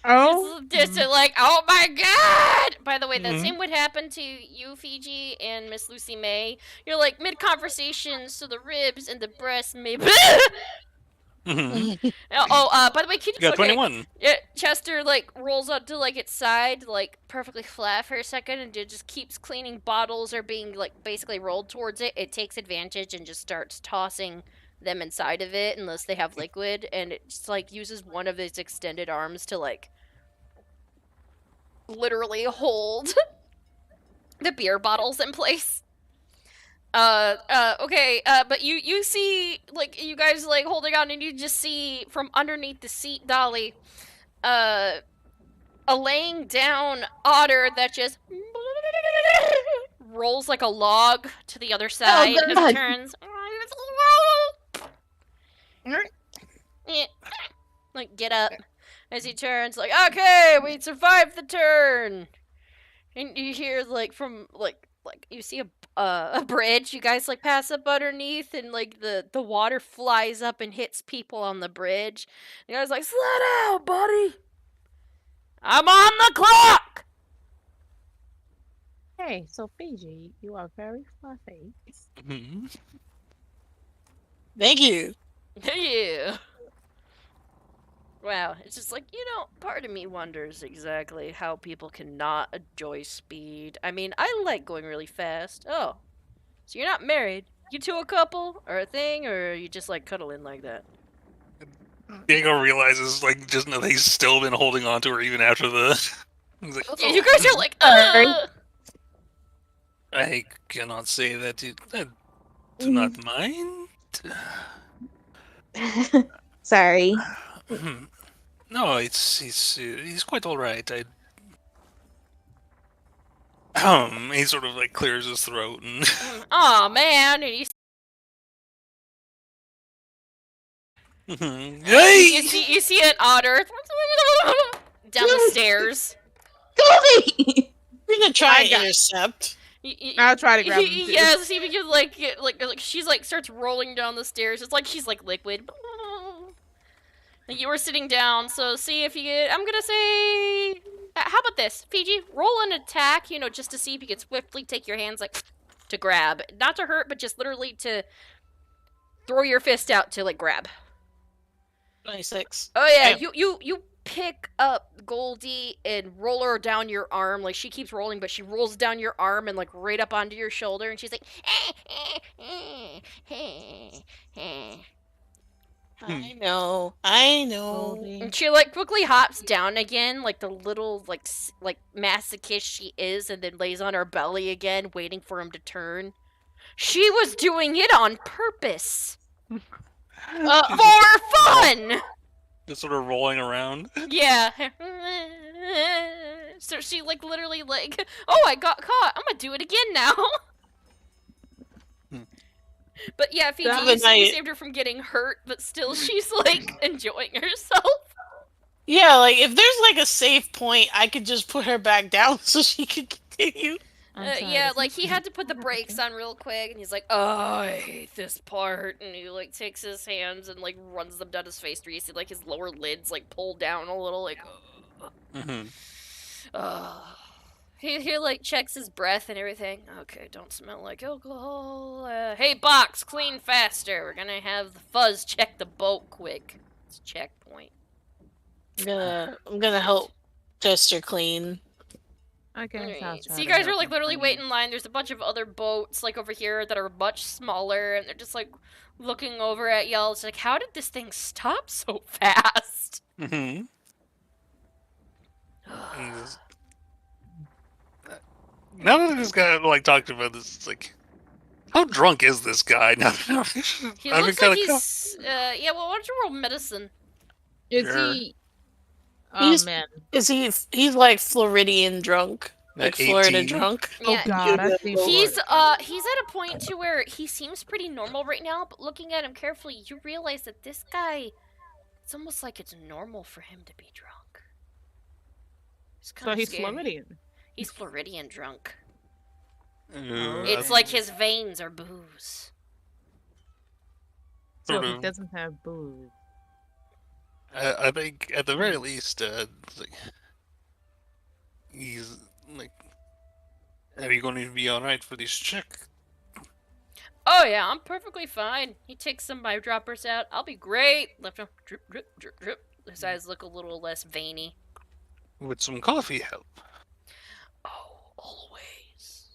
Oh, Just like, oh my god! By the way, the Mhm. same would happen to you, Fiji, and Miss Lucy May. You're like mid-conversation, so the ribs and the breasts may... Mhm. By the way, can You got okay, 21. yeah, Chester, like, rolls up to, like, its side, like, perfectly flat for a second, and it just keeps cleaning bottles or being, like, basically rolled towards it. It takes advantage and just starts tossing them inside of it unless they have liquid, and it just, like, uses one of its extended arms to, like, literally hold the beer bottles in place. Okay, but you see, like, you guys, like, holding on, and you just see from underneath the seat, Dolly, a laying down otter that just rolls like a log to the other side as God. it turns. Like, get up. As he turns, like, okay, we survived the turn. And you hear from you see a bridge. You guys pass up underneath, and the water flies up and hits people on the bridge. And you guys slow down, buddy. I'm on the clock. Hey, so Fiji, you are very fluffy. Mhm. Thank you. Yeah. Wow, it's just part of me wonders exactly how people cannot enjoy speed. I mean, I like going really fast. Oh, so you're not married? You two a couple or a thing, or you just cuddling like that? Diego realizes just that he's still been holding on to her even after the. He's like, Yeah, you guys are Sorry. I cannot say that I do not mind. Sorry. No, he's quite all right. He sort of clears his throat and. Oh man, and Hey! you see an otter down the stairs. Goldie! We're gonna try I and got- intercept. I'll try to grab him too. Yes, he begins she's starts rolling down the stairs. It's like she's liquid. You were sitting down, so see if you get. I'm gonna say. How about this, Fiji? Roll an attack, just to see if you can swiftly take your hands to grab, not to hurt, but just literally to throw your fist out to grab. 26. Oh yeah, Damn. you pick up Goldie and roll her down your arm. She keeps rolling, but she rolls down your arm and right up onto your shoulder, and she's like, I know. And Goldie. she quickly hops down again, the little masochist she is, and then lays on her belly again, waiting for him to turn. She was doing it on purpose for fun. Just sort of rolling around. Yeah. So she literally oh, I got caught. I'm gonna do it again now. But yeah, Fiji, you saved her from getting hurt, but still she's enjoying herself. Yeah, if there's a safe point, I could just put her back down so she could continue. Yeah, he had to put the brakes on real quick, and he's like, "Oh, I hate this part," and he takes his hands and runs them down his face. You see his lower lids pull down a little, He checks his breath and everything. Okay, don't smell like alcohol. Hey, Box, clean faster. We're gonna have the fuzz check the boat quick. It's a checkpoint. I'm gonna help Chester clean. Okay, Right. So you guys are literally waiting in line. There's a bunch of other boats over here that are much smaller, and they're just looking over at y'all. It's how did this thing stop so fast? Mm-hmm. Now that I just got talked about this, it's how drunk is this guy? Now, He looks like he's. Yeah. Well, why don't you roll medicine? Is Sure. he? Oh He's- man. Is he's Floridian drunk? Florida 18? drunk? Yeah. Oh god, I see He's Florida. he's at a point to where he seems pretty normal right now, but looking at him carefully, you realize that this guy, it's almost like it's normal for him to be drunk. It's kind So of he's scary. Floridian. He's Floridian drunk. Uh, It's like his veins are booze. So Sort he of. doesn't have booze. I think at the very least, he's are you going to be all right for this check? Oh yeah, I'm perfectly fine. He takes some of my droppers out. I'll be great. Left arm, drip, drip, drip, drip. His eyes look a little less veiny. Would some coffee help? Oh, always.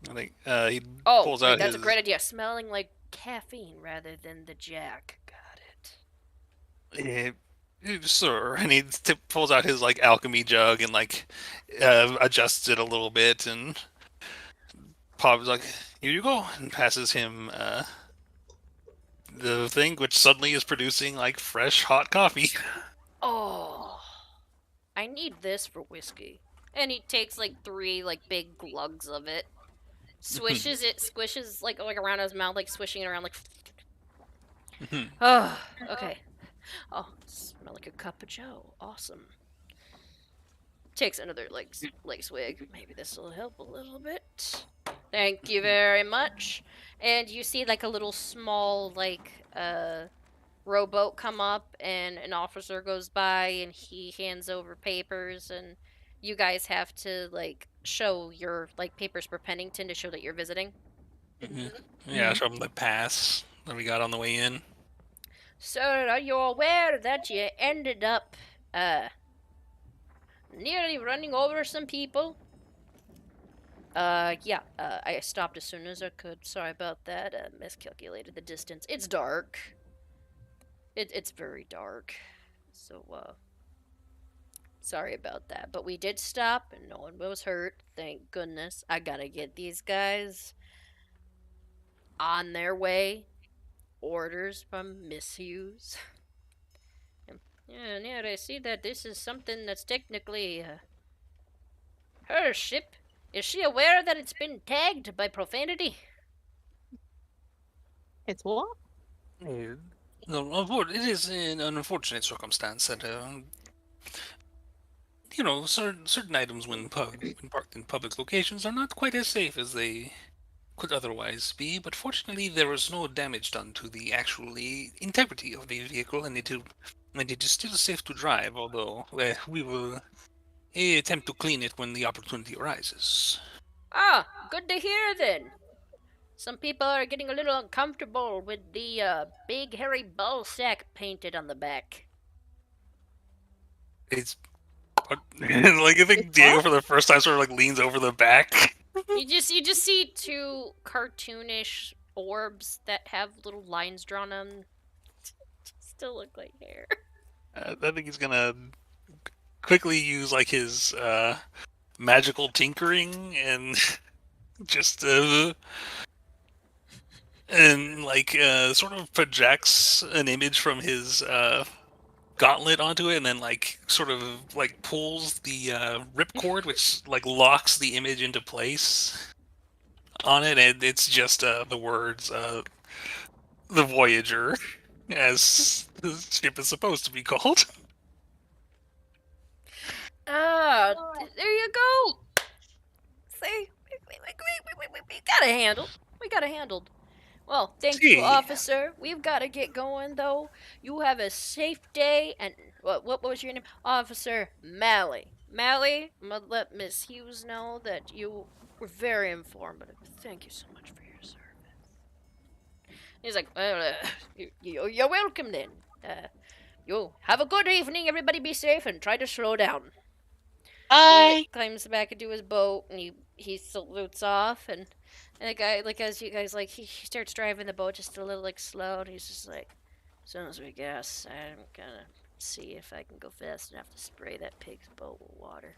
I think he Oh, pulls wait, out that's his. a great idea. Smelling like caffeine rather than the Jack. Got it. Sir, and he pulls out his alchemy jug and adjusts it a little bit and pops here you go, and passes him the thing, which suddenly is producing fresh hot coffee. Oh, I need this for whiskey. And he takes 3 big glugs of it, swishes it, squishes around his mouth, swishing it around Oh, okay. Oh, smell like a cup of Joe. Awesome. Takes another like swig. Maybe this will help a little bit. Thank you very much. And you see like a little small rowboat come up, and an officer goes by and he hands over papers, and you guys have to like show your like papers for Pennington to show that you're visiting. Yeah, show them the pass that we got on the way in. Sir, are you aware that you ended up nearly running over some people? Yeah, I stopped as soon as I could. Sorry about that. Miscalculated the distance. It's dark. It's very dark. So, sorry about that. But we did stop and no one was hurt. Thank goodness. I gotta get these guys on their way. Orders from Miss Hughes. Yeah, I see that this is something that's technically, her ship. Is she aware that it's been tagged by profanity? It's what? No, it is an unfortunate circumstance that, certain items when parked in public locations are not quite as safe as they could otherwise be. But fortunately, there was no damage done to the actually integrity of the vehicle, and it is still safe to drive. Although we will attempt to clean it when the opportunity arises. Ah, good to hear then. Some people are getting a little uncomfortable with the big hairy ball sack painted on the back. It's like I think It's Diego what? for the first time sort of like leans over the back. You just see two cartoonish orbs that have little lines drawn on them. Still look like hair. I think he's gonna quickly use like his magical tinkering and just sort of projects an image from his gauntlet onto it, and then like sort of like pulls the ripcord, which like locks the image into place on it, and it's just the words "the Voyager," as the ship is supposed to be called. Ah, there you go. See, we got it handled. We got it handled. Well, thank you, See. officer. We've got to get going, though. You have a safe day, and what was your name? Officer Malley. Malley, I'm going to let Miss Hughes know that you were very informative. Thank you so much for your service. He's like, well, you're welcome then. You have a good evening. Everybody be safe and try to slow down. Bye. He climbs back into his boat and he salutes off, and the guy, like, as you guys, like, he starts driving the boat just a little like slow, and he's just like, as soon as we gas, I'm gonna see if I can go fast enough to spray that pig's boat with water.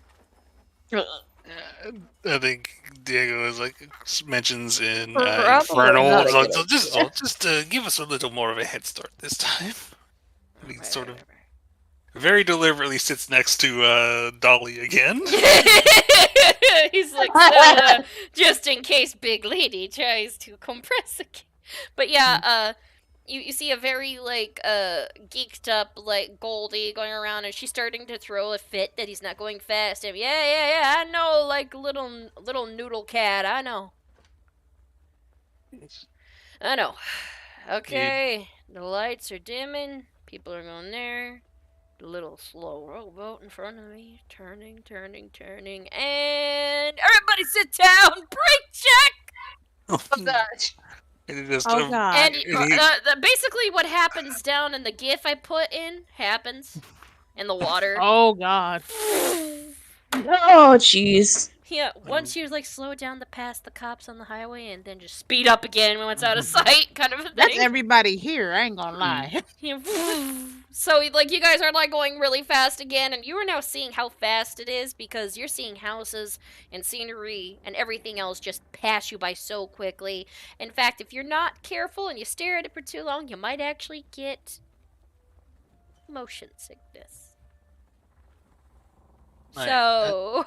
I think Diego is like mentions in Probably Infernal. not a So, good just give us a little more of a head start this time. He Right, sort of right, very deliberately sits next to Dolly again. right. He's like, so, just in case Big Lady tries to compress again. But yeah, you see a very like geeked up like Goldie going around, and she's starting to throw a fit that he's not going fast. And yeah, I know, like little noodle cat. I know. Okay, the lights are dimming. People are going there. The little slow rowboat in front of me, turning, and everybody sit down. Break check. Oh gosh. And it just, Oh God. And he- basically, what happens down in the GIF I put in happens in the water. Oh God. Oh jeez. Yeah, once you like slow down to pass the cops on the highway, and then just speed up again when it's out of sight, kind of a thing. That's everybody here. I ain't gonna lie. Yeah, so like you guys are like going really fast again, and you are now seeing how fast it is because you're seeing houses and scenery and everything else just pass you by so quickly. In fact, if you're not careful and you stare at it for too long, you might actually get motion sickness. Right. So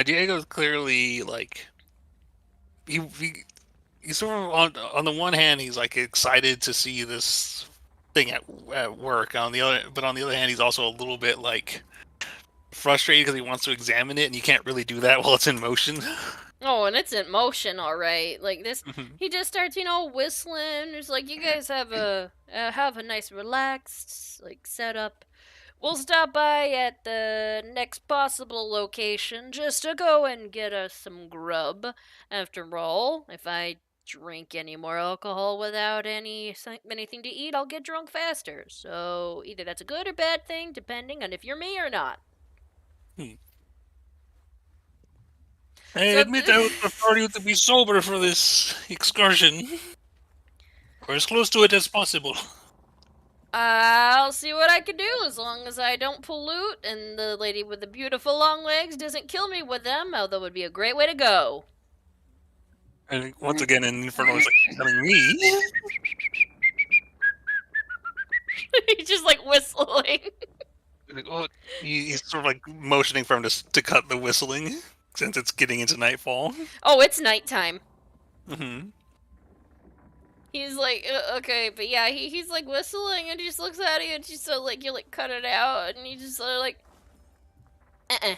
Diego's clearly like he's sort of on the one hand he's like excited to see this thing at work. On the other hand, he's also a little bit like frustrated because he wants to examine it, and you can't really do that while it's in motion. Oh, and it's in motion, all right. Like this, Mhm. he just starts, whistling. It's like, you guys have a nice, relaxed setup. We'll stop by at the next possible location just to go and get us some grub. After all, if I drink any more alcohol without anything to eat, I'll get drunk faster. So either that's a good or bad thing, depending on if you're me or not. I So admit I would prefer you to be sober for this excursion, or as close to it as possible. I'll see what I can do as long as I don't pollute and the lady with the beautiful long legs doesn't kill me with them, although it would be a great way to go. And once again, Inferno is like telling me. He's just like whistling. Like, oh, he's sort of like motioning for him to cut the whistling since it's getting into nightfall. Oh, it's nighttime. Mm-hmm. He's like, okay, but yeah, he's like whistling and he just looks at you and she's so like, you like cut it out and he just sort of like, and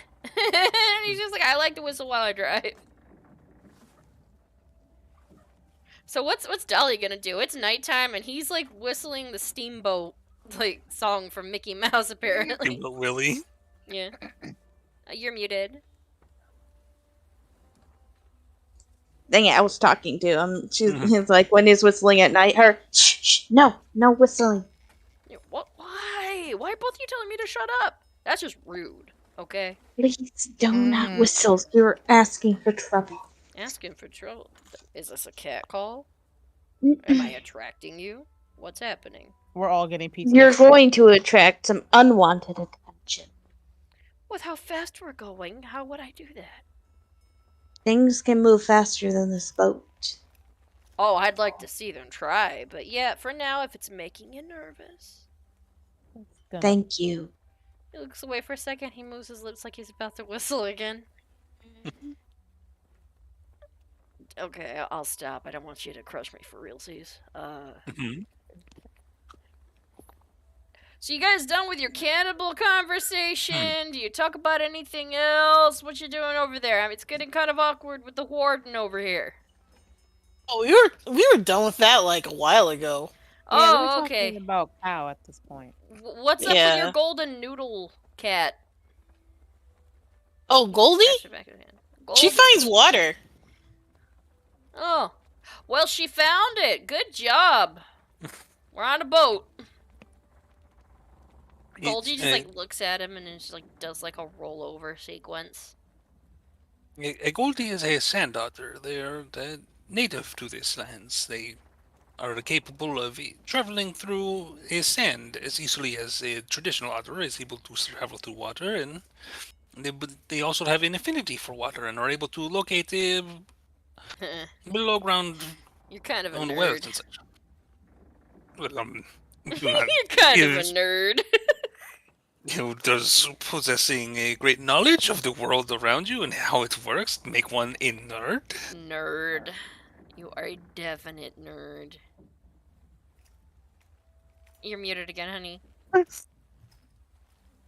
he's just like, I like to whistle while I drive. So what's Dolly gonna do? It's nighttime and he's like whistling the Steamboat like song from Mickey Mouse apparently. But Willie. Yeah. You're muted. Dang it, I was talking to him. He's like, when he's whistling at night, shh, no whistling. What? Why? Why are both of you telling me to shut up? That's just rude. Okay. Please do not whistle. You're asking for trouble. Asking for trouble. Is this a cat call? Am I attracting you? What's happening? We're all getting PTSD. You're going to attract some unwanted attention. With how fast we're going, how would I do that? Things can move faster than this boat. Oh, I'd like to see them try, but yeah, for now, if it's making you nervous. Thank you. He looks away for a second, he moves his lips like he's about to whistle again. Okay, I'll stop. I don't want you to crush me for realsies. So you guys done with your cannibal conversation? Do you talk about anything else? What you doing over there? I mean, it's getting kind of awkward with the warden over here. Oh, we were done with that like a while ago. Oh, we're okay. talking about Cow at this point. What's up with your golden noodle cat? Oh, Goldie? She finds water. Oh, well, she found it. Good job. We're on a boat. Goldie just like looks at him and then just like does like a rollover sequence. A Goldie is a sand otter. They're native to these lands. They are capable of traveling through a sand as easily as a traditional otter is able to travel through water, and they also have an affinity for water and are able to locate below ground. You're kind of a on nerd. wells and such. Well, You're kind of a nerd. Does possessing a great knowledge of the world around you and how it works make one a nerd? Nerd. You are a definite nerd. You're muted again, honey.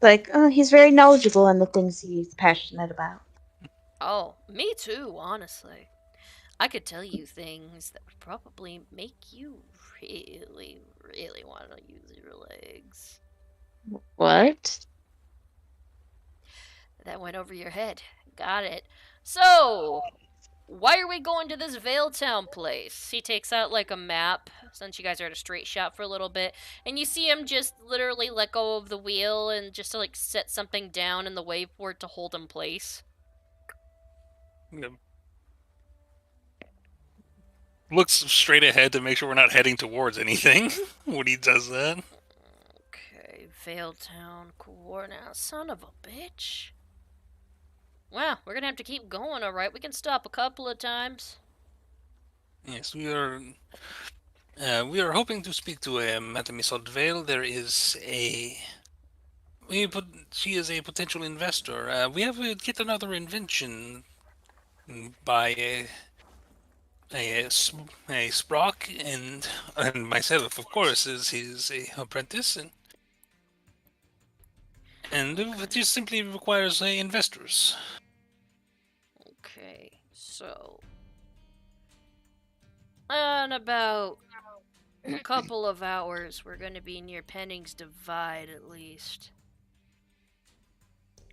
Like, he's very knowledgeable in the things he's passionate about. Oh, me too, honestly. I could tell you things that would probably make you really, really want to use your legs. What? That went over your head. Got it. So, why are we going to this Vale Town place? He takes out like a map, since you guys are at a straight shot for a little bit, and you see him just literally let go of the wheel and just to like set something down in the way for it to hold in place. Looks straight ahead to make sure we're not heading towards anything when he does that. Okay, Vale Town coordinates. Son of a bitch. Well, we're gonna have to keep going, alright? We can stop a couple of times. Yes, we are hoping to speak to Madame Isolde Vale. There is she is a potential investor. We have yet another invention by a Sprock, and myself, of course, is his apprentice, and it just simply requires investors. Okay, so in about a couple of hours, we're gonna be near Penning's Divide at least.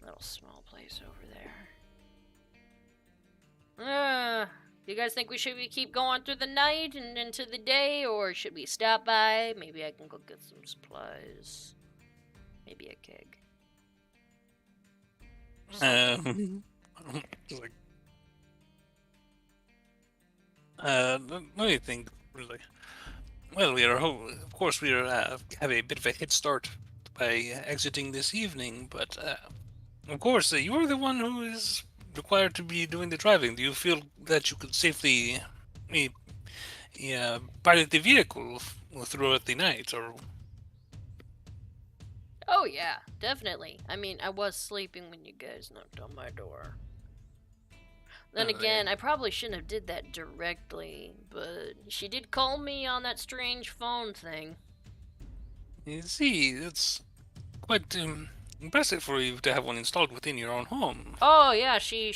Little small place over there. Do you guys think we should keep going through the night and into the day, or should we stop by? Maybe I can go get some supplies. Maybe a keg. Like, let me think. Really. Well, of course, we have a bit of a head start by exiting this evening, but of course, you are the one who is required to be doing the driving. Do you feel that you could safely pilot the vehicle throughout the night, or? Oh yeah, definitely. I mean, I was sleeping when you guys knocked on my door. Then Oh, again, yeah. I probably shouldn't have did that directly, but she did call me on that strange phone thing. You see, it's quite impressive for you to have one installed within your own home. Oh yeah, she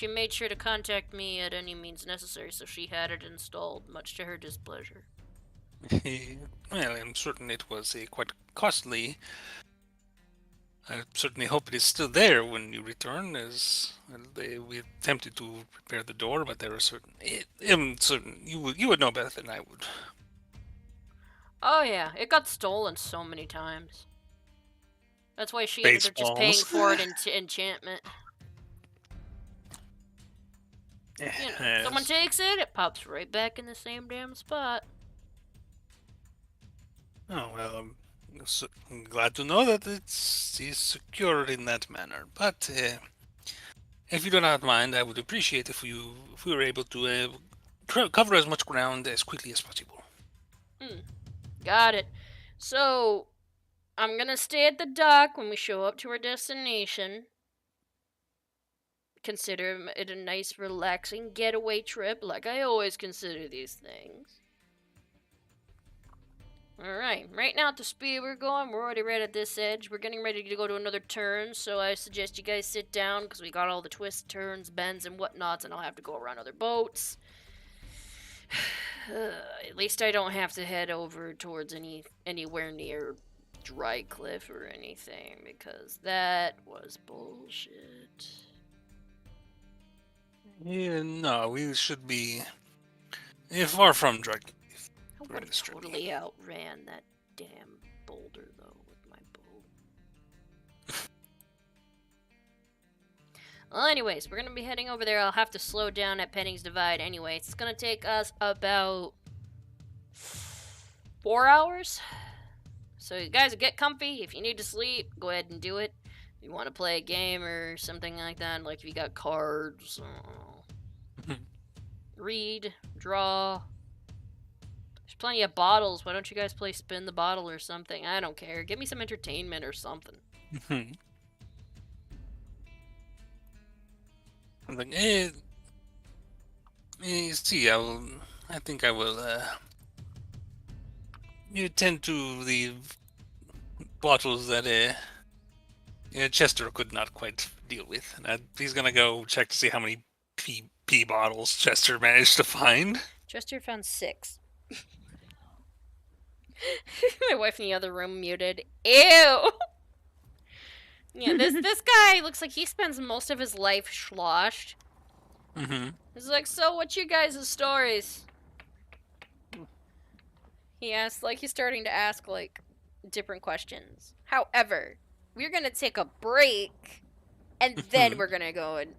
made sure to contact me at any means necessary, so she had it installed, much to her displeasure. Well, I'm certain it was quite costly. I certainly hope it is still there when you return, as we attempted to repair the door, but there are certain you would know better than I would. Oh yeah, it got stolen so many times. That's why she ended up just paying Baseballs. for it in enchantment. You know, someone Yes. takes it, it pops right back in the same damn spot. Oh well, I'm glad to know that is secured in that manner. But if you do not mind, I would appreciate if we were able to cover as much ground as quickly as possible. Got it. So, I'm gonna stay at the dock when we show up to our destination. Consider it a nice, relaxing getaway trip, like I always consider these things. Alright, right now at the speed we're going, we're already right at this edge. We're getting ready to go to another turn, so I suggest you guys sit down, because we got all the twists, turns, bends, and whatnots, and I'll have to go around other boats. At least I don't have to head over towards anywhere near Dry Cliff or anything, because that was bullshit. Yeah, no, we should be far from drug. I We're would in have the strip. totally outran that damn boulder, though, with my boat. Well, anyways, we're gonna be heading over there. I'll have to slow down at Penning's Divide anyway. It's gonna take us about 4 hours. So you guys get comfy. If you need to sleep, go ahead and do it. If you want to play a game or something like that, like if you got cards, read, draw. There's plenty of bottles. Why don't you guys play spin the bottle or something? I don't care. Give me some entertainment or something. I'm like, see, I think I will tend to the bottles that Chester could not quite deal with. And he's gonna go check to see how many pee bottles Chester managed to find. Chester found 6. My wife in the other room muted. Ew! Yeah, this guy looks like he spends most of his life sloshed. Mm-hmm. He's like, so what's your guys' stories? He asks, like, he's starting to ask, like, different questions. However, we're gonna take a break, and then we're gonna go and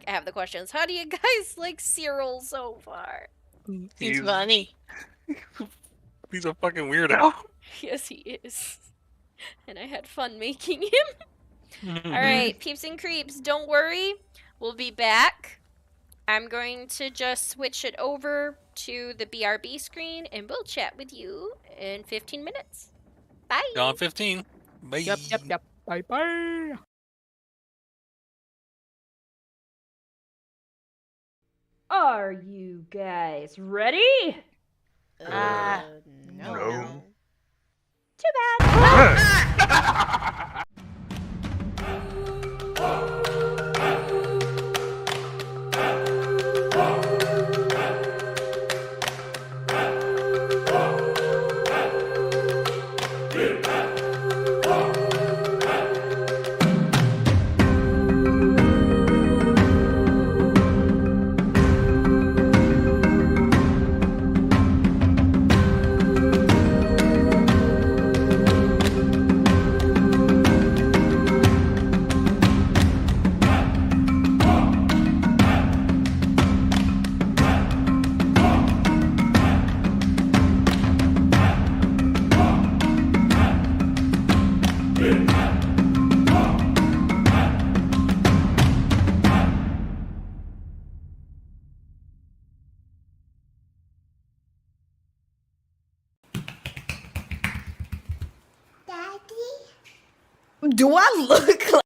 have the questions. How do you guys like Cyril so far? He's funny. He's a fucking weirdo. Yes, he is. And I had fun making him. Alright, peeps and creeps, don't worry. We'll be back. I'm going to just switch it over to the BRB screen, and we'll chat with you in 15 minutes. Bye! Gone 15. Bye. Yep. Bye. Are you guys ready? No. Too bad. Do I look like?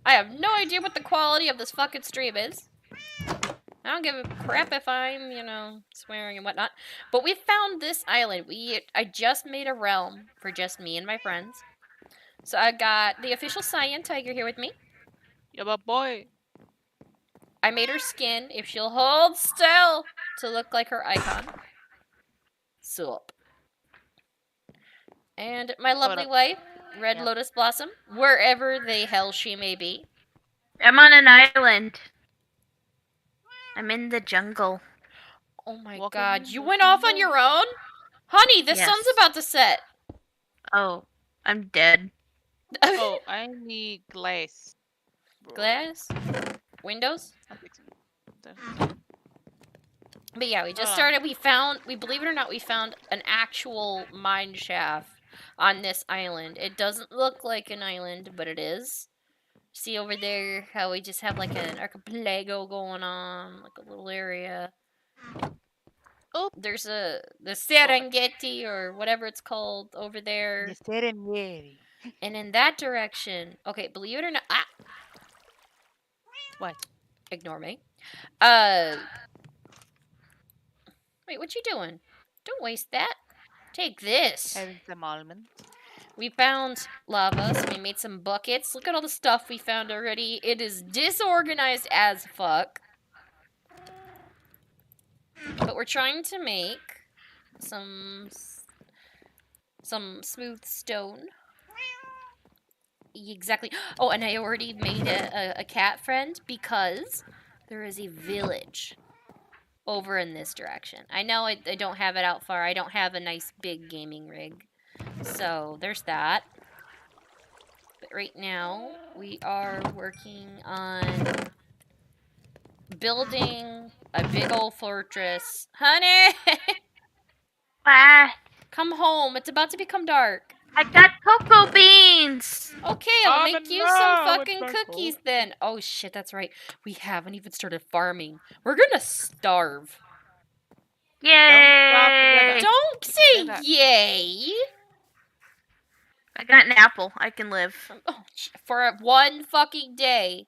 I have no idea what the quality of this fucking stream is. I don't give a crap if I'm, swearing and whatnot. But we found this island. I just made a realm for just me and my friends. So I got the official Cyan Tiger here with me. Yeah, but boy. I made her skin, if she'll hold still, to look like her icon. Sup. And my lovely wife, Red Yep. Lotus Blossom, wherever the hell she may be. I'm on an island. I'm in the jungle. Oh my Walking god, in you the went off on jungle. your own? Honey, the Yes. sun's about to set. Oh, I'm dead. Oh, I need glass. Bro. Glass? Windows? I'm fixing it. But yeah, we just Hold on. started. We believe it or not, we found an actual mine shaft on this island. It doesn't look like an island, but it is. See over there how we just have like an archipelago going on, like a little area. Oh. There's the Serengeti or whatever it's called over there. The Serengeti. And in that direction, okay, believe it or not, What? ignore me. Wait, what you doing? Don't waste that. Take this. Having some almonds. We found lava, so we made some buckets. Look at all the stuff we found already. It is disorganized as fuck. But we're trying to make some smooth stone. Exactly. Oh, and I already made a cat friend because there is a village over in this direction. I know I don't have it out far. I don't have a nice big gaming rig. So there's that. But right now, we are working on building a big old fortress. Honey! Ah, Come home. It's about to become dark. I got cocoa beans. Okay, I'll Oh, make but you no, some it's fucking my cookies fault. then. Oh shit, that's right. We haven't even started farming. We're gonna starve. Yay! Don't Say say that. yay! I got an apple. I can live. Oh, for one fucking day.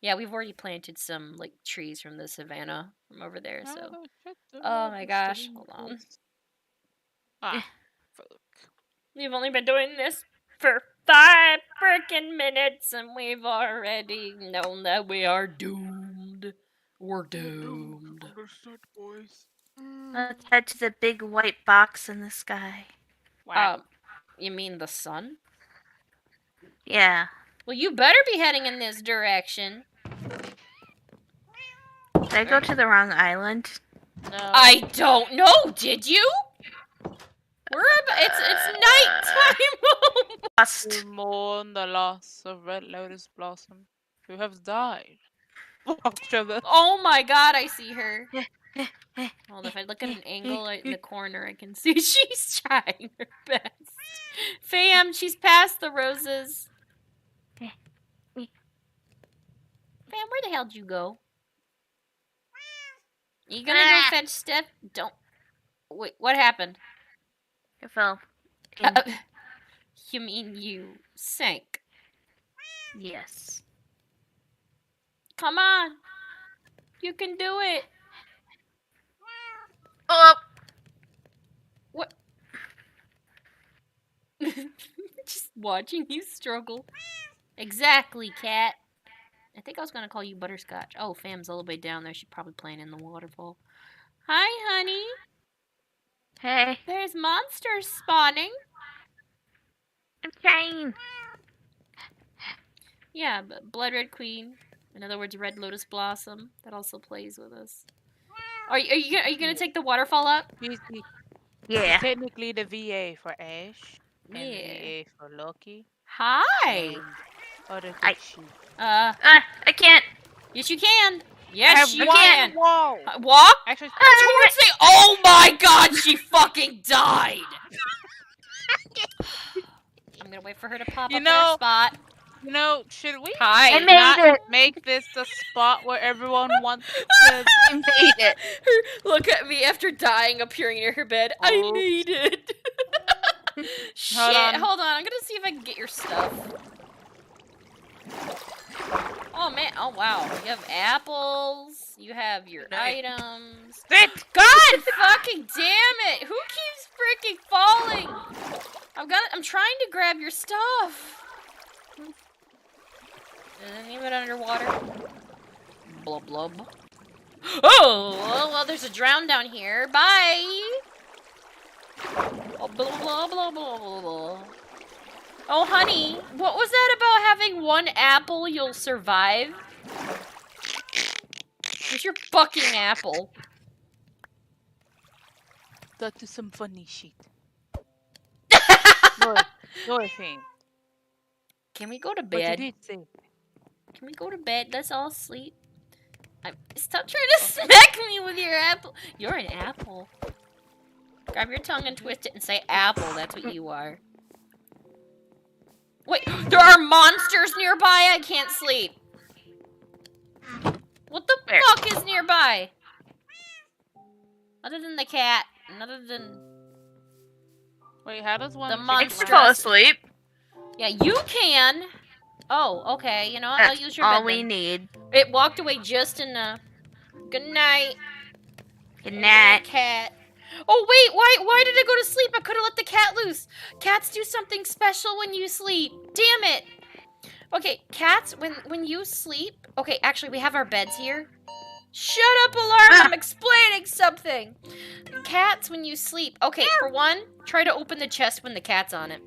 Yeah, we've already planted some like trees from the savannah from over there. So, oh my gosh, hold on. Ah, fuck. We've only been doing this for 5 freaking minutes, and we've already known that we are doomed. We're doomed. Understood, boys. Let's head to the big white box in the sky. Wow. You mean the sun? Yeah. Well, you better be heading in this direction. Did I go to the wrong island? No. I don't know. Did you? It's nighttime. Lost. To mourn the loss of Red Lotus Blossom, who has died. Oh my god, I see her. Well, if I look at an angle in the corner, I can see she's trying her best. Fam, she's past the roses. Fam, where the hell did you go? You gonna go fetch Steph? Don't. Wait, what happened? I fell. in. You mean you sank? Yes. Come on. You can do it. Oh, What? Just watching you struggle. Exactly, cat. I think I was gonna call you Butterscotch. Oh, Fam's all the way down there. She's probably playing in the waterfall. Hi, honey. hey, There's monsters spawning. I'm trying. Yeah, but Blood Red Queen. In other words, Red Lotus Blossom. That also plays with us. Are you gonna take the waterfall up? He's Yeah. technically the VA for Ash and Yeah. VA for Loki Hi. and other I- good shit. I can't. Yes, you can. I Yes, have you one can. wall. Walk Actually, towards the. Oh my God! She fucking died. I'm gonna wait for her to pop You up in her know- spot. should we Hi. I made it. make this the spot where everyone wants to? I made it. Look at me after dying, appearing near her bed. I Oops. made it. Shit. on. Hold on. I'm gonna see if I can get your stuff. Oh man. Oh wow. You have apples. You have your items. Sit. God fucking damn it! Who keeps freaking falling? I'm trying to grab your stuff. And even underwater. Blub blub. Oh well, there's a drown down here. Bye. Oh, blah blah blah blah blah blah. Oh honey, what was that about having one apple you'll survive? Where's your fucking apple? That is some funny shit. Go thing. Can we go to But you bed? did say. Can we go to bed? Let's all sleep. Stop trying to smack me with your apple. You're an apple. Grab your tongue and twist it and say apple. That's what you are. Wait, there are monsters nearby? I can't sleep. What the Where? fuck is nearby? Other than the cat. And other than... Wait, how does one? The I monster. can fall asleep. Yeah, you can. Oh, okay. You know what? I'll That's use your all bed we then. need. It walked away just enough. Good night. Good There's night. my cat. Oh wait, why did I go to sleep? I could have let the cat loose. Cats do something special when you sleep. Damn it. Okay, cats, when you sleep. Okay, actually we have our beds here. Shut up, alarm! I'm explaining something. Cats, when you sleep. Okay, for one, try to open the chest when the cat's on it.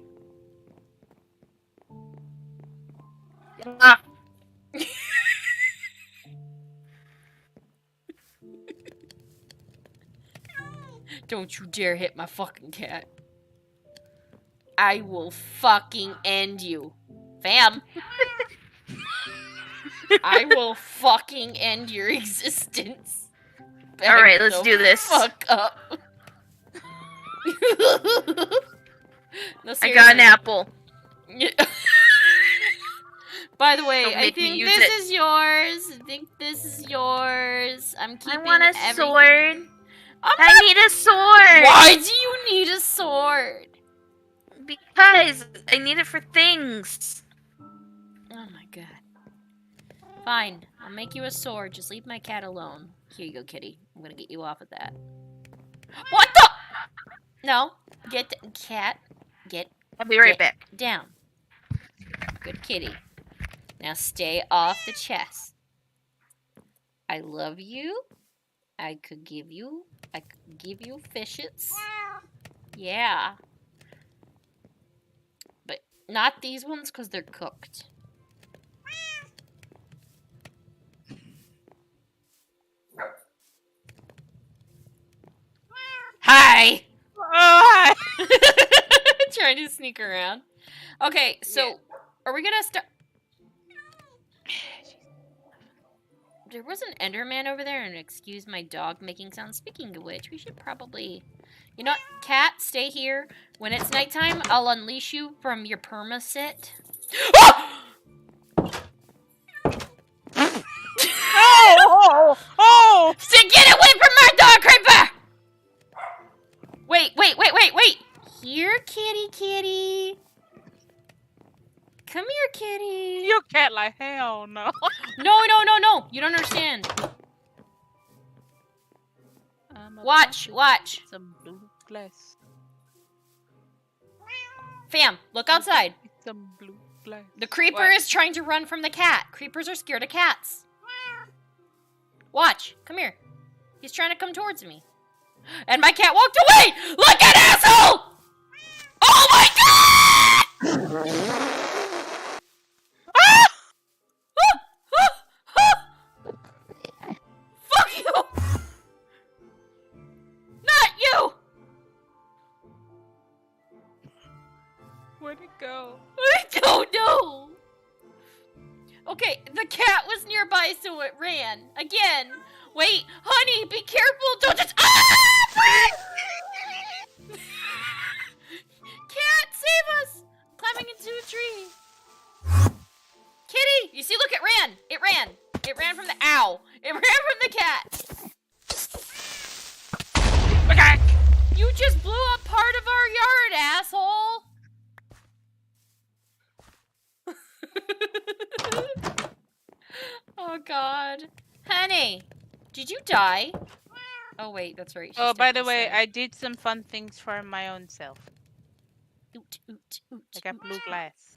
Ah, Don't you dare hit my fucking cat. I will fucking end you. Fam. I will fucking end your existence. all right, Back let's the do this. Fuck up. No, I got an seriously. apple. By the way, Don't I make me think use this it. is yours. I think this is yours. I'm I keeping want a everything. sword. I'm I not- need a sword. Why do you need a sword? Because I need it for things. Oh my god. Fine, I'll make you a sword. Just leave my cat alone. Here you go, kitty. I'm gonna get you off of that. What the? No, get cat. Get I'll be right Get- back. down. Good kitty. Now stay off the chest. I love you. I could give you fishets. Yeah. But not these ones because they're cooked. Hi! Oh, Trying to sneak around. Okay, so are we gonna start? There was an Enderman over there, and excuse my dog making sounds. Speaking of which, we should probably, you know what, cat, stay here. When it's nighttime, I'll unleash you from your perma-sit. oh! Say, get away from my dog, Creeper! Wait. Here, kitty. Come here, kitty. You cat like hell no. No. You don't understand. Watch. Some blue glass. Fam, look outside. Some blue glass. The creeper What? is trying to run from the cat. Creepers are scared of cats. Watch. Come here. He's trying to come towards me. And my cat walked away! Look at asshole! Oh my god! Fuck you! Not you! Where'd it go? I don't know. Okay, the cat was nearby, so it ran. Again. Wait, honey, be careful. Don't just. Ah! Cat, save us! Climbing into a tree. Kitty, you see? Look, it ran. It ran. It ran from the ow. It ran from the cat. Okay. You just blew up part of our yard, asshole. Oh god. Honey, did you die? Oh wait, that's right. Oh, she's by the definitely way, sad. I did some fun things for my own self. Oot, oot, oot, I got oot. blue glass.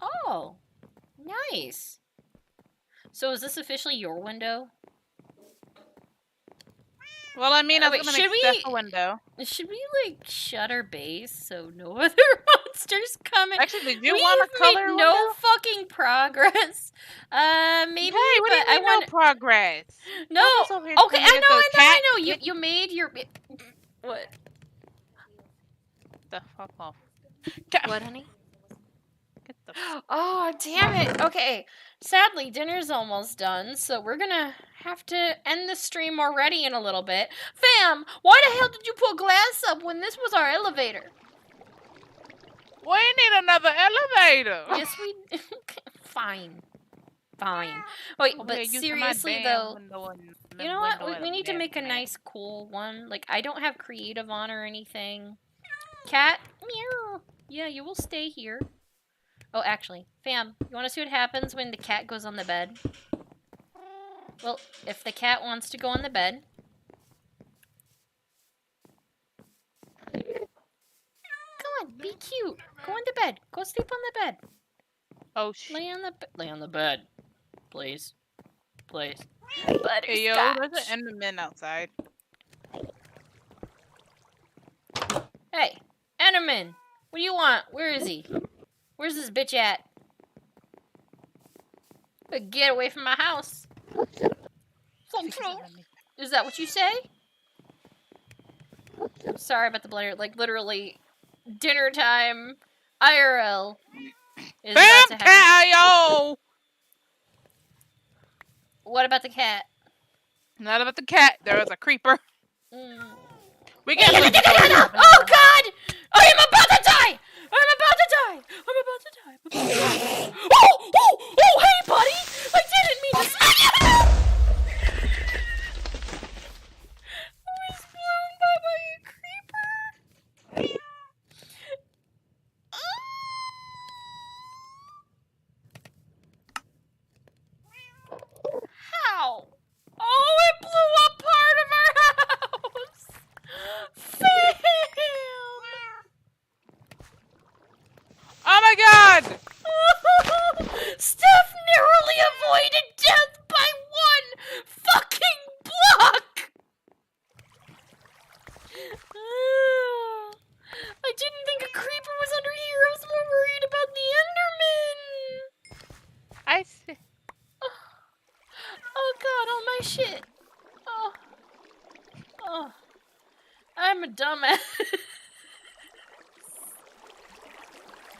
Oh, nice. So is this officially your window? Well, I mean, I was Wait, gonna should make stuff we- a window. Should we like shut our base so no other monsters come in? Actually, do you We've want a color made no window? fucking progress. Maybe, Hey, what do but you I mean want no progress? no. Nobody's over here Okay, telling me that the cat- I know. You made your what? The fuck off. What, honey? Get the Oh, damn it. Okay. Sadly, dinner's almost done, so we're gonna have to end the stream already in a little bit. Fam, why the hell did you put glass up when this was our elevator? We need another elevator. Yes, we... Fine. Wait, Over but here using my seriously, damn though, window and you know what? window We need to and make a damn nice, cool one. Like, I don't have creative on or anything. Cat? Meow. Yeah, you will stay here. Oh, actually, fam, you want to see what happens when the cat goes on the bed? Well, if the cat wants to go on the bed... Come on, be cute. Go on the bed. Go sleep on the bed. Oh shit. Lay on the bed. Please. Butterscotch. Hey yo, there's an Enderman outside. Hey, Enderman, what do you want? Where is he? Where's this bitch at? Get away from my house. Is that what you say? I'm sorry about the blender. Like, literally, dinner time, IRL, is about to Bam, happen. cat, yo! What about the cat? Not about the cat. There was a creeper. Mm. We got some Oh god! I am about to die! Oh, hey buddy! I didn't mean to I was blown by a creeper. How? Oh, it blew up part of our house! Fail! Oh my god! Steph narrowly avoided death by one fucking block! I didn't think a creeper was under here. I was more worried about the Enderman. I see. Oh god, all my shit. Oh. I'm a dumbass.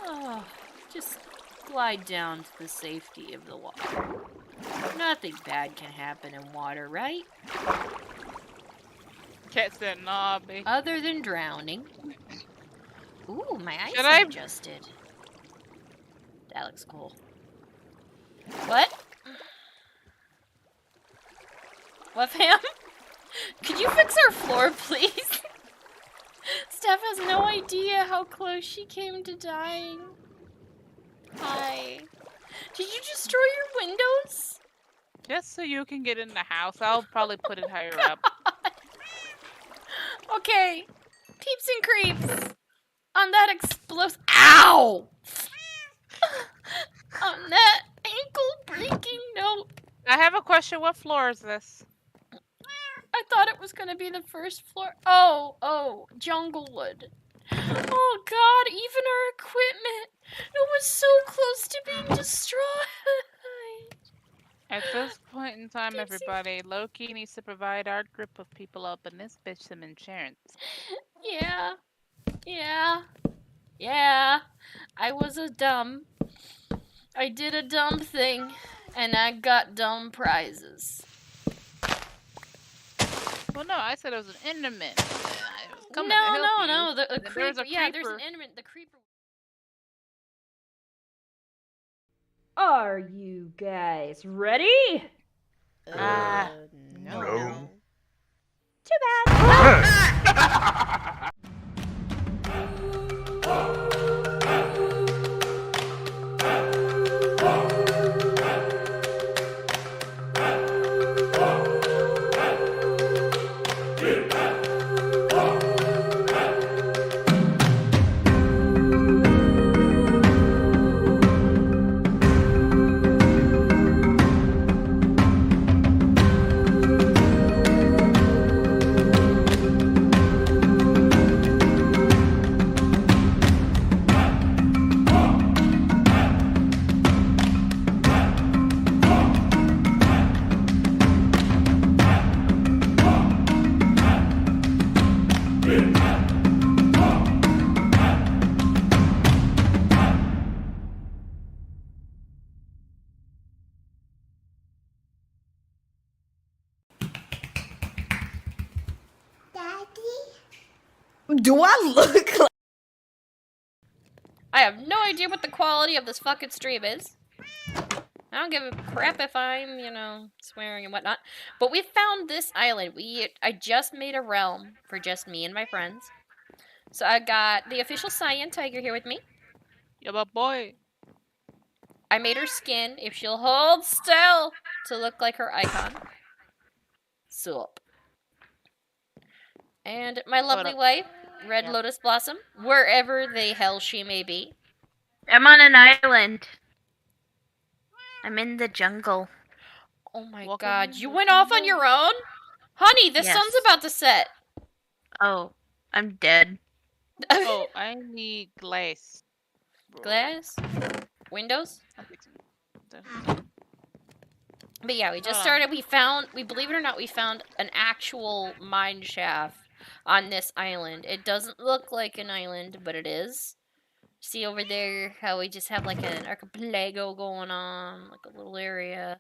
Oh, just glide down to the safety of the water. Nothing bad can happen in water, right? Cat said, nah, babe. Other than drowning. Ooh, my eyes Should I- adjusted. That looks cool. What? What, fam? Could you fix our floor, please? Steph has no idea how close she came to dying. Hi. Did you destroy your windows? Just so you can get in the house. I'll probably put it higher up. Okay. Peeps and creeps. On that explosive. Ow! On that ankle-breaking note, I have a question. What floor is this? I thought it was gonna be the first floor. Oh, Junglewood. Oh God! Even our equipment. It was so close to being destroyed. At this point in time, Peeps and- everybody, Loki needs to provide our group of people up and this bitch some insurance. Yeah. I was a dumb. I did a dumb thing, and I got dumb prizes. Well, no, I said it was an enderman. I was coming to No. help you. The And then there was creeper. a Yeah, there's creeper. an enderman. The creeper. Are you guys ready? No. Too bad. Do I look like? I have no idea what the quality of this fucking stream is. I don't give a crap if I'm, swearing and whatnot. But we found this island. I just made a realm for just me and my friends. So I got the official Cyan Tiger here with me. Yeah, but boy. I made her skin, if she'll hold still, to look like her icon. Sup. And my lovely wife, Red Yep. Lotus Blossom, wherever the hell she may be. I'm on an island. I'm in the jungle. Oh my Welcome God, in you the went off on jungle. your own? Honey, the Yes. sun's about to set. Oh, I'm dead. Oh, I need glass. Bro. Glass? Windows? I'm fixing it. But yeah, we just Hold on. started. We believe it or not, we found an actual mine shaft on this island. It doesn't look like an island, but it is. See over there how we just have like an archipelago going on, like a little area.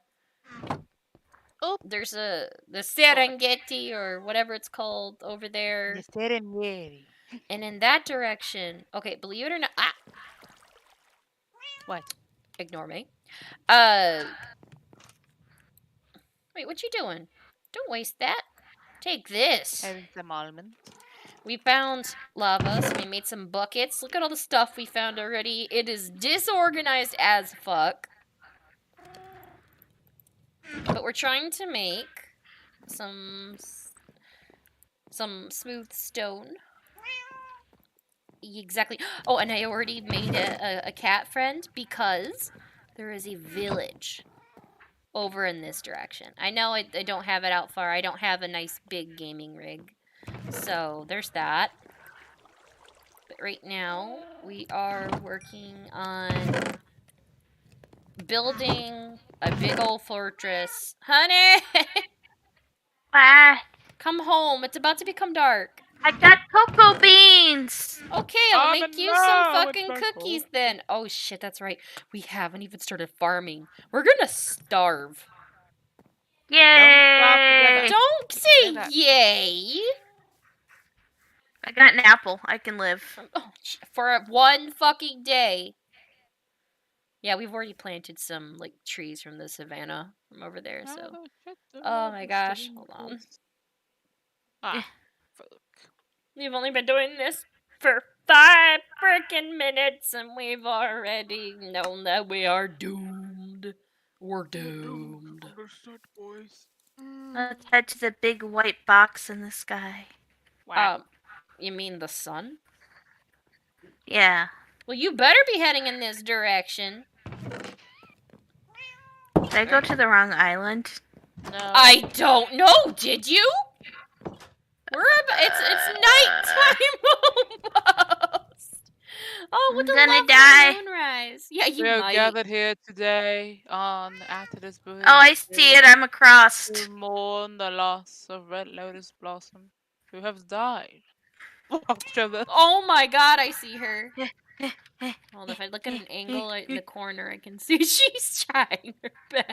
Oh. There's the Serengeti or whatever it's called over there. The Serengeti. And in that direction, okay, believe it or not, What? ignore me. Wait, what you doing? Don't waste that. Take this. Having some almonds. We found lava, so we made some buckets. Look at all the stuff we found already. It is disorganized as fuck. But we're trying to make some smooth stone. Exactly. Oh, and I already made a cat friend because there is a village over in this direction. I know I don't have it out far. I don't have a nice big gaming rig. So there's that. But right now, we are working on building a big old fortress. Honey! Ah, Come home. It's about to become dark. I got cocoa beans. Okay, I'll Oh, make you no, some it's fucking my cookies fault. then. Oh shit, that's right. We haven't even started farming. We're gonna starve. Yay! Don't Say say that. yay! I got an apple. I can live. Oh, for one fucking day. Yeah, we've already planted some like trees from the savannah from over there. So, oh my gosh, hold on. Ah, fuck. We've only been doing this for 5 freaking minutes and we've already known that we are doomed. We're doomed. Understood, boys. Let's head to the big white box in the sky. You mean the sun? Yeah. Well, you better be heading in this direction. Did I go to the wrong island? No. I don't know. Did you? It's nighttime almost. Oh, I'm with the gonna lovely die. moonrise. Yeah, you We are might. gathered here today after this Oh, I see it. I'm across. to mourn the loss of Red Lotus Blossom, who has died. Oh my god, I see her. Well, if I look at an angle in the corner, I can see she's trying her best.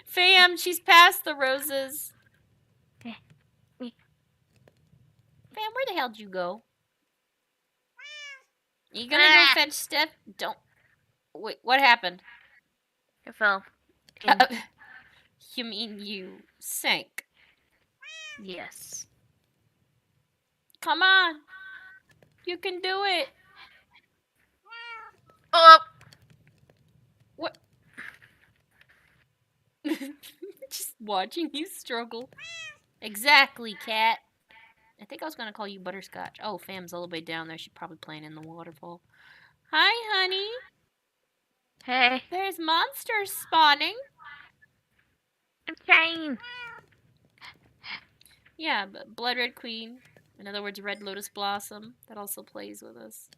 Fam, she's past the roses. Fam, where the hell did you go? You gonna go fetch Steph? Don't. Wait, what happened? I fell. in. You mean you sank? Yes. Come on. You can do it. Oh! What? Just watching you struggle. Exactly, cat. I think I was gonna call you Butterscotch. Oh, Fam's all the way down there. She's probably playing in the waterfall. Hi, honey. Hey. There's monsters spawning. I'm trying. Yeah, but Blood Red Queen. In other words, Red Lotus Blossom. That also plays with us.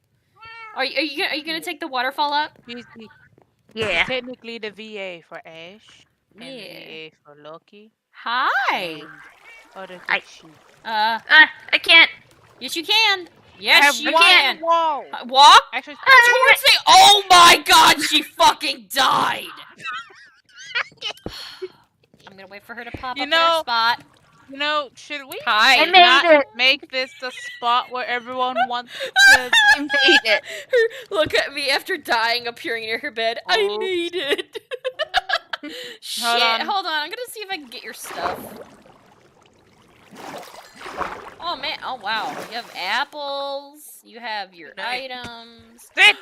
Are you gonna take the waterfall up? He's Yeah. technically the VA for Ash and the Yeah. VA for Loki. Hi. And other I- good shit. I can't. Yes, you can. Yes, you one can. wall. Walk Actually, towards the. Oh my God! She fucking died. I'm gonna wait for her to pop You up in know- her spot. should we Hi. I made not it. make this the spot where everyone wants to? I made it. Look at me after dying, appearing near her bed. I Oops. made it. Shit. on. Hold on. I'm gonna see if I can get your stuff. Oh man. Oh wow. You have apples. You have your items. God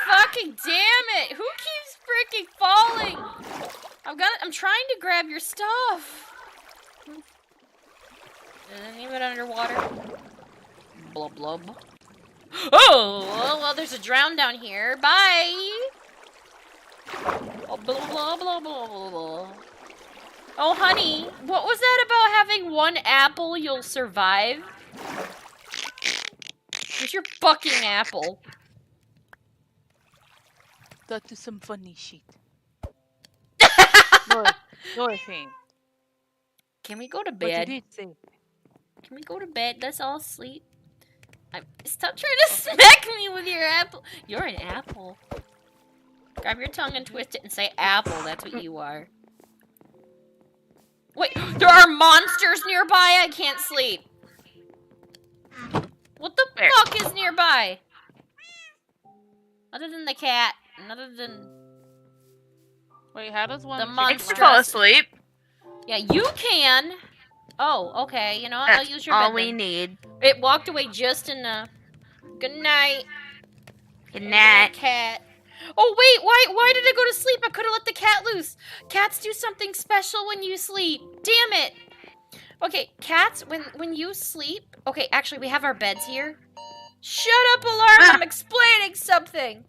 fucking damn it! Who keeps freaking falling? I'm trying to grab your stuff. Is any of it underwater? Blub blub. Oh well, there's a drown down here. Bye. Oh, blah blah blah blah blah blah. Oh honey, what was that about having one apple you'll survive? Where's your fucking apple? That is some funny shit. No offense. Can we go to But you bed? did say. Can we go to bed? Let's all sleep. Stop trying to smack me with your apple. You're an apple. Grab your tongue and twist it and say apple. That's what you are. Wait, there are monsters nearby? I can't sleep. What the fuck is nearby? Other than the cat. And other than... Wait, how does one? The pick I monster. can one? fall asleep. Yeah, you can. Oh, okay. You know what? That's I'll use your all bed we then. need. It walked away just in a... Good night. Good night. Cat. Oh wait, why did I go to sleep? I could have let the cat loose. Cats do something special when you sleep. Damn it. Okay, cats, when you sleep... Okay, actually, we have our beds here. Shut up, alarm! I'm explaining something.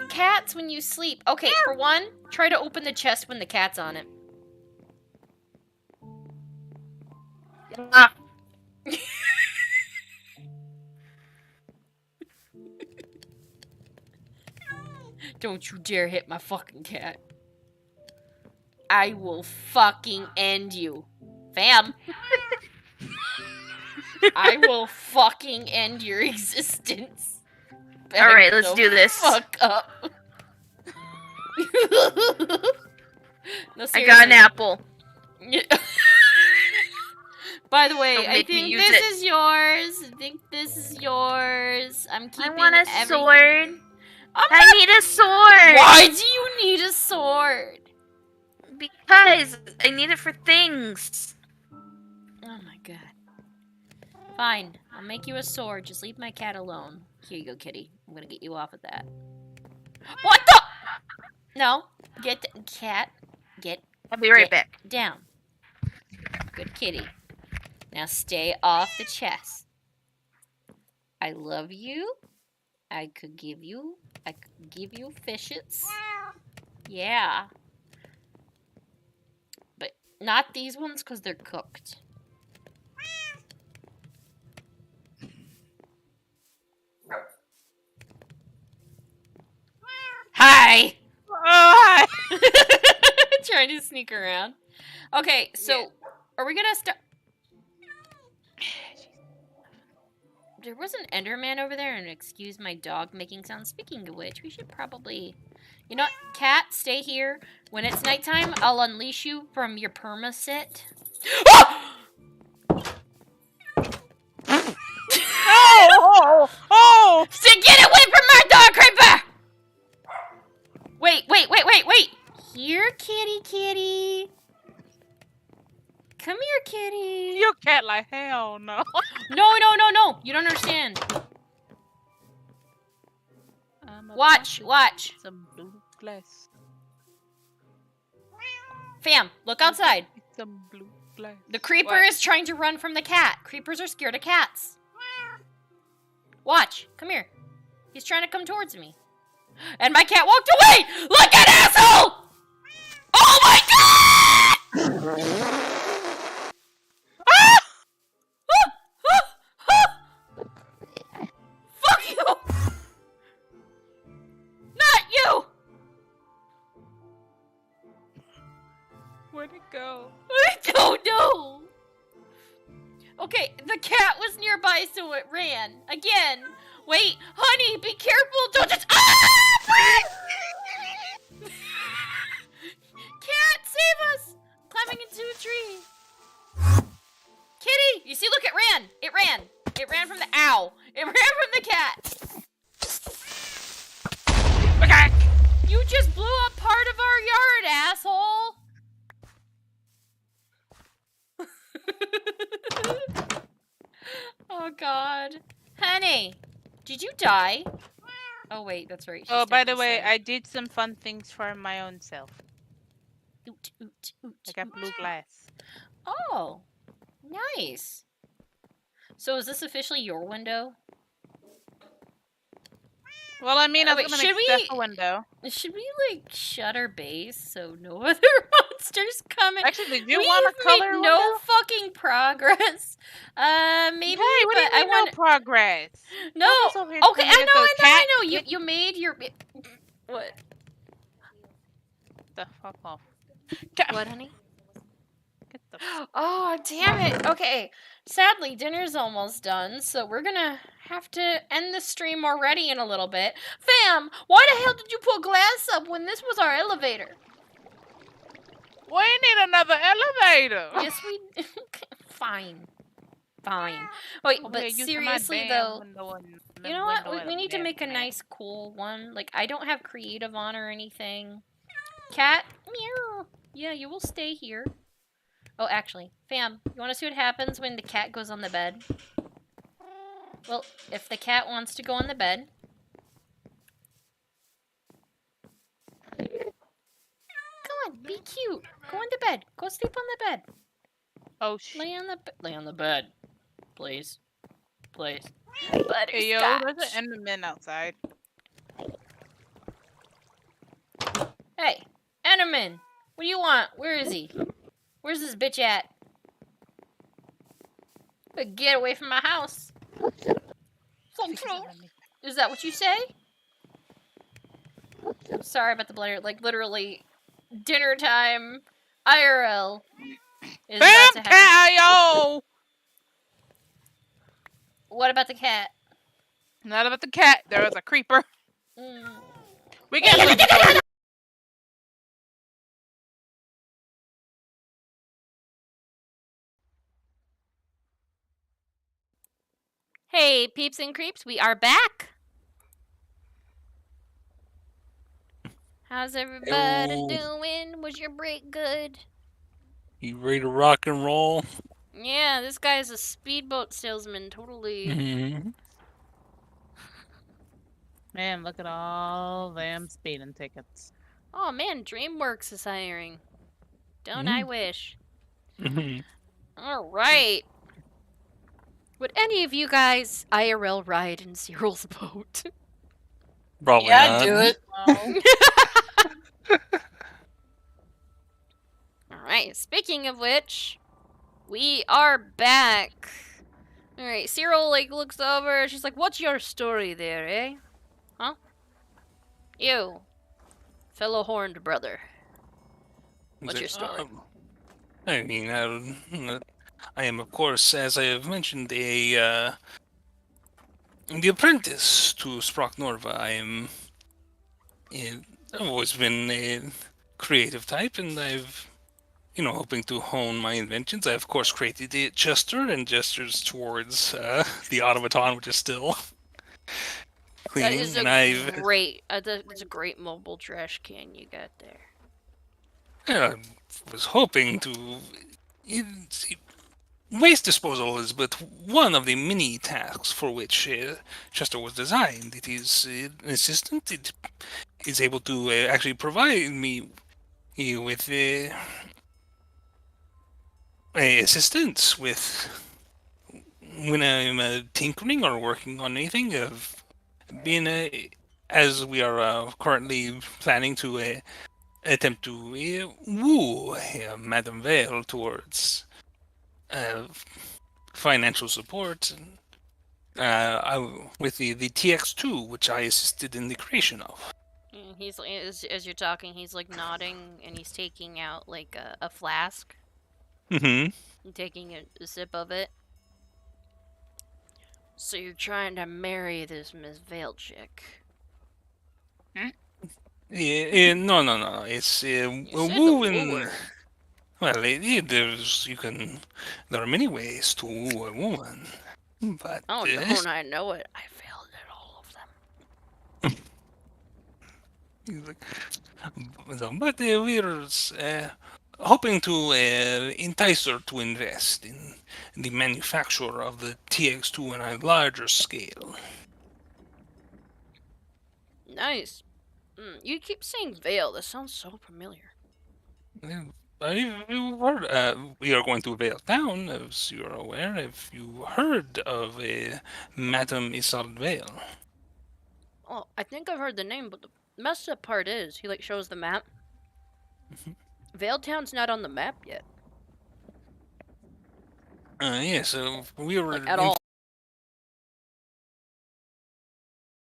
Cats, when you sleep... Okay, for one, try to open the chest when the cat's on it. Ah. Don't you dare hit my fucking cat. I will fucking end you. Fam. I will fucking end your existence. Alright, let's do this. Fuck up. No, I got an apple. By the way, Don't I make me think use this it. is yours. I think this is yours. I'm I keeping want a everything. sword. I'm I need a sword. Why do you need a sword? Because I need it for things. Oh my god. Fine, I'll make you a sword. Just leave my cat alone. Here you go, kitty. I'm gonna get you off of that. What the? No. Get cat. Get. I'll be right get back. down. Good kitty. Now stay off the chest. I love you. I could give you fishes. Yeah. But not these ones because they're cooked. Hi! Oh, hi. Trying to sneak around. Okay, so are we gonna start? There was an Enderman over there, and excuse my dog making sounds. Speaking of which, we should probably... You know what? Cat, stay here. When it's nighttime, I'll unleash you from your perma-sit. Oh! So get away from my dog, Creeper! Wait. Here, kitty. Come here, kitty. You cat like hell no. No. You don't understand. Watch. Some blue glass. Fam, look outside. Some blue glass. The creeper is trying to run from the cat. Creepers are scared of cats. Watch. Come here. He's trying to come towards me. And my cat walked away! Like an asshole! Oh my god! Fuck you! Not you! Where'd it go? I don't know. Okay, the cat was nearby, so it ran. Again. Wait, honey, be careful. Don't just... Ah! Cat, save us! Climbing into a tree. Kitty, you see, look, it ran. It ran from the... Ow. It ran from the cat. Okay. You just blew up part of our yard, asshole. Oh, God. Honey, did you die? Oh, wait, that's right. Oh, by the way, I did some fun things for my own self. Oot. I got blue glass. Oh, nice. So is this officially your window? Well, I mean, I was wait, gonna should make we- a window. Should we, like, shut our base so no other monsters come in? Actually, did you We want a have color made window? no fucking progress. Maybe, Hey, what do you but I mean want no progress? no. Focus over here Okay, telling me that the cat I know. hit You made your what? the fuck off. What, honey? Get the Oh, damn it. Okay. Sadly, dinner's almost done, so we're gonna have to end the stream already in a little bit. Fam, why the hell did you put glass up when this was our elevator? We need another elevator. Yes, we... Fine. Wait, Over but here using my seriously, damn though... window and You know what? window We need to and make a man. nice, cool one. Like, I don't have creative on or anything. Cat? Meow. Yeah, you will stay here. Oh, actually, fam, you want to see what happens when the cat goes on the bed? Well, if the cat wants to go on the bed... Come on, be cute. Go on the bed. Go sleep on the bed. Oh shit. Lay on the bed. Please. Hey yo, there's an Enderman outside. Hey, Enderman, what do you want? Where is he? Where's this bitch at? Get away from my house. Is that what you say? I'm sorry about the blender. Like, literally, dinner time, IRL, is about to happen. Cat, yo! What about the cat? Not about the cat. There was a creeper. Mm. We get Hey, peeps and creeps, we are back. How's everybody Hello. doing? Was your break good? You ready to rock and roll? Yeah, this guy's a speedboat salesman, totally. Mm-hmm. Man, look at all them speeding tickets. Oh man, DreamWorks is hiring. Don't I wish? Mhm. All right. Would any of you guys IRL ride in Cyril's boat? Probably Yeah, I'd not. do it. All right. Speaking of which, we are back. All right. Cyril looks over. She's like, "What's your story there, eh? Huh? You, fellow horned brother. He's What's like, your story?" I mean, I am, of course, as I have mentioned, the apprentice to Sprock Norva. I've always been a creative type, and I've, hoping to hone my inventions. I, of course, created the Chester and gestures towards the automaton, which is still That cleaning. is And a great. That's a great mobile trash can you got there. I was hoping to. Waste disposal is but one of the many tasks for which Chester was designed. It is an assistant. It is able to actually provide me with assistance with when I'm tinkering or working on anything. Of being as we are currently planning to attempt to woo Madame Vale towards uh, financial support. With the TX2, which I assisted in the creation of. And he's as you're talking, he's like nodding and he's taking out like a flask Mm-hmm. and taking a sip of it. So you're trying to marry this Miss Vale chick? No. It's You said the wooing. wooer. Well, there are many ways to woo a woman, but Oh, don't I know it? I failed at all of them. he's like, but we're hoping to entice her to invest in the manufacture of the TX2 on a larger scale. Nice. You keep saying Vale. That sounds so familiar. You've heard, we are going to Vale Town, as you are aware. Have you heard of Madame Isolde Vale? Oh, I think I've heard the name, but the messed up part is he shows the map. Vale Town's not on the map yet. Yeah, so we were At all.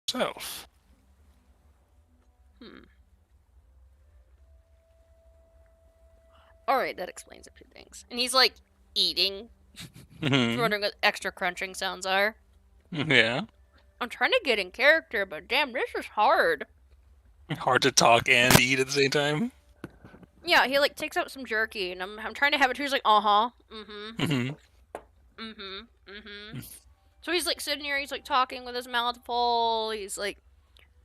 Self. Alright, that explains a few things. And he's eating. Mhm. Wondering what extra crunching sounds are. Yeah. I'm trying to get in character, but damn, this is hard. Hard to talk and eat at the same time. Yeah, he takes out some jerky, and I'm trying to have it. He's like, Mm-hmm. So he's sitting here. He's talking with his mouth full. He's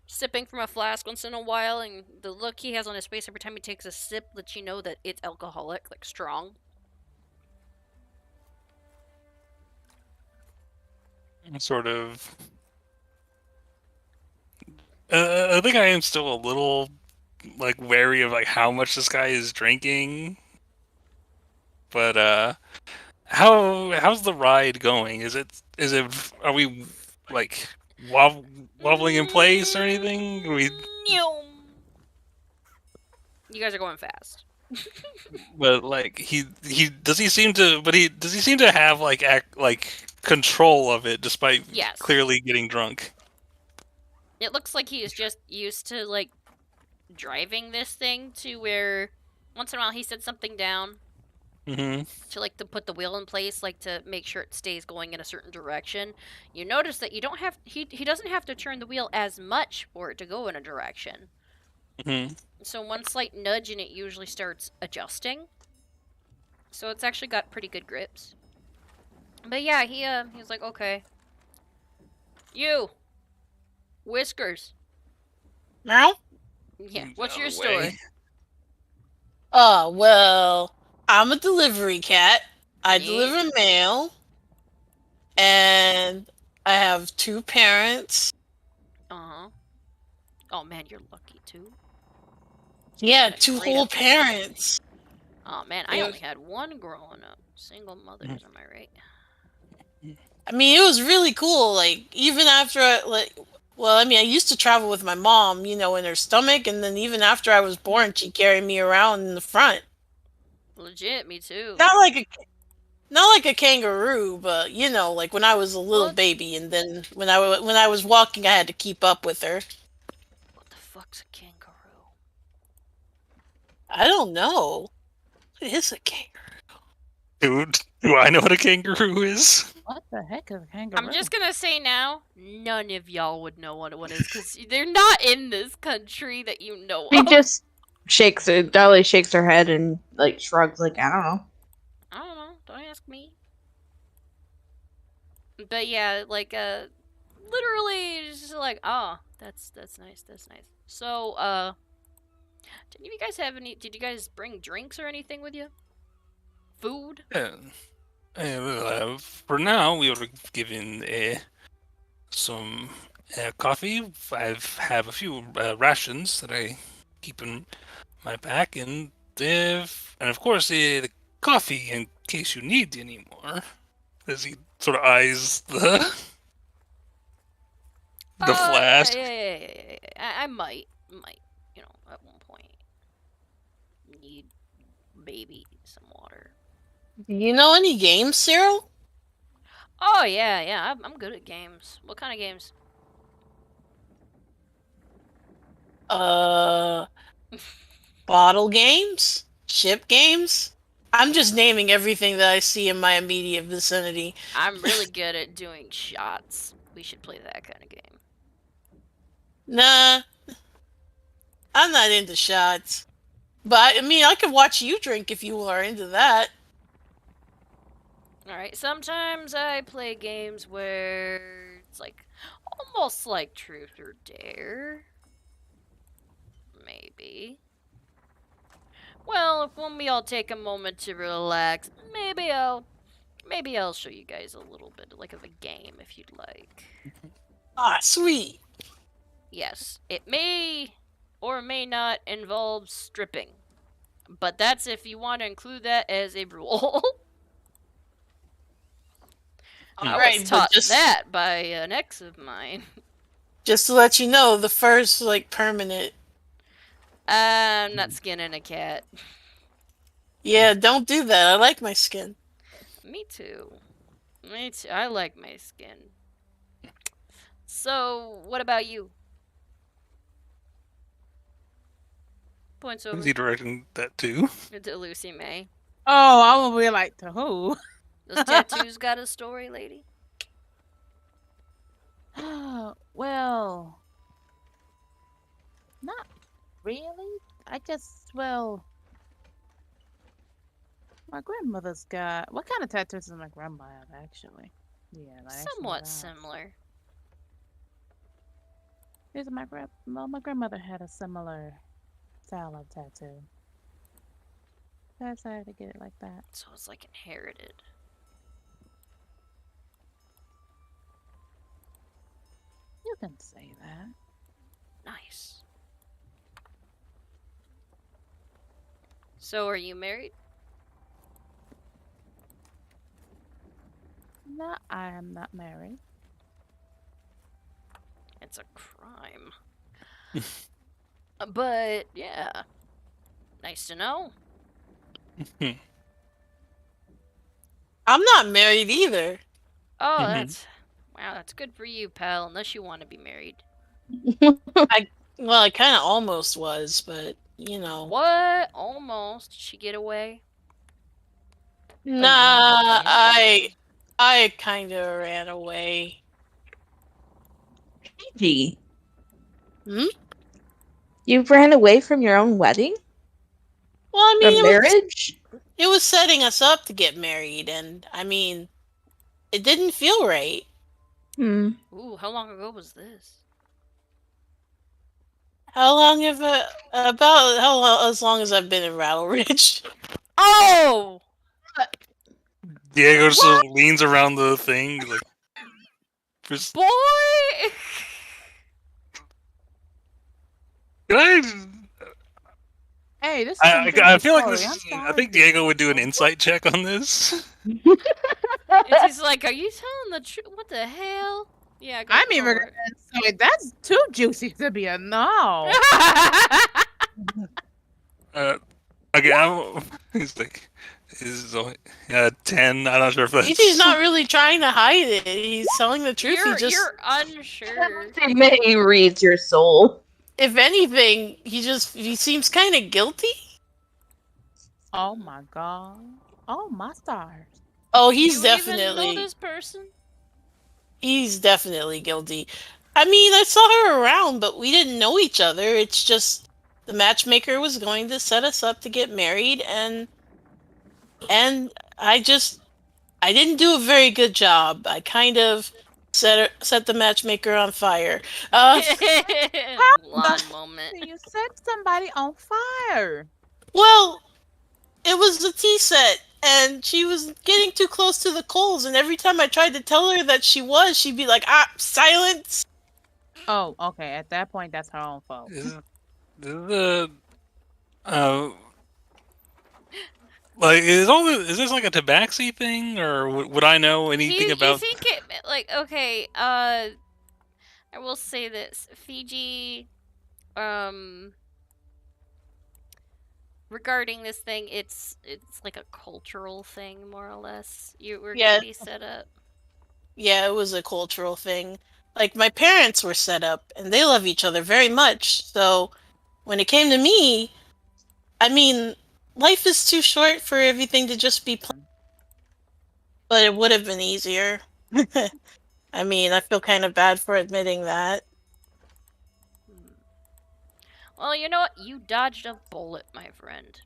sipping from a flask once in a while, and the look he has on his face every time he takes a sip lets you know that it's alcoholic, strong. Sort of. I think I am still a little wary of how much this guy is drinking. But how's the ride going? Is it are we wobbling in place or anything? You guys are going fast. But he does he seem to have control of it despite Yes. clearly getting drunk? It looks like he is just used to driving this thing to where once in a while he sets something down Mm-hmm. to put the wheel in place, to make sure it stays going in a certain direction. You notice that you don't have he doesn't have to turn the wheel as much for it to go in a direction. Mm-hmm. So one slight nudge and it usually starts adjusting. So it's actually got pretty good grips. But yeah, he's like, okay. You Whiskers. Now? Yeah, what's your No story? way. Oh, well, I'm a delivery cat. I Yeah. deliver mail. And I have two parents. Uh-huh. Oh man, you're lucky too. Yeah, Got a 2 great whole upbringing. parents. Oh man, I Yeah. only had one growing up. Single mothers, am I right? I mean, it was really cool. Like, even after I used to travel with my mom, in her stomach, and then even after I was born, she carried me around in the front. Legit, me too. Not like a kangaroo, but like when I was a little What? baby, and then when I was walking, I had to keep up with her. What the fuck's a kangaroo? I don't know. What is a kangaroo? Dude, do I know what a kangaroo is? What the heck is a kangaroo? I'm just gonna say now, none of y'all would know what one is because they're not in this country that you know She of. just Dolly shakes her head and like shrugs, like I don't know. I don't know. Don't ask me. But yeah, like literally it's just like, oh, that's nice. That's nice. So did you guys have any? Did you guys bring drinks or anything with you? Food? Yeah. Well, for now, we were given some coffee. I have a few rations that I keep in my pack, and of course the coffee in case you need any more. As he sort of eyes the flask. Yeah. I might, at one point need maybe some water. Do you know any games, Cyril? Oh yeah. I'm good at games. What kind of games? Bottle games? Ship games? I'm just naming everything that I see in my immediate vicinity. I'm really good at doing shots. We should play that kind of game. Nah, I'm not into shots. But I mean, I could watch you drink if you are into that. Alright, sometimes I play games where it's like almost like truth or dare. Maybe. Well, if when we all take a moment to relax, maybe I'll show you guys a little bit like of a game if you'd like. Ah, sweet. Yes, it may or may not involve stripping. But that's if you want to include that as a rule. I Alright, was but taught that by an ex of mine. just to let you know, the first permanent. I'm not skinning a cat. Yeah, don't do that. I like my skin. Me too. I like my skin. So, what about you? Points over Is he directing that too? to Lucy May. Oh, I will be like, to who? Those tattoos got a story, lady? Well, not really. I just, my grandmother's got. What kind of tattoos does my grandma have, actually? Yeah, Somewhat similar. Here's my grandmother had a similar style of tattoo. I decided to get it like that. So it's like inherited. You can say that. Nice. So, are you married? No, I am not married. It's a crime. But, yeah. Nice to know. I'm not married either. Oh, Mhm. that's good for you, pal, unless you want to be married. Well, I kind of almost was, but What? Almost. Did she get away? Nah, I kind of ran away. Gee, Hmm? you ran away from your own wedding Well, I or mean, marriage? it was setting us up to get married, and I mean, it didn't feel right. Hmm. Ooh, how long ago was this? How long have as long as I've been in Rattle Ridge? Oh! Diego sort of leans around the thing, like. Boy! Can Hey, this is some I juicy feel like story. this. I'm I sorry. think Diego would do an insight check on this. And he's like, "Are you telling the truth? What the hell?" Yeah, go. I'm even go gonna say that's too juicy to be a no. Okay, he's like, is 10. I'm not sure if that's. He's not really trying to hide it. He's telling the truth. You're unsure. He reads your soul. If anything, he seems kind of guilty. Oh my god. Oh my stars. Oh, Do you even know this person? he's definitely guilty. I mean, I saw her around, but we didn't know each other. It's just the matchmaker was going to set us up to get married, and I didn't do a very good job. I kind of set the matchmaker on fire. Blonde moment. You set somebody on fire. Well, it was the tea set, and she was getting too close to the coals, and every time I tried to tell her that she'd be like, silence! Oh, okay. At that point, that's her own fault. Is this like a tabaxi thing, or would I know anything about? You think it like okay? I will say this: Fiji, regarding this thing, it's like a cultural thing, more or less. You were gonna be set up. Yeah, it was a cultural thing. Like, my parents were set up, and they love each other very much. So, when it came to me, I mean, life is too short for everything to just be planned. But it would have been easier. I mean, I feel kind of bad for admitting that. Well, you know what? You dodged a bullet, my friend.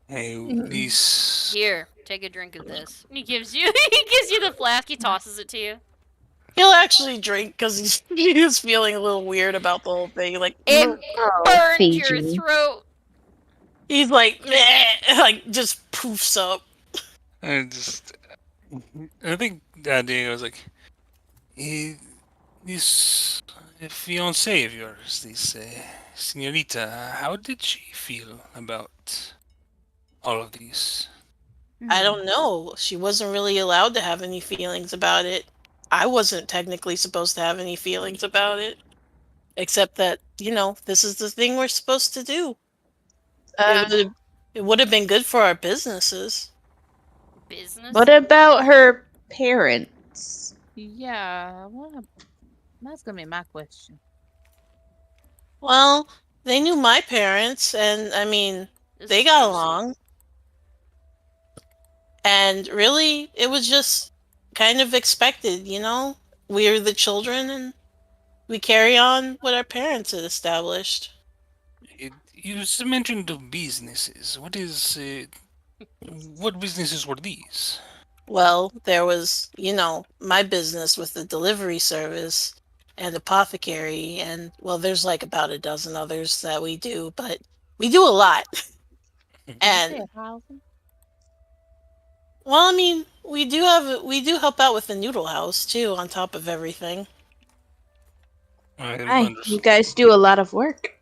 Hey, these. Here, take a drink of this. He gives you the flask. He tosses it to you. He'll actually drink because he's feeling a little weird about the whole thing. Like, it burned your throat. He's like, meh, like just poofs up. I think Diego was like, this fiancée of yours, this señorita, how did she feel about all of these? I don't know. She wasn't really allowed to have any feelings about it. I wasn't technically supposed to have any feelings about it. Except that, this is the thing we're supposed to do. It would have been good for our businesses. What about her parents? Yeah, that's gonna be my question. Well, they knew my parents, and I mean, they got along. And really, it was just kind of expected, We're the children, and we carry on what our parents had established. You mentioned the businesses. What businesses were these? Well, there was, my business with the delivery service and apothecary, and, well, there's like about a dozen others that we do, but we do a lot. And, well, I mean, we do help out with the noodle house, too, on top of everything. You guys do a lot of work.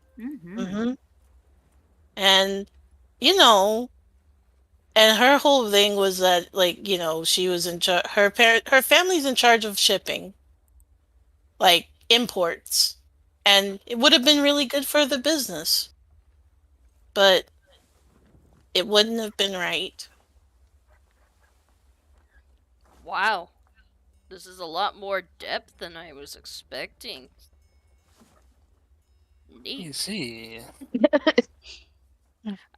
And, and her whole thing was that, like, she was in charge. Her family's in charge of shipping, like imports, and it would have been really good for the business, but it wouldn't have been right. Wow, this is a lot more depth than I was expecting. Neat. You see.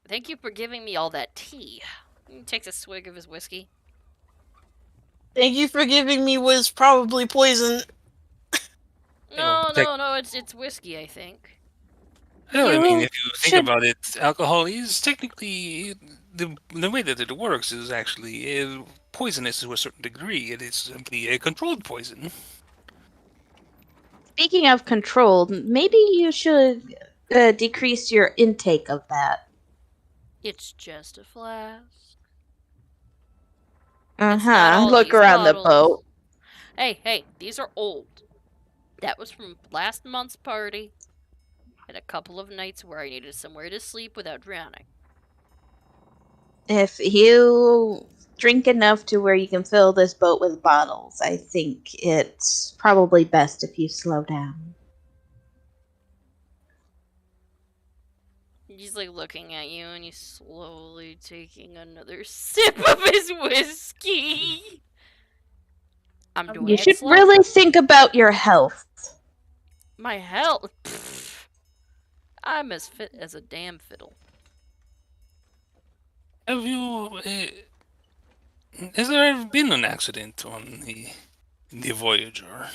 Thank you for giving me all that tea. He takes a swig of his whiskey. Thank you for giving me was probably poison. No, it's whiskey, I think. No, I mean, if you think about it, alcohol is technically the way that it works is actually poisonous to a certain degree. It is simply a controlled poison. Speaking of controlled, maybe you should decrease your intake of that. It's just a flask. Look around the boat. Hey, these are old. That was from last month's party. And a couple of nights where I needed somewhere to sleep without drowning. If you drink enough to where you can fill this boat with bottles, I think it's probably best if you slow down. He's like looking at you and he's slowly taking another sip of his whiskey. I'm doing You it should slow. really think about your health. My health. Pfft. I'm as fit as a damn fiddle. Have you? Has there ever been an accident on the Voyager?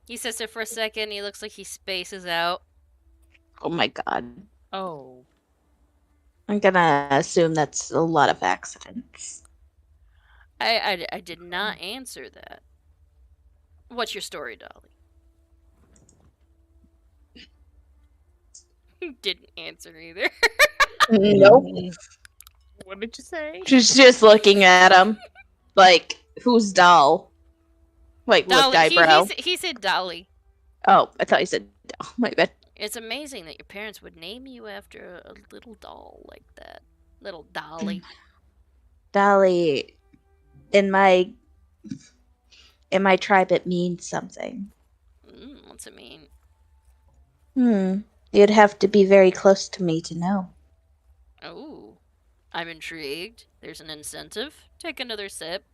He sits there for a second. He looks like he spaces out. Oh my god. Oh. I'm gonna assume that's a lot of accidents. I did not answer that. What's your story, Dolly? Didn't answer either. Nope. What did you say? She's just looking at him. Like, who's doll? Like, lift Dolly. eyebrow. He said Dolly. Oh, I thought you said doll. My bad. It's amazing that your parents would name you after a little doll like that. Little Dolly. Dolly, in my tribe, it means something. What's it mean? You'd have to be very close to me to know. Oh, I'm intrigued. There's an incentive. Take another sip.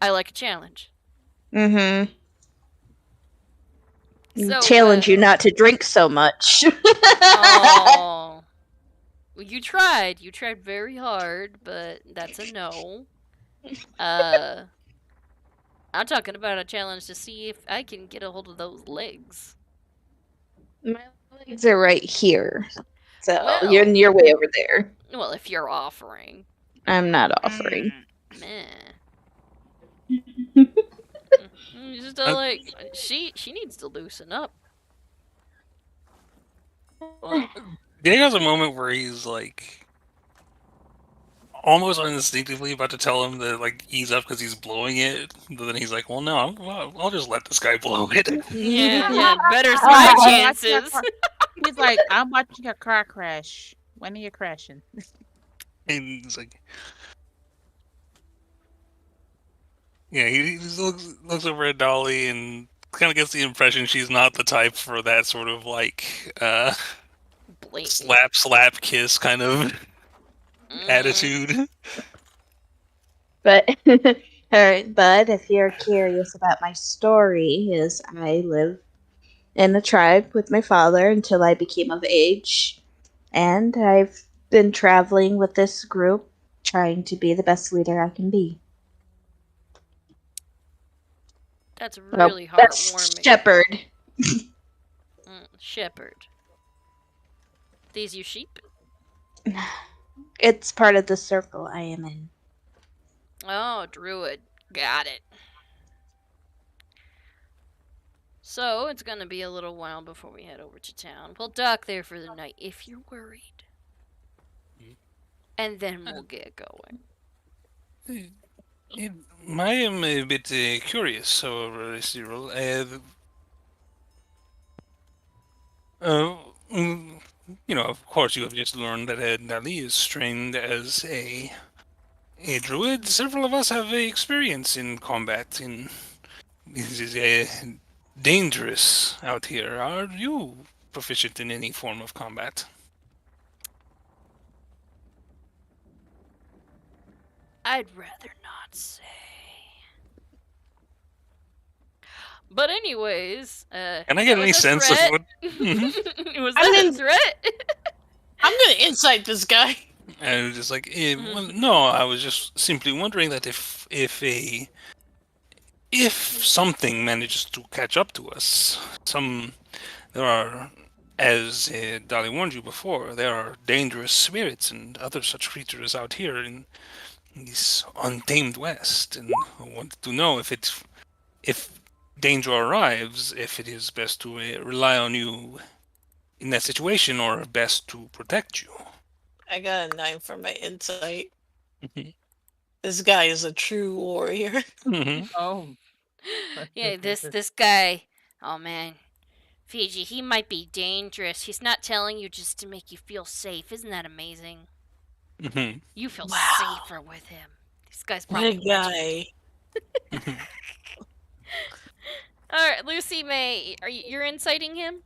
I like a challenge. Mm-hmm. So, Challenge you not to drink so much. Oh. Well, you tried. You tried very hard, but that's a no. I'm talking about a challenge to see if I can get a hold of those legs. My legs are right here. So Well. you're way over there. Well, if you're offering. I'm not offering. Meh. Just like she needs to loosen up. Diego has a moment where he's like almost uninstinctively about to tell him to like ease up because he's blowing it, but then he's like, "Well, no, I'll just let this guy blow it." Yeah, better's my chances. He's like, I'm watching a car crash. When are you crashing? And he's like, yeah, he just looks over at Dolly and kind of gets the impression she's not the type for that sort of like slap kiss kind of attitude. But alright, but if you're curious about my story, is I live in a tribe with my father until I became of age, and I've been traveling with this group, trying to be the best leader I can be. That's really heartwarming. That's shepherd. Shepherd. These you sheep? It's part of the circle I am in. Oh, druid. Got it. So, it's gonna be a little while before we head over to town. We'll dock there for the night if you're worried. And then we'll get going. I am a bit curious over Cyril. Of course, you have just learned that Dali is trained as a druid. Several of us have experience in combat. This is dangerous out here. Are you proficient in any form of combat? I'd rather not say. But anyways, Can I get any sense of what? Was that a threat? I'm gonna insight this guy. I was just like, well, no. I was just simply wondering that if something manages to catch up to us, there are, as Dolly warned you before, there are dangerous spirits and other such creatures out here in this untamed West, and I wanted to know if danger arrives, if it is best to rely on you in that situation, or best to protect you. I got a 9 for my insight. This guy is a true warrior. Mm-hmm. Oh. Yeah, this guy. Oh man, Fiji, he might be dangerous. He's not telling you just to make you feel safe. Isn't that amazing? Mm-hmm. You feel Wow. safer with him. This guy's What probably a guy. Mm-hmm. All right, Lucy May, you're inciting him?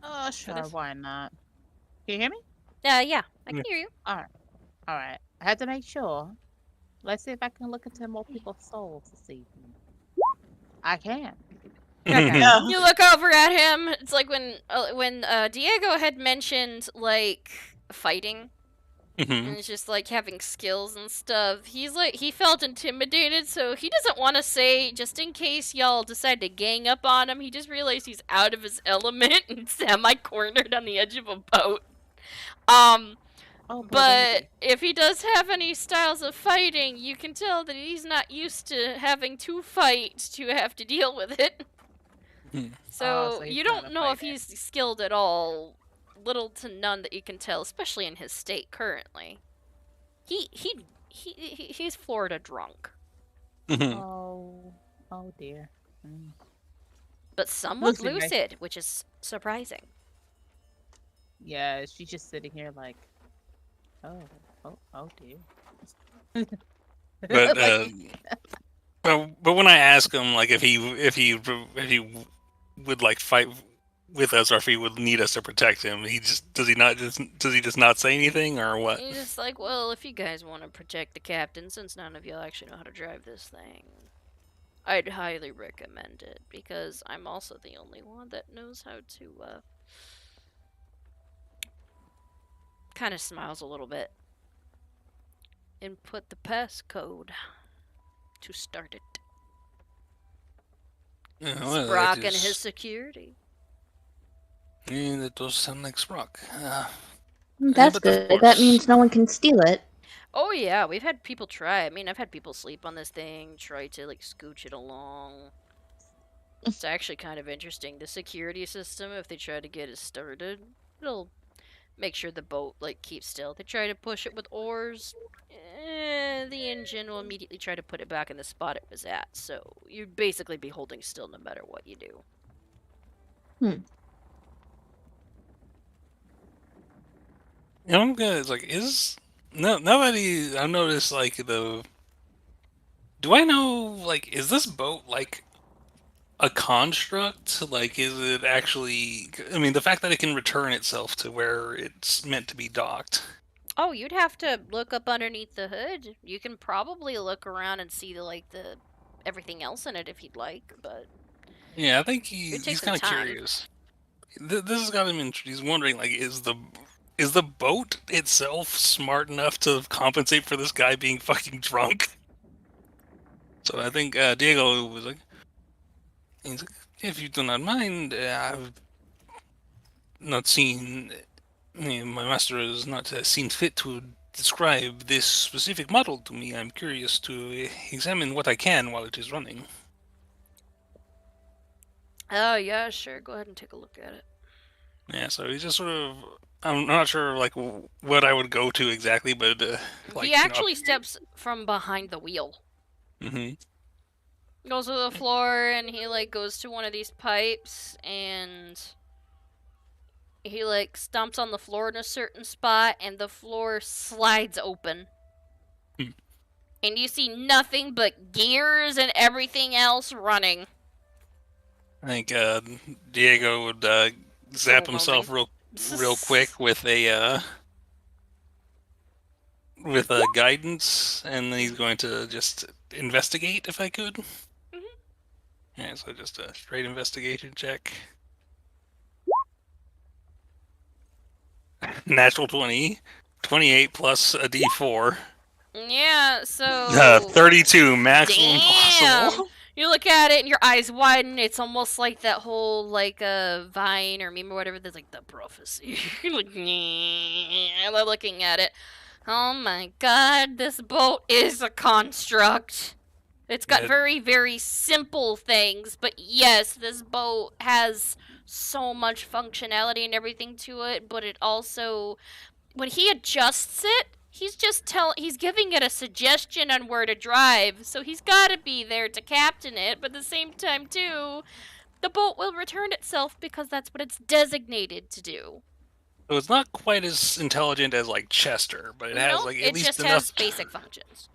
Oh, sure, this? why not? Can you hear me? Yeah, I can Yeah. hear you. Alright. Alright. I had to make sure. Let's see if I can look into more people's souls this evening. I can. Yeah. You look over at him. It's like when Diego had mentioned like fighting Mm-hmm. and it's just like having skills and stuff. He's like he felt intimidated, so he doesn't want to say just in case y'all decide to gang up on him. He just realized he's out of his element and semi-cornered on the edge of a boat. Oh, poor But baby. if he does have any styles of fighting, you can tell that he's not used to having to fight to have to deal with it. So so he's you not don't a know if fighter. he's skilled at all. Little to none that you can tell, especially in his state currently. He's Florida drunk, Mm-hmm. Oh dear. Mm. but somewhat Lucy May. lucid, which is surprising. Yeah, she's just sitting here like, oh dear. But Like, but when I ask him like if he would like fight with us or if he would need us to protect him, does he just not say anything or what? He's just like, well, if you guys want to protect the captain, since none of y'all actually know how to drive this thing, I'd highly recommend it because I'm also the only one that knows how to. Kind of smiles a little bit. Input the passcode to start it. Yeah, well, Sprock that and is- his security. Yeah, that does sound like Sprock. That's but of good. That course. means no one can steal it. Oh yeah, we've had people try. I mean, I've had people sleep on this thing, try to like scooch it along. It's actually kind of interesting. The security system, if they try to get it started, it'll make sure the boat like keeps still. They try to push it with oars. The engine will immediately try to put it back in the spot it was at. So you'd basically be holding still no matter what you do. You know, I'm good. It's like nobody. I noticed like the. Do I know like is this boat like a construct? Like, is it actually? I mean, the fact that it can return itself to where it's meant to be docked. Oh, you'd have to look up underneath the hood. You can probably look around and see the everything else in it if you'd like, but Yeah, I think take he's some kind of time. curious. This has got him He's wondering like, is the boat itself smart enough to compensate for this guy being fucking drunk? So I think Diego was like, he's like, if you do not mind, I've not seen. My master has not seen fit to describe this specific model to me. I'm curious to examine what I can while it is running. Oh yeah, sure. Go ahead and take a look at it. Yeah, so he's just sort of. I'm not sure like what I would go to exactly, but like He actually steps from behind the wheel. Mm-hmm. Goes to the floor and he like goes to one of these pipes and he like stomps on the floor in a certain spot and the floor slides open. Hmm. And you see nothing but gears and everything else running. I think Diego would zap himself real quick with a guidance, and then he's going to just investigate if I could. Mhm. Yeah, so just a straight investigation check. Natural 20, 28 plus a D4. Yeah, so 32 maximum damn. possible. You look at it and your eyes widen. It's almost like that whole like Vine or meme or whatever. There's like the prophecy. You're like, and they're looking at it. Oh my god, this boat is a construct. It's got Yeah. very, very simple things, but yes, this boat has so much functionality and everything to it, but it also, when he adjusts it, He's just he's giving it a suggestion on where to drive, so he's got to be there to captain it, but at the same time too, the boat will return itself because that's what it's designated to do. So it's not quite as intelligent as like Chester, but it has like at it least just enough. has basic functions.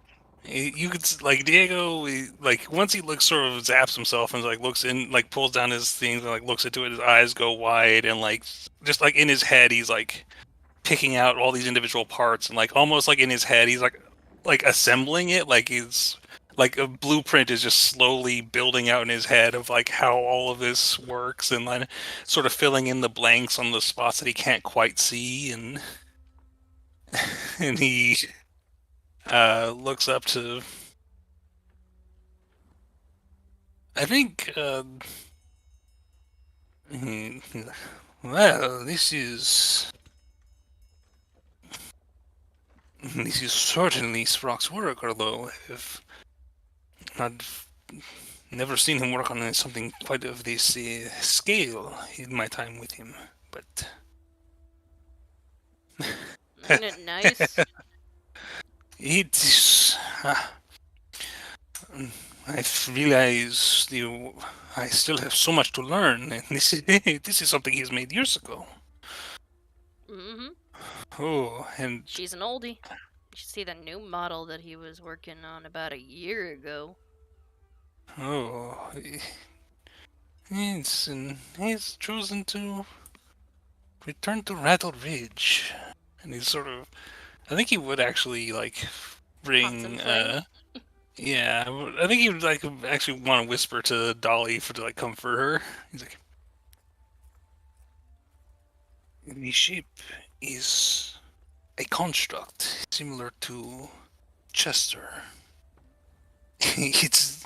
You could like Diego, like once he looks sort of zaps himself and like looks in, like pulls down his things and like looks into it, his eyes go wide and like just like in his head he's like picking out all these individual parts and like almost like in his head he's like assembling it, like he's like a blueprint is just slowly building out in his head of like how all of this works and then sort of filling in the blanks on the spots that he can't quite see and and he looks up to I think well this is certainly Sprock's work, although I've never seen him work on something quite of this scale in my time with him. But Isn't it nice? it's I've realized I still have so much to learn, and this is something he's made years ago. Mm-hmm. Oh, and She's an oldie. You should see the new model that he was working on about a year ago. oh, he's chosen to return to Rattle Ridge, and he's sort of. I think he would actually like bring. Contemplate. Yeah, I think he would like actually want to whisper to Dolly to like comfort her. He's like, the ship is a construct similar to Chester. It's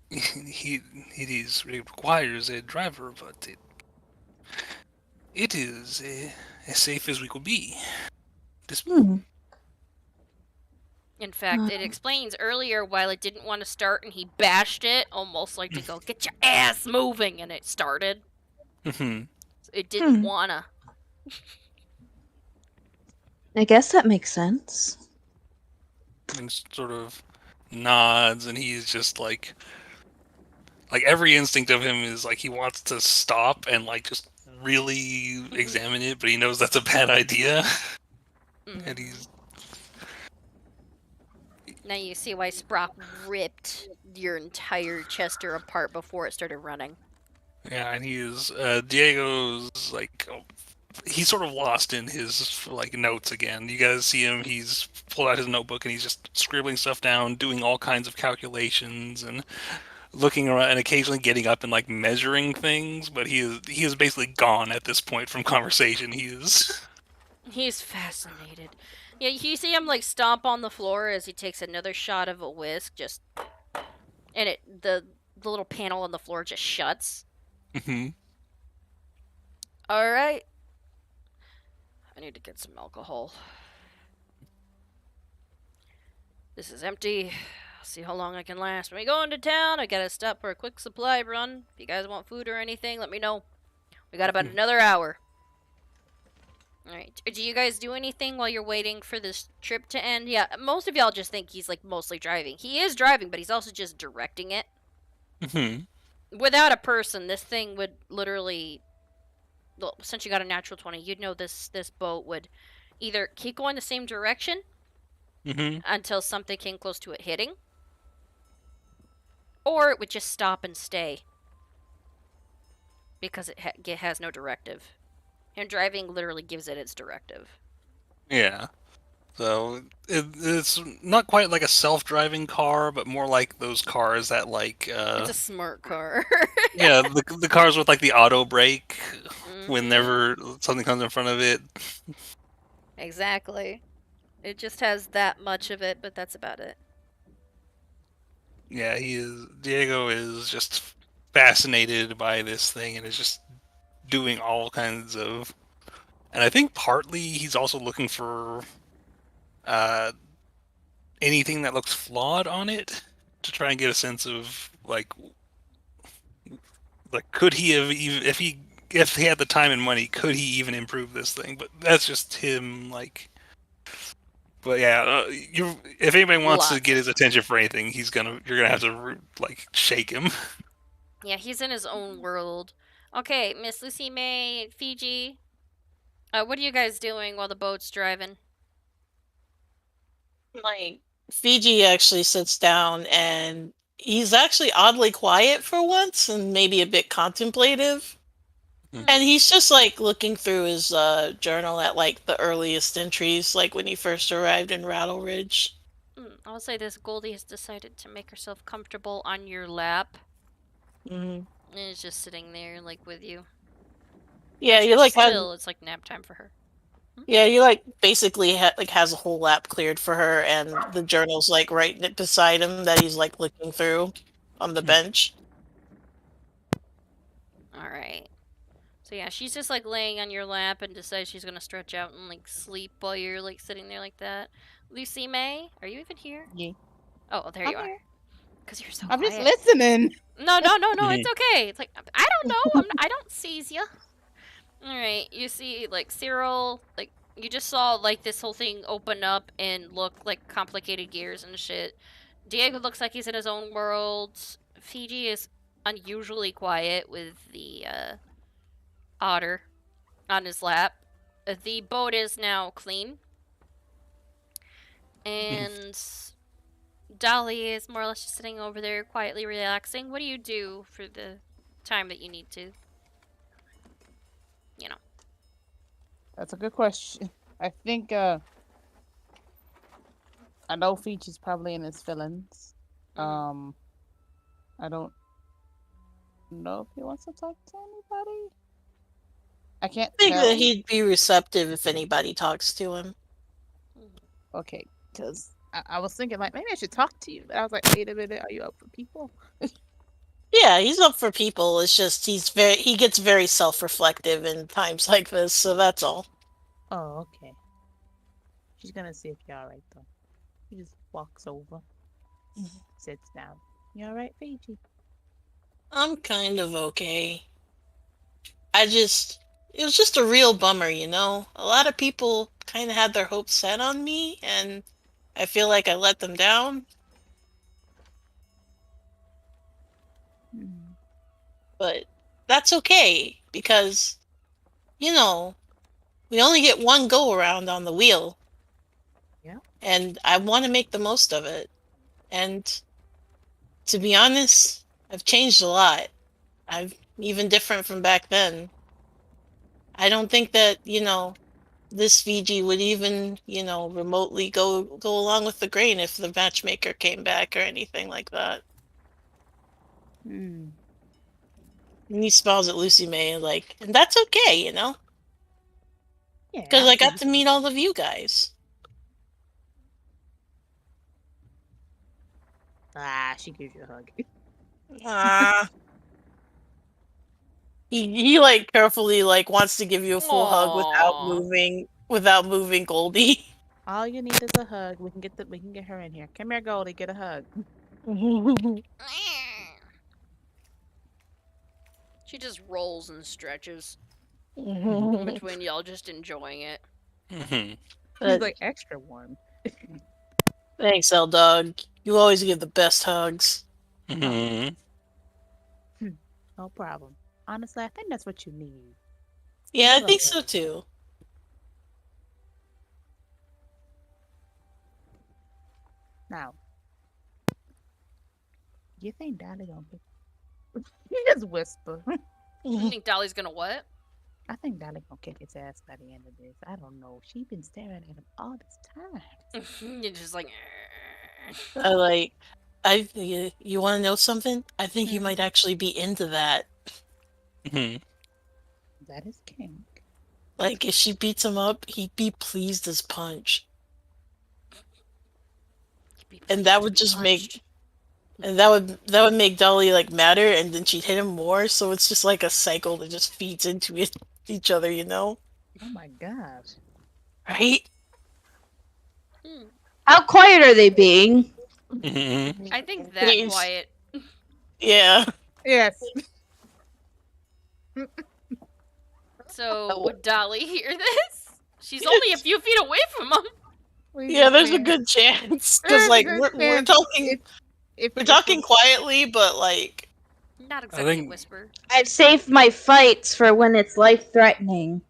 it requires a driver, but it is as safe as we could be. Hmm. In fact, it explains earlier while it didn't want to start and he bashed it, almost like to go, get your ass moving, and it started. Mhm. It didn't wanna. I guess that makes sense. And sort of nods, and he's just like every instinct of him is like he wants to stop and like just really examine it, but he knows that's a bad idea. And he's Now you see why Sprock ripped your entire Chester apart before it started running. yeah, and he is Diego's like he's sort of lost in his like notes again. You guys see him; he's pulled out his notebook and he's just scribbling stuff down, doing all kinds of calculations and looking around, and occasionally getting up and like measuring things. But he is basically gone at this point from conversation. He's fascinated. Yeah, you see him like stomp on the floor as he takes another shot of a whisk, just and the little panel on the floor just shuts. Mhm. All right. I need to get some alcohol. This is empty. I'll see how long I can last. When we go into town, I gotta stop for a quick supply run. If you guys want food or anything, let me know. We got about another hour. Alright. Do you guys do anything while you're waiting for this trip to end? Yeah, most of y'all just think he's like mostly driving. He is driving, but he's also just directing it. Mhm. Without a person, this thing would literally. Well, since you got a natural 20, you'd know this boat would either keep going the same direction Mhm. until something came close to it hitting, or it would just stop and stay because it has no directive. And driving literally gives it its directive. Yeah. So it's not quite like a self-driving car, but more like those cars that like It's a smart car. yeah, the cars with like the auto brake Mhm. whenever something comes in front of it. Exactly. It just has that much of it, but that's about it. Yeah, Diego is just fascinated by this thing and is just doing all kinds of, and I think partly he's also looking for uh anything that looks flawed on it to try and get a sense of like could he have even if he had the time and money, could he even improve this thing? But that's just him like But yeah, if anybody wants to Lots. get his attention for anything, you're gonna have to like shake him. Yeah, he's in his own world. Okay, Miss Lucy May, Fiji. What are you guys doing while the boat's driving? Like Fiji actually sits down and he's actually oddly quiet for once and maybe a bit contemplative. And he's just like looking through his journal at like the earliest entries, like when he first arrived in Rattle Ridge. I'll say this: Goldie has decided to make herself comfortable on your lap, Mm-hmm. and is just sitting there, like with you. Yeah, She's you like still. It's like nap time for her. yeah, you like basically like has a whole lap cleared for her, and the journal's like right beside him that he's like looking through on the bench. All right. So yeah, she's just like laying on your lap and decides she's gonna stretch out and like sleep while you're like sitting there like that. Lucy May, are you even here? Yeah. Oh, there I'm you are. here. Cause you're so I'm quiet. just listening. No, it's okay. It's like I don't know. I don't seize you. All right, you see, like Cyril, like you just saw like this whole thing open up and look like complicated gears and shit. Diego looks like he's in his own world. Fiji is unusually quiet with the otter on his lap. The boat is now clean, and Dolly is more or less just sitting over there quietly relaxing. What do you do for the time that you need to? You know. That's a good question. I think I know Feature's probably in his feelings. I don't know if he wants to talk to anybody. I can't I think tell. that he'd be receptive if anybody talks to him. Okay, because I was thinking like maybe I should talk to you, but I was like, wait a minute, are you up for people? Yeah, he's up for people. It's just he gets very self-reflective in times like this, so that's all. Oh, okay. She's gonna see if you're alright though. He just walks over, sits down. You alright, Fiji? I'm kind of okay. It was just a real bummer, you know? A lot of people kind of had their hopes set on me, and I feel like I let them down. But that's okay, because, you know, we only get one go around on the wheel. Yeah. And I want to make the most of it. And to be honest, I've changed a lot. I'm even different from back then. I don't think that, this Fiji would even, remotely go along with the grain if the matchmaker came back or anything like that. And he smiles at Lucy May and that's okay, Yeah. Because I got to meet all of you guys. She gives you a hug. Ah. He carefully wants to give you a full hug without moving Goldie. All you need is a hug. We can get her in here. Come here, Goldie, get a hug. She just rolls and stretches between y'all, just enjoying it. She's like extra warm. Thanks, L-Dog. You always give the best hugs. No problem. Honestly, I think that's what you need. Yeah, I think so too. Now, you think Dolly gonna pick? You just whisper. You think Dolly's gonna what? I think Dolly gonna kick his ass by the end of this. I don't know. She been staring at him all this time. You're just like. You want to know something? I think you might actually be into that. That is kink. If she beats him up, he'd be pleased as punch. And that would just make, and that would make Dolly madder, and then she'd hit him more. So it's just like a cycle that just feeds into each other, Oh my gosh! Right? How quiet are they being? I think that quiet. Yeah. Yes. So would Dolly hear this? She's only a few feet away from him. Yeah, there's a good chance because There's a like good we're chance talking if we're it talking was- quietly, but like Not exactly a think- whisper. I've saved my fights for when it's life threatening.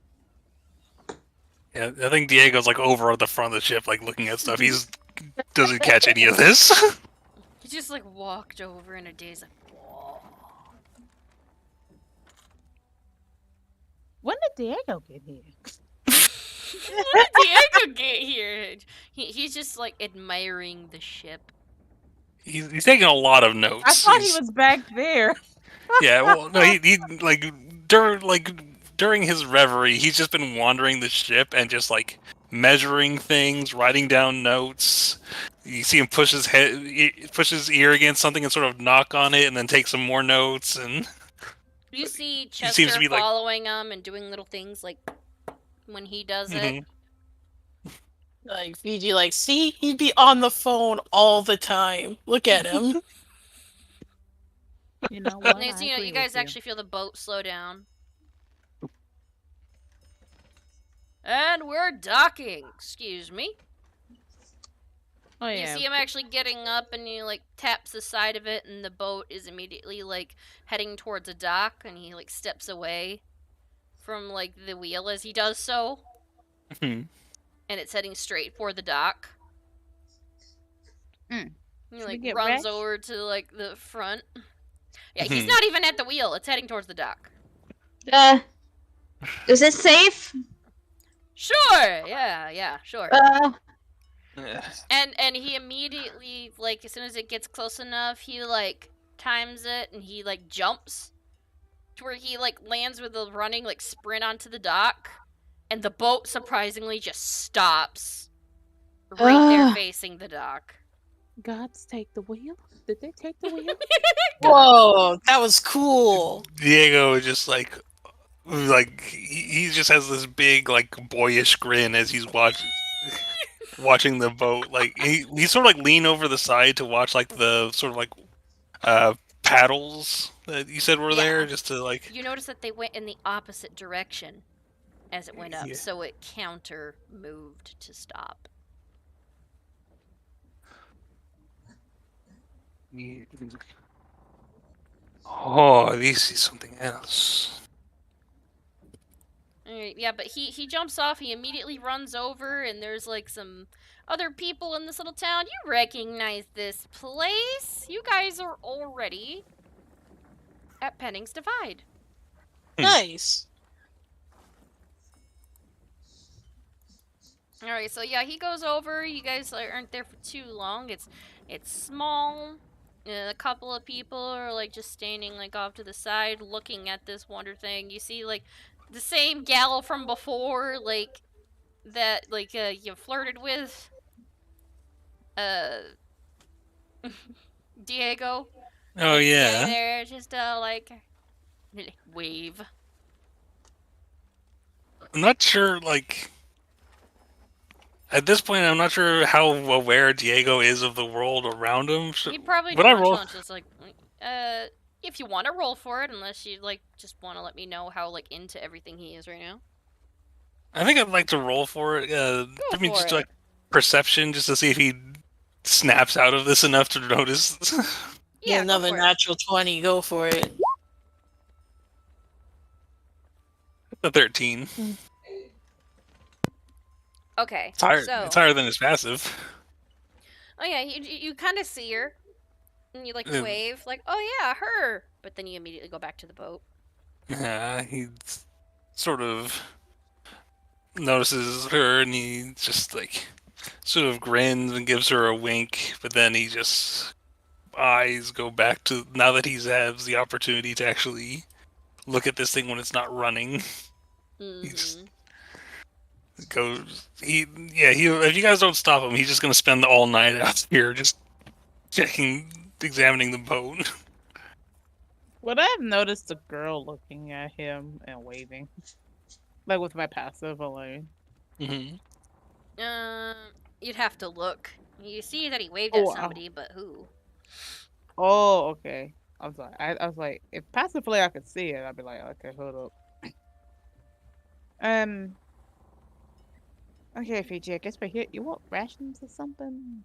Yeah, I think Diego's like over at the front of the ship, like looking at stuff. He's doesn't catch any of this. He just like walked over in a daze, like, whoa. When did Diego get here? When did Diego get here? He's just like admiring the ship. He's taking a lot of notes. I thought he He's- was back there. Yeah, well, no, he like during his reverie, he's just been wandering the ship and just like measuring things, writing down notes. You see him push his ear against something and sort of knock on it, and then take some more notes. And You see He seems Chester to be, like- following him and doing little things like when he does it. like Fiji, like see, he'd be on the phone all the time. Look at him. You know what? Next thing you know, you guys actually feel the boat slow down. And we're docking. Excuse me. Oh You yeah. see him actually getting up, and he like taps the side of it, and the boat is immediately like heading towards a dock, and he like steps away from like the wheel as he does so, Mhm. and it's heading straight for the dock. Mm. He Should we like get runs rest? over to like the front. Yeah, he's Mhm. not even at the wheel. It's heading towards the dock. Is it safe? Sure. Yeah, sure. Yeah. And he immediately, like, as soon as it gets close enough, he like times it, and he like jumps to where he like lands with a running like sprint onto the dock, and the boat surprisingly just stops right there Ah. facing the dock. Gods take the wheel? Did they take the wheel? Whoa, that was cool. Diego is just like he just has this big like boyish grin as he's watching the boat. Like he sort of like lean over the side to watch like the sort of like paddles that you said were Yeah. there, just to like You notice that they went in the opposite direction as it went up, Yeah. so it counter moved to stop. Oh, this is something else. Alright, yeah, but he jumps off, he immediately runs over, and there's like some other people in this little town. You recognize this place? You guys are already at Penning's Divide. Nice. Alright, so yeah, he goes over. You guys aren't there for too long. It's small. A couple of people are like just standing like off to the side looking at this wonder thing. You see like the same gal from before, like that like you flirted with Diego. Oh Standing yeah. there just like wave. I'm not sure, like, at this point, I'm not sure how aware Diego is of the world around him. He probably When I roll- just like if you want to roll for it, unless you like just want to let me know how like into everything he is right now. I think I'd like to roll for it. I mean, for just it. like perception, just to see if he snaps out of this enough to notice. Yeah, go another for it. natural 20. Go for it. A 13. Okay, It's higher. so It's higher than his passive. oh yeah, you kind of see her, and you like Yeah. wave like, oh yeah, her, but then you immediately go back to the boat. He sort of notices her, and he just like sort of grins and gives her a wink. But then he just eyes go back to now that he has the opportunity to actually look at this thing when it's not running. He's- Mhm. Goes he if you guys don't stop him, he's just gonna spend all night out here just examining the boat. Would I have noticed a girl looking at him and waving? Like with my passive alone. Mm-hmm. You'd have to look. You see that he waved Oh, at wow. somebody, but who? Oh, okay. I'm sorry. I was like, if passively I could see it, I'd be like, okay, hold up. Okay, Fiji, I guess we're here. You want rations or something?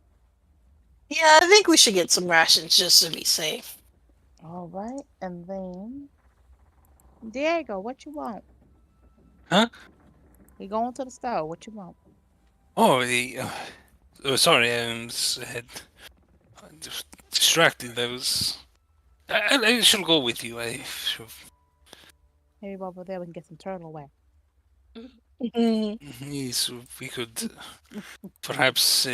Yeah, I think we should get some rations just to be safe. All right, and then Diego, what you want? Huh? You going to the store? What you want? Oh, sorry, had distracted. I shall go with you. Maybe over there we can get some turtle wax. Yes, we could perhaps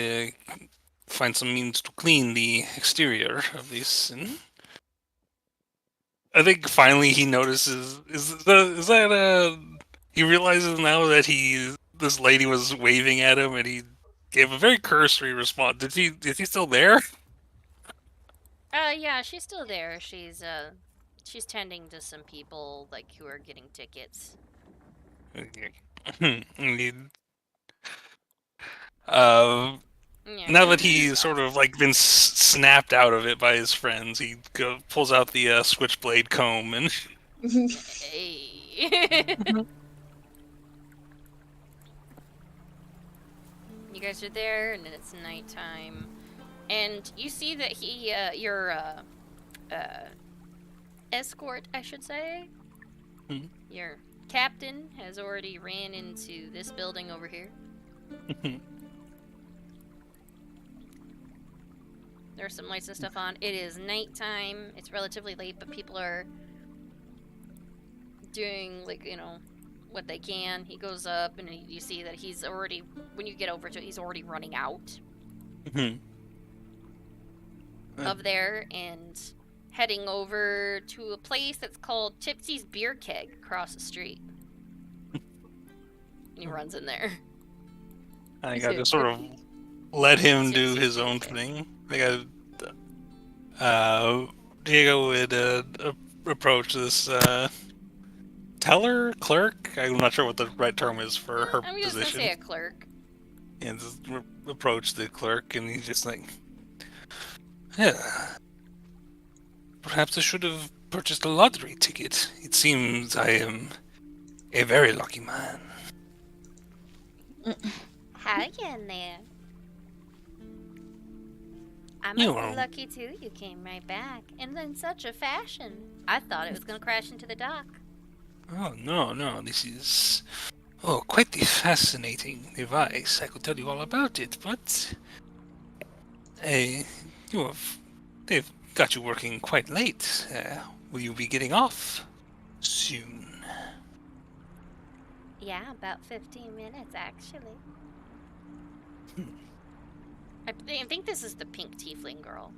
find some means to clean the exterior of this. And I think finally he notices. He realizes now that this lady was waving at him, and he gave a very cursory response. Is he still there? Yeah, she's still there. She's tending to some people, like, who are getting tickets. Okay. uh, Yeah, Now that she's he's sort of like been snapped out of it by his friends, he pulls out the switchblade comb and Hey. You guys are there, and it's nighttime, and you see that your escort, I should say, your captain has already ran into this building over here. There's some lights and stuff on. It is nighttime. It's relatively late, but people are doing, like, what they can. He goes up, and you see that he's already, when you get over to it, he's already running out of there and heading over to a place that's called Tipsy's Beer Keg across the street. And he runs in there. I got to sort of let him do his own thing. Diego would approach this teller, clerk. I'm not sure what the right term is for her I'm just position. gonna say a clerk. And just approach the clerk, and he's just like, "Yeah, perhaps I should have purchased a lottery ticket. It seems I am a very lucky man." Hi again there. I'm You are- lucky too. You came right back, and in such a fashion. I thought it was gonna crash into the dock. Oh, no, this is quite the fascinating device. I could tell you all about it, but they've got you working quite late. Will you be getting off soon? Yeah, about 15 minutes actually. I think this is the pink tiefling girl.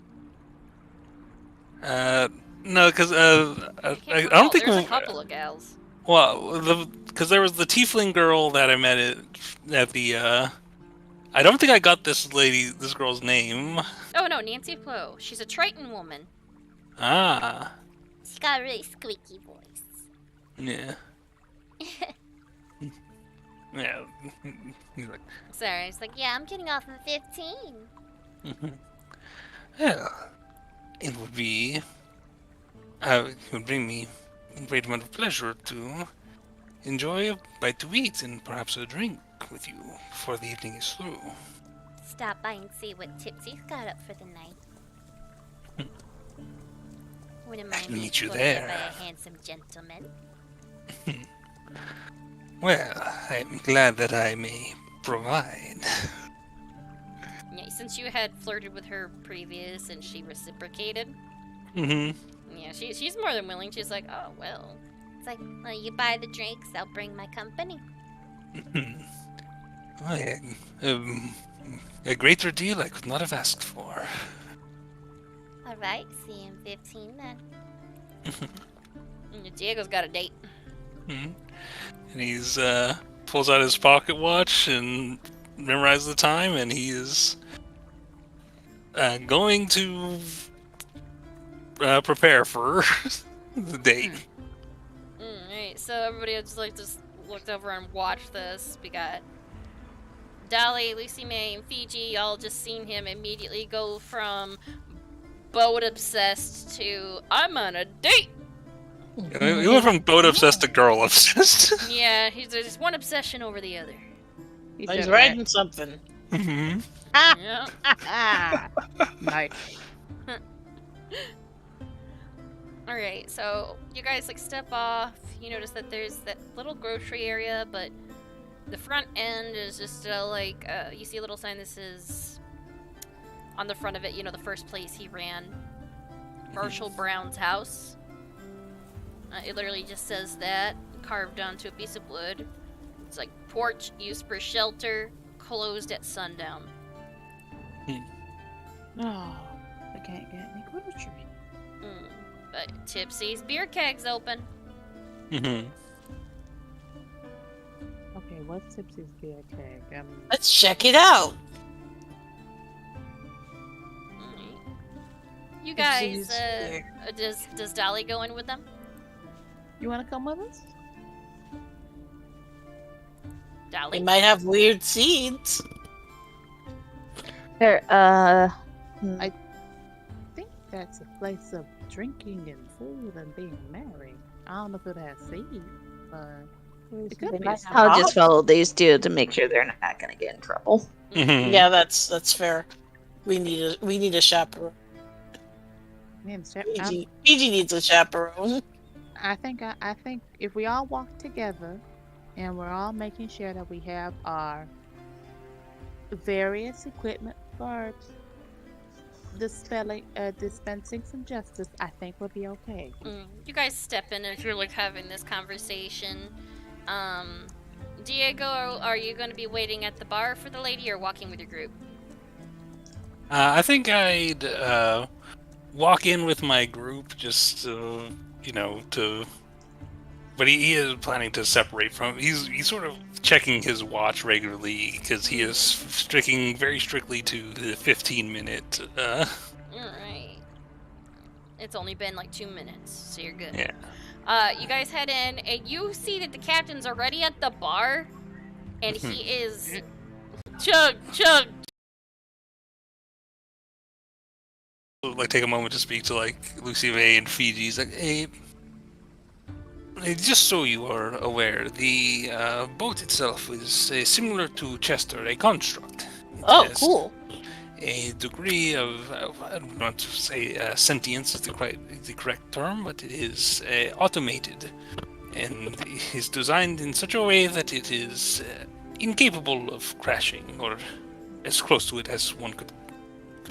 No, because I don't think There's a couple of gals. Well, because there was the tiefling girl that I met at the. I don't think I got this girl's name. Oh no, Nancy Flo. She's a Triton woman. Ah. She's got a really squeaky voice. Yeah. Yeah. He's like, Sorry, it's like, yeah, I'm getting off in 15. well, it would bring me a great amount of pleasure to enjoy a bite to eat and perhaps a drink with you before the evening is through. Stop by and see what Tipsy's got up for the night. Wouldn't mind being meet you escorted there. by a handsome gentleman. Well, I'm glad that I may provide. Yeah, since you had flirted with her previous and she reciprocated. Mm-hmm. Yeah, she's more than willing. She's like, oh, well. It's like, well, you buy the drinks, I'll bring my company. A greater deal I could not have asked for. All right, see you in 15 then. Diego's got a date. And he's pulls out his pocket watch and memorizes the time, and he is going to prepare for the date. Alright, so everybody just looked over and watched this. We got Dolly, Lucy May, and Fiji all just seen him immediately go from boat obsessed to I'm on a date. He went from boat obsessed to girl obsessed. Yeah, there's one obsession over the other. He He's said, writing something. Mm-hmm. Yeah. Nice. Alright, so you guys like step off. You notice that there's that little grocery area, but the front end is just you see a little sign that says on the front of it, the first place he ran, Marshall Brown's house. It literally just says that, carved onto a piece of wood. It's like porch used for shelter, closed at sundown. Oh, I can't get any groceries. But Tipsy's beer keg's open. Mm-hmm. Okay, what's Tipsy's beer keg? Let's check it out. You guys, Tipsy's beer. does Dolly go in with them? You want to come with us? Dolly? They might have weird seeds. There, I think that's a place of drinking and food and being merry. I don't know if it has seeds, but it could be. I'll just follow these two to make sure they're not going to get in trouble. Mm-hmm. Yeah, that's fair. We need a chaperone. Man, PG needs a chaperone. I think if we all walk together and we're all making sure that we have our various equipment for dispensing some justice, I think we'll be okay. You guys step in as you're like having this conversation. Diego, are you going to be waiting at the bar for the lady or walking with your group? I think I'd walk in with my group just but he is planning to separate from. He's sort of checking his watch regularly because he is sticking very strictly to the 15-minute. Alright. It's only been like 2 minutes, so you're good. Yeah. You guys head in, and you see that the captain's already at the bar, and he is chug. Like take a moment to speak to like Lucy May and Fiji. He's like, hey, just so you are aware, the boat itself is similar to Chester, a construct. It has Cool. a degree of, I don't want to say sentience is the correct term, but it is automated and is designed in such a way that it is incapable of crashing, or as close to it as one could.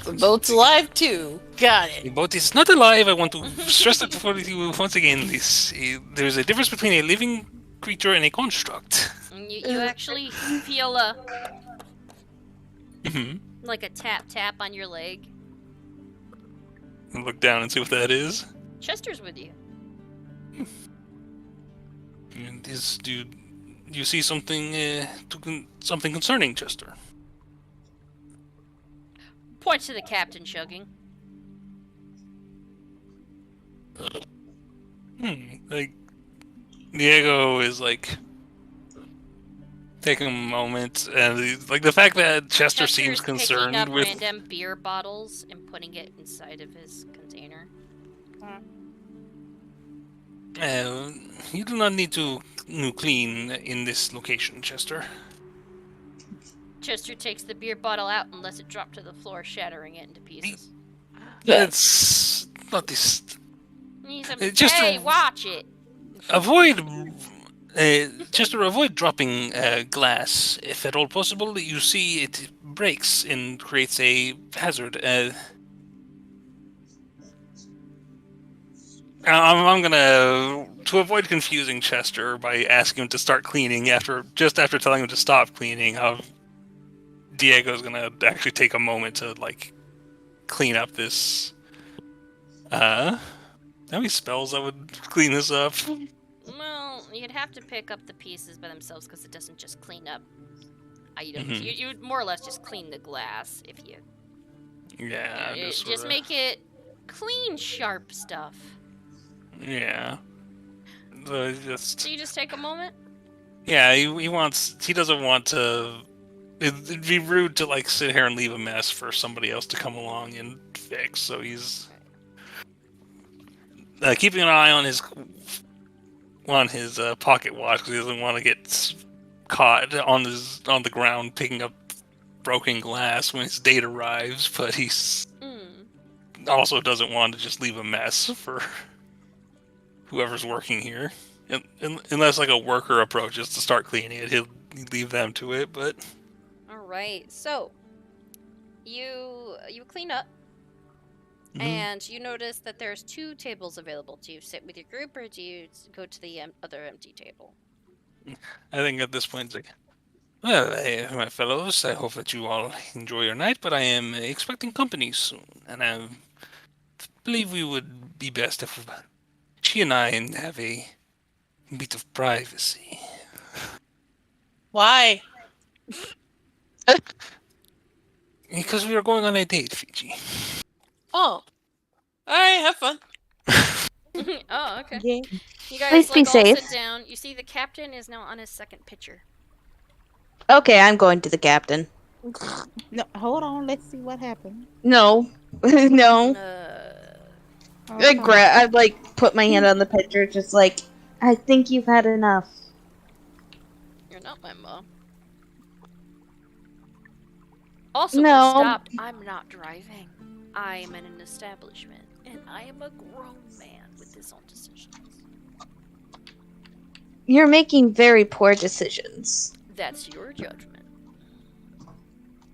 The boat's alive too. Got The it. boat is not alive. I want to stress that before you once again. There's a difference between a living creature and a construct. And you actually feel like a tap on your leg. Look down and see what that is. Chester's with you. And do you see something something concerning Chester? Points to the captain chugging. Like Diego is like taking a moment, and like the fact that Chester seems Chester's concerned picking up with. random beer bottles and putting it inside of his container. You do not need to clean in this location, Chester. Chester takes the beer bottle out and lets it drop to the floor, shattering it into pieces. That's not this. He's like, Chester, hey, watch it! Chester, avoid dropping glass if at all possible. You see, it breaks and creates a hazard. I'm gonna, to avoid confusing Chester by asking him to start cleaning after telling him to stop cleaning. Diego's gonna actually take a moment to like clean up this. How many spells I would clean this up? Well, you'd have to pick up the pieces by themselves because it doesn't just clean up items. Mhm. You would more or less just clean the glass if you. Yeah, Just make it clean, sharp stuff. Yeah. So you just take a moment. Yeah, he doesn't want to. It'd be rude to like sit here and leave a mess for somebody else to come along and fix. So he's keeping an eye on his pocket watch because he doesn't want to get caught on the ground picking up broken glass when his date arrives, but he's also doesn't want to just leave a mess for whoever's working here. Unless like a worker approaches to start cleaning it, he'll leave them to it. But All right, so you clean up, and you notice that there's 2 tables available. Do you sit with your group, or do you go to the other empty table? I think at this point it's like, well, hey, my fellows, I hope that you all enjoy your night, but I am expecting company soon, and I believe we would be best if she and I have a bit of privacy. Why? Because we are going on a date, Fiji. Oh. Alright, have fun. Oh, okay. Yeah. You guys Please be all safe. sit down. You see the captain is now on his 2nd pitcher. Okay, I'm going to the captain. No, hold on. Let's see what happens. No. No. Okay. I like put my hand on the pitcher, just like, I think you've had enough. You're not my mom. Also, No. for stopped, I'm not driving. I am in an establishment, and I am a grown man with his own decisions. You're making very poor decisions. That's your judgment.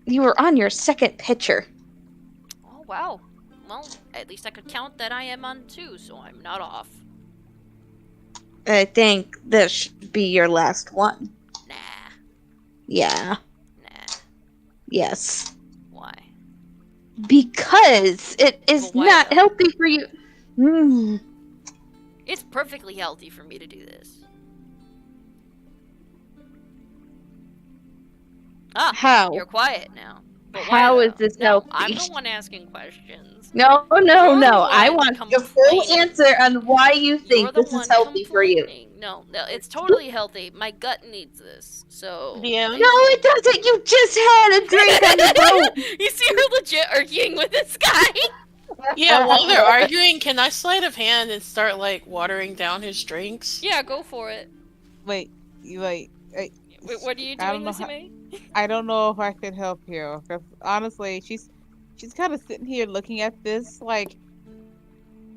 You were on your 2nd pitcher. Oh, wow. Well, at least I could count that I am on 2, so I'm not off. I think this should be your last one. Nah. Yeah. Nah. Yes. Why? Because it is But why not though? healthy for you. It's perfectly healthy for me to do this. Ah, How? you're quiet now. But why, How though? is this No, healthy? I'm the one asking questions. No, You're no, the no. I one want a full complaining. answer on why you You're think the this one is healthy for you. complaining. No, it's totally healthy. My gut needs this. So Yeah. No, it doesn't. You just had a drink on the boat. You see her legit arguing with this guy. Yeah, while they're arguing, can I sleight of hand and start, like, watering down his drinks? Yeah, go for it. Wait, Wait, what are you I don't doing, know Missy how- May? I don't know if I could help you. Because honestly, she's kind of sitting here looking at this like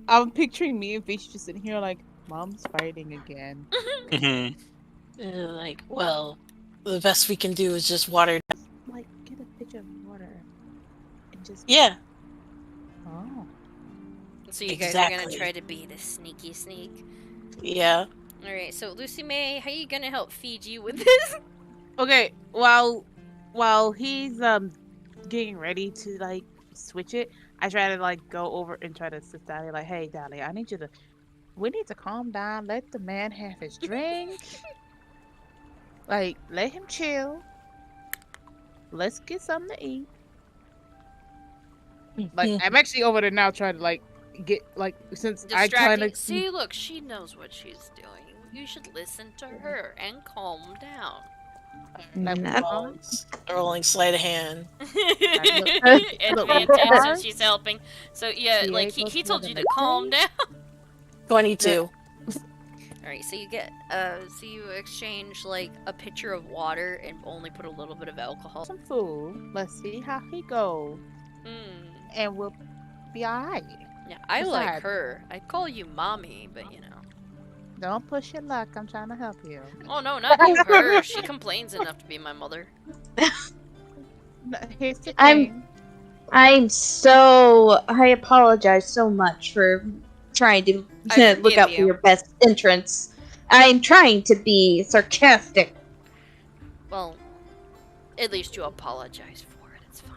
I'm picturing me and Fish just sitting here like, Mom's fighting again. Like, well, the best we can do is just water. Like, get a pitcher of water and just. Yeah. Oh. So you guys are gonna Exactly. try to be the sneaky sneak. Yeah. Alright, so Lucy May, how are you gonna help feed you with this? Okay, while he's getting ready to like switch it, I try to like go over and try to sit down like, hey, Dolly, we need to calm down, let the man have his drink. Like, let him chill. Let's get something to eat. Like, I'm actually over there now trying to like get like since I kind Distracting. of See, look, she knows what she's doing. You should listen to her and calm down. Rolling sleight of hand. And look, the attention she's helping. So yeah, See, like I he goes told to you the to calm down. 22. Alright, so you get so you exchange like a pitcher of water and only put a little bit of alcohol. some food. Let's see how he goes, and we'll be alright. Yeah, I like Besides- her. I call you mommy, but you know. Don't push your luck. I'm trying to help you. Oh no, not you, her. She complains enough to be my mother. Here's the I'm- thing. I apologize so much for trying to I look out forgive for you. your best interests. I'm trying to be sarcastic. Well, at least you apologize for it. It's fine.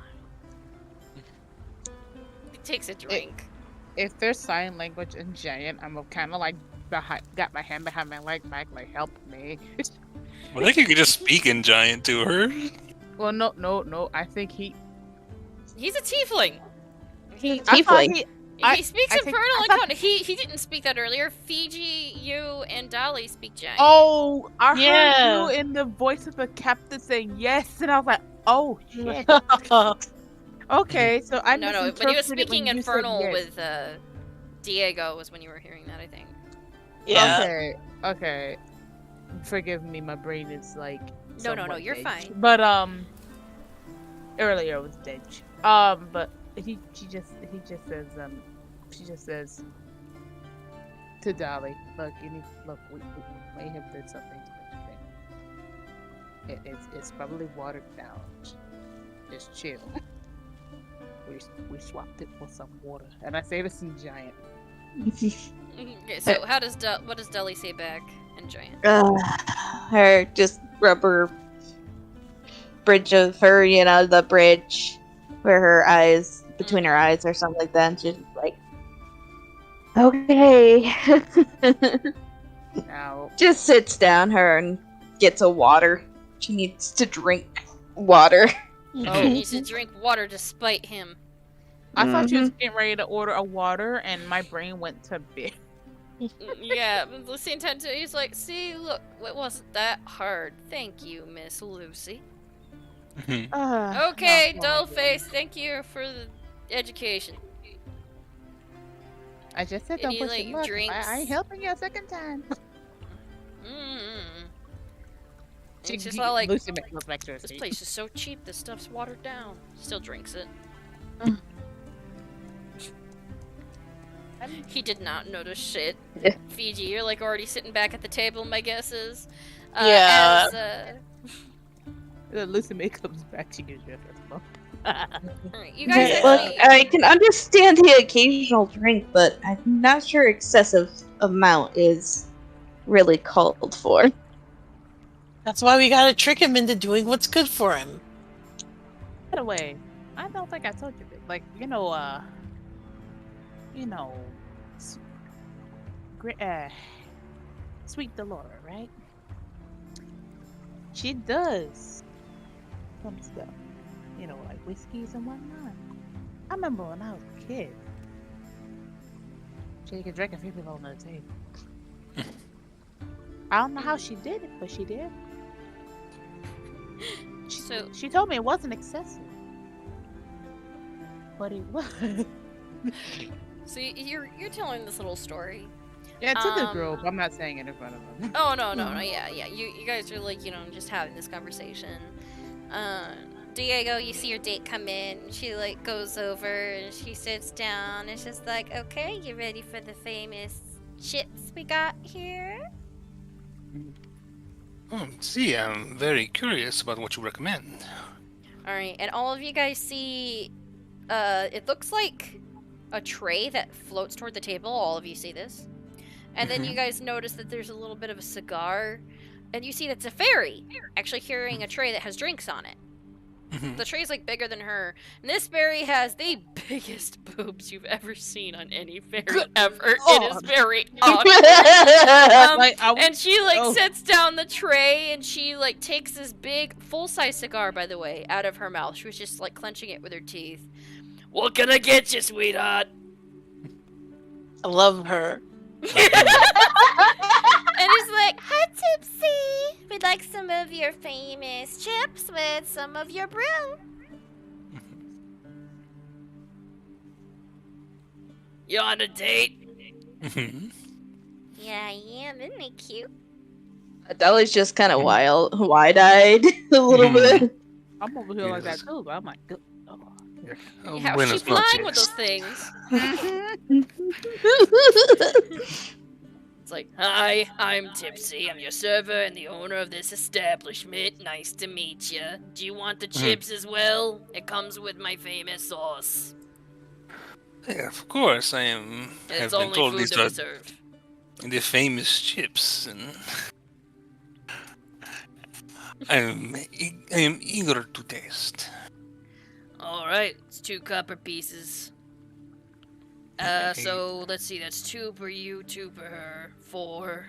He takes a drink. If there's sign language in Giant, I'm kind of like got my hand behind my leg, like help me. I think you could just speak in giant to her. Well, no. I think he. He's a tiefling. He's I thought tiefling. He speaks I think- Infernal I and thought- Conan. He didn't speak that earlier. Fiji, you, and Dolly speak giant. Oh, I heard Yeah. you in the voice of the captain saying yes, and I was like, oh shit. Okay, so I no, but he was misinterpreted when speaking you said Infernal yes. with Diego was when you were hearing that, I think. Yeah. Okay. Forgive me, my brain is like somewhat No, you're dench. fine. But earlier it was dench. But he just says to Dolly, look, we may have did something to make you think. It's probably watered down. Just chill. We swapped it for some water, and I say this in giant. Okay, so what does Deli say back in giant? Her just rubber bridge of her, the bridge where her eyes, between her eyes or something like that, and she's like, okay. Now, Just sits down her and gets a water. She needs to drink water. She oh, needs to drink water despite him. I thought she was getting ready to order a water, and my brain went to beer. Yeah, but the same time too, he's like, see, look, it wasn't that hard. Thank you, Miss Lucy. Okay, Dollface, thank you for the education. I just said And don't he, push like, your luck. drinks. I ain't helping you a second time. It's just all like, Lucy makes look like this Cersei. place is so cheap, this stuff's watered down. Still drinks it. He did not notice shit. Yeah. Fiji, you're like already sitting back at the table, my guess is. Yeah. Lucy May comes back to you, Jeff. Alright, you guys Look, actually... I can understand the occasional drink, but I'm not sure excessive amount is really called for. That's why we gotta trick him into doing what's good for him. By the way, I don't think I told you this. Like, Sweet Delora, right? She does some stuff. Like whiskeys and whatnot. I remember when I was a kid. She could drink a few people on the table. I don't know how she did it, but she did. She told me it wasn't excessive. But it was. So you're telling this little story. Yeah, to the group. I'm not saying it in front of them. Oh, no, yeah. You guys are like, just having this conversation. Diego, you see your date come in, and she like goes over and she sits down and she's like, okay, you ready for the famous chips we got here? See, I'm very curious about what you recommend. Alright, and all of you guys see, it looks like a tray that floats toward the table. All of you see this. And then you guys notice that there's a little bit of a cigar, and you see that's a fairy actually carrying a tray that has drinks on it. The tray's like bigger than her, and this fairy has the biggest boobs you've ever seen on any fairy ever. It is very awkward. And she sets down the tray, and she takes this big full-size cigar, by the way, out of her mouth. She was just clenching it with her teeth. What can I get you, sweetheart? I love her. And he's like, hi, Tipsy. We'd like some of your famous chips with some of your brew. You on a date? Yeah, I am. Isn't he cute? Dolly's just kind of wide-eyed a little bit. I'm over here like that too, but I'm like, good. Yeah, she's flying with those things. It's like, hi, I'm Tipsy. I'm your server and the owner of this establishment. Nice to meet you. Do you want the chips as well? It comes with my famous sauce. Yeah, of course, I am. It's have been only told food these to be are served. the famous chips, and I am eager to taste. Alright, it's 2 copper pieces. So let's see, that's 2 per you, 2 per her, 4.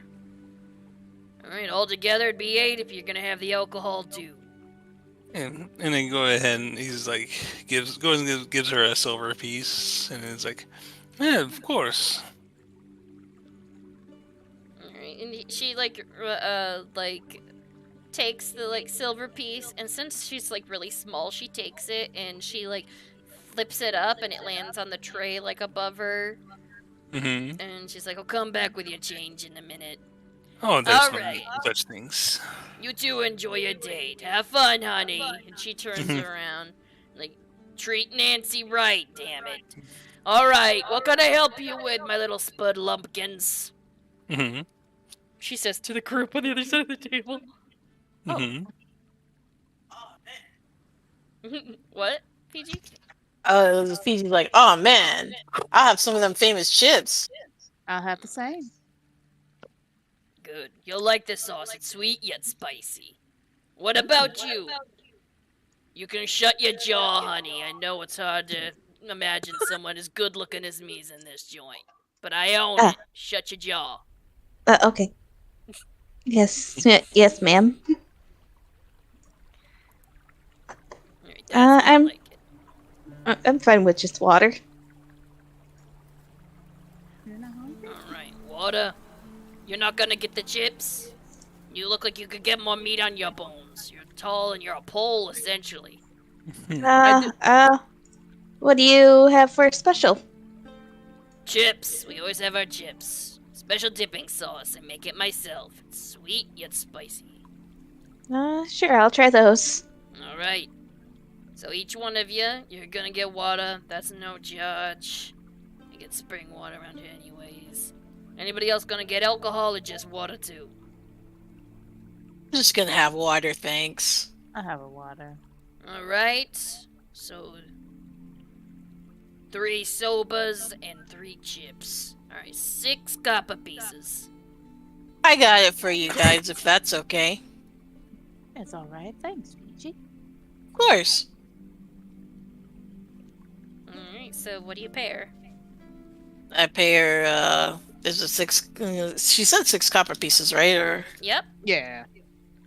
Alright, altogether it'd be 8 if you're gonna have the alcohol too. And then go ahead and he's like gives her a silver piece, and it's like, yeah, of course. Alright, and she takes the silver piece, and since she's really small, she takes it and she flips it up and it lands on the tray above her. And she's like, I'll come back with your change in a minute. Oh, there's All no right. need for such things. You two enjoy your date. Have fun, honey. And she turns around, like, treat Nancy right, damn it. All right, what can I help you with, my little spud lumpkins? Mm-hmm. She says to the group on the other side of the table. Mm-hmm. What, PG? Fiji's like, oh man, I'll have some of them famous chips. I'll have the same. Good. You'll like this sauce. It's sweet yet spicy. What about you? You can shut your jaw, honey. I know it's hard to imagine someone as good looking as me's in this joint. But I own Ah. it. Shut your jaw. Okay. Yes, yes, ma'am. Alright, that's more I'm- like it. I'm fine with just water. You're not hungry? Alright, water. You're not gonna get the chips? You look like you could get more meat on your bones. You're tall and you're a pole, essentially. What do you have for special? Chips. We always have our chips. Special dipping sauce. I make it myself. It's sweet yet spicy. Sure, I'll try those. Alright. So each one of you, you're gonna get water. That's no charge. You get spring water around here anyways. Anybody else gonna get alcohol or just water too? I'm just gonna have water, thanks. I have a water. Alright. So 3 sobas and 3 chips. Alright, 6 copper pieces. I got it for you guys, if that's okay. It's all right. Thanks, Fiji. Of course. Alright, so what do you pair? I pay her, there's a 6, she said 6 copper pieces, right? Or, Yep. Yeah.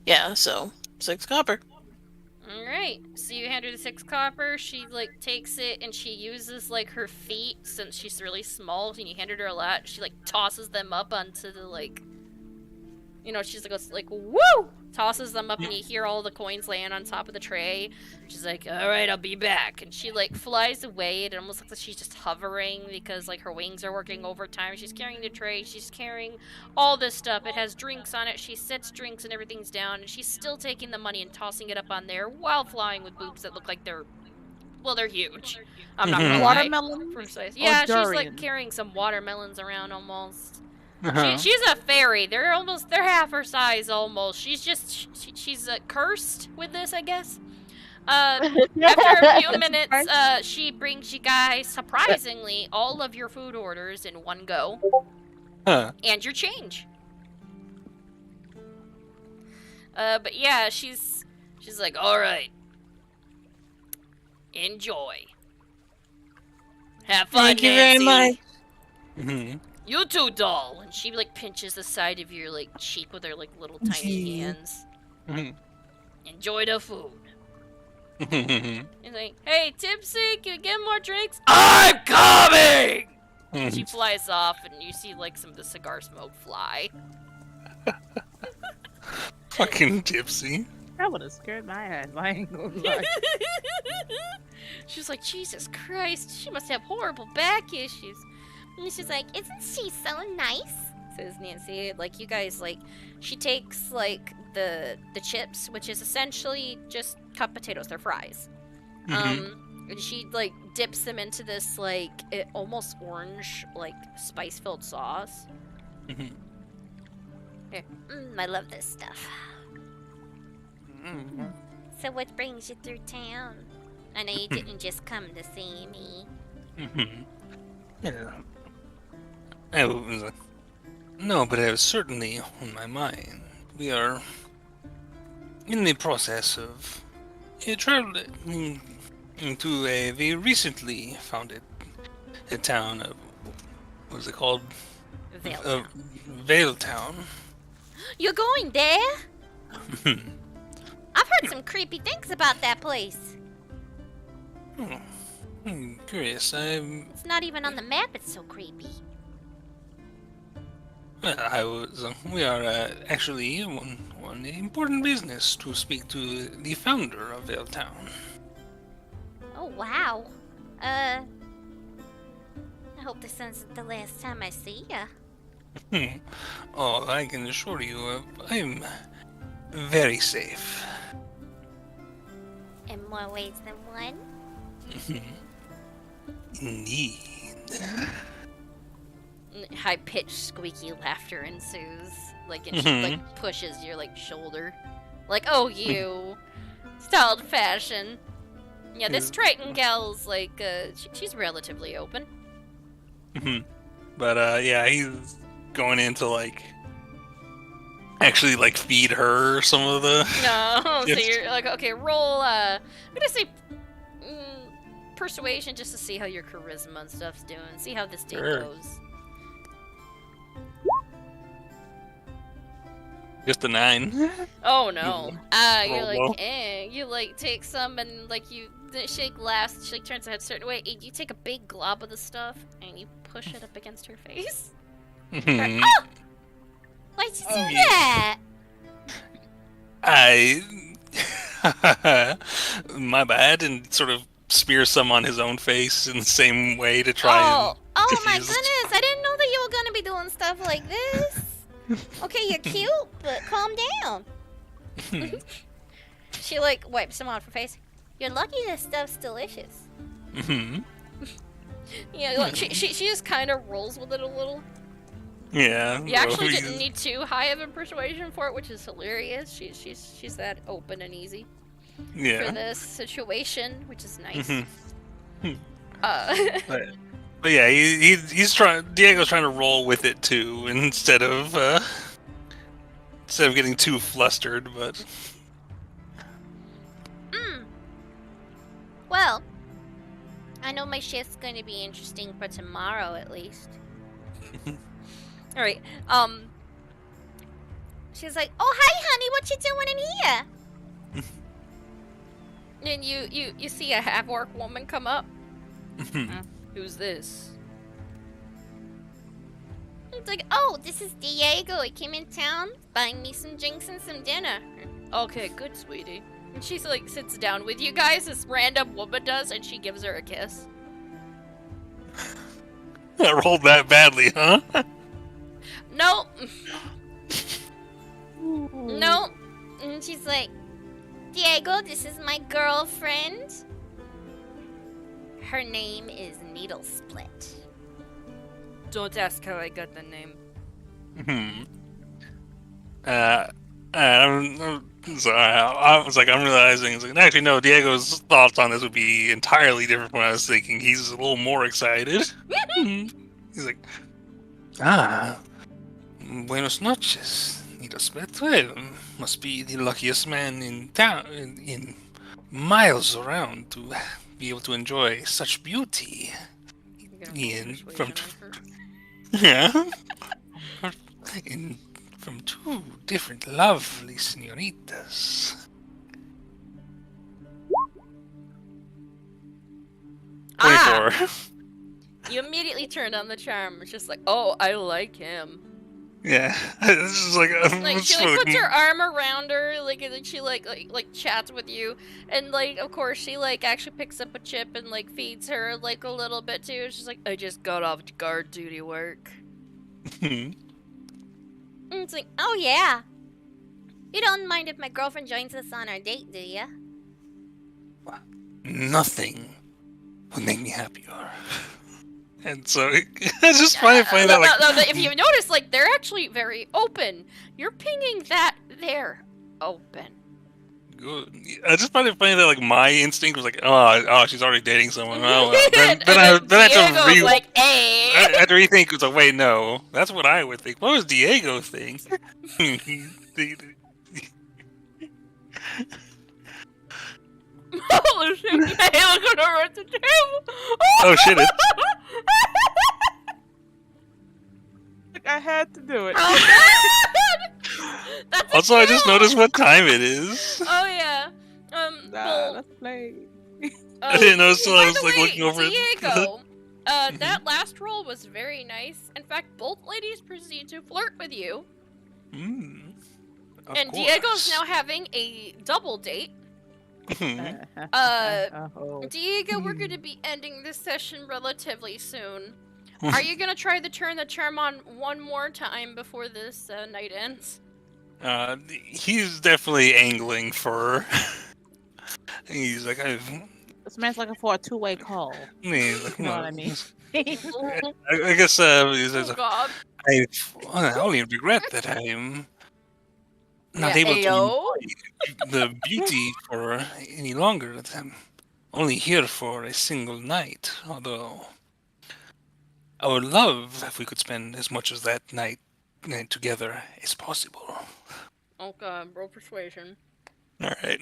yeah, so 6 copper. Alright, so you hand her the 6 copper, she, like, takes it, and she uses, like, her feet, since she's really small, and you handed her a lot, she, like, tosses them up onto the, like, you know, she's like, woo! Tosses them up, and you hear all the coins land on top of the tray. She's like, alright, I'll be back. And she, like, flies away. It almost looks like she's just hovering because, like, her wings are working overtime. She's carrying the tray. She's carrying all this stuff. It has drinks on it. She sets drinks and everything's down. And she's still taking the money and tossing it up on there while flying with boobs that look like they're, well, they're huge. I'm not gonna lie. Watermelon? For size. Or Yeah, she's, like, durian? carrying some watermelons around almost. Uh-huh. She's a fairy. They're half her size almost. She's just she's cursed with this, I guess. After a few minutes, she brings you guys surprisingly all of your food orders in one go Huh. and your change. But yeah, she's like, all right, enjoy. Have fun, Thank you very Nancy. much. Mm-hmm. You too, doll. And she like pinches the side of your like cheek with her like little tiny hands. Mm-hmm. Enjoy the food. Mm-hmm. And like, hey, Tipsy, can we get more drinks? I'm coming. She flies off, and you see like some of the cigar smoke fly. Fucking tipsy. That would have scared my ass. I ain't gonna lie. She's like, Jesus Christ, she must have horrible back issues. And she's like, isn't she so nice? Says Nancy. Like, you guys, like, she takes, like, the chips, which is essentially just cut potatoes. They're fries. And she, like, dips them into this, like, almost orange, like, spice-filled sauce. Mm-hmm. Here. I love this stuff. Mm-hmm. So what brings you through town? I know you didn't just come to see me. Mm-hmm. Yeah. I was no, but I was certainly on my mind. We are in the process of traveling into a very recently founded town of, what was it called? Vale. Vale Town. You're going there? I've heard some creepy things about that place. Curious. It's not even on the map, it's so creepy. We are actually on important business to speak to the founder of Vale Town. Oh, wow. I hope this isn't the last time I see ya. Oh, I can assure you, I'm very safe. In more ways than one. Indeed. High-pitched, squeaky laughter ensues. And she Mhm. pushes your shoulder, oh you, styled fashion. Yeah, this Triton gal's she's relatively open. But yeah, he's going in to actually feed her some of the. No, so Yes. you're okay. Roll. I'm gonna say persuasion just to see how your charisma and stuff's doing. See how this day Sure. goes. Just a 9. Oh no. You're Roll low. You take some and she laughs. She turns her head a certain way. And you take a big glob of the stuff and you push it up against her face. Mhm. Oh! Why'd you do that? My bad, and sort of spear some on his own face in the same way to try Oh my diffuse- goodness! I didn't know that you were gonna be doing stuff like this. Okay, you're cute, but calm down. She wipes some off her face. You're lucky this stuff's delicious. Mhm. Yeah, she just kind of rolls with it a little. Yeah. You actually well, didn't need too high of a persuasion for it, which is hilarious. She's that open and easy for Yeah. this situation, which is nice. Mhm. But yeah, he's trying. Diego's trying to roll with it too, instead of getting too flustered. But Well, I know my shift's going to be interesting for tomorrow, at least. All right. She's like, "Oh, hi, honey. What you doing in here?" And you see a half-orc woman come up. Who's this? It's like, "Oh, this is Diego. He came in town, buying me some drinks and some dinner." Okay, good, sweetie. And she sits down with you guys. This random woman does, and she gives her a kiss. I rolled that badly, huh? No. No. And she's like, "Diego, this is my girlfriend. Her name is Needle Split." Don't ask how I got the name. I'm sorry. I was I'm realizing. Actually, no. Diego's thoughts on this would be entirely different from what I was thinking. He's a little more excited. He's like, buenos noches. Needle Split. Well, must be the luckiest man in town, in miles around, to be able to enjoy such beauty. Ian, from yeah, from 2 different lovely senoritas. 24. You immediately turned on the charm. It's just oh, I like him. Yeah, it's just She puts her arm around her, and she chats with you, and of course she actually picks up a chip and feeds her a little bit too. She's like, "I just got off guard duty work." And it's like, "Oh yeah, you don't mind if my girlfriend joins us on our date, do ya?" Nothing would make me happier. And so it's just funny playing that if you notice, they're actually very open. You're pinging that they're open. Good. I just find it funny that my instinct was oh, she's already dating someone. Oh, well. Then I had to "Hey." I had to rethink. It was wait, no, that's what I would think. What was Diego think? Oh shit! Hey, look over at the table. Oh shit! I had to do it. That's Also, I just noticed what time it is. Oh yeah. Let's play. I didn't notice till I by was the way, looking over it. Diego, that last roll was very nice. In fact, both ladies proceed to flirt with you. Of And course. Diego's now having a double date. Oh. Diego, we're going to be ending this session relatively soon. Are you gonna try to turn the charm on one more time before this night ends? He's definitely angling for. He's like, This man's looking for a two-way call. he's like, You know what I mean? I guess he says, Oh God. I only regret that I am not Yeah, able to ayo. enjoy the beauty for any longer. I'm only here for a single night, although I would love if we could spend as much as that night together as possible. Oh God, roll persuasion. All right.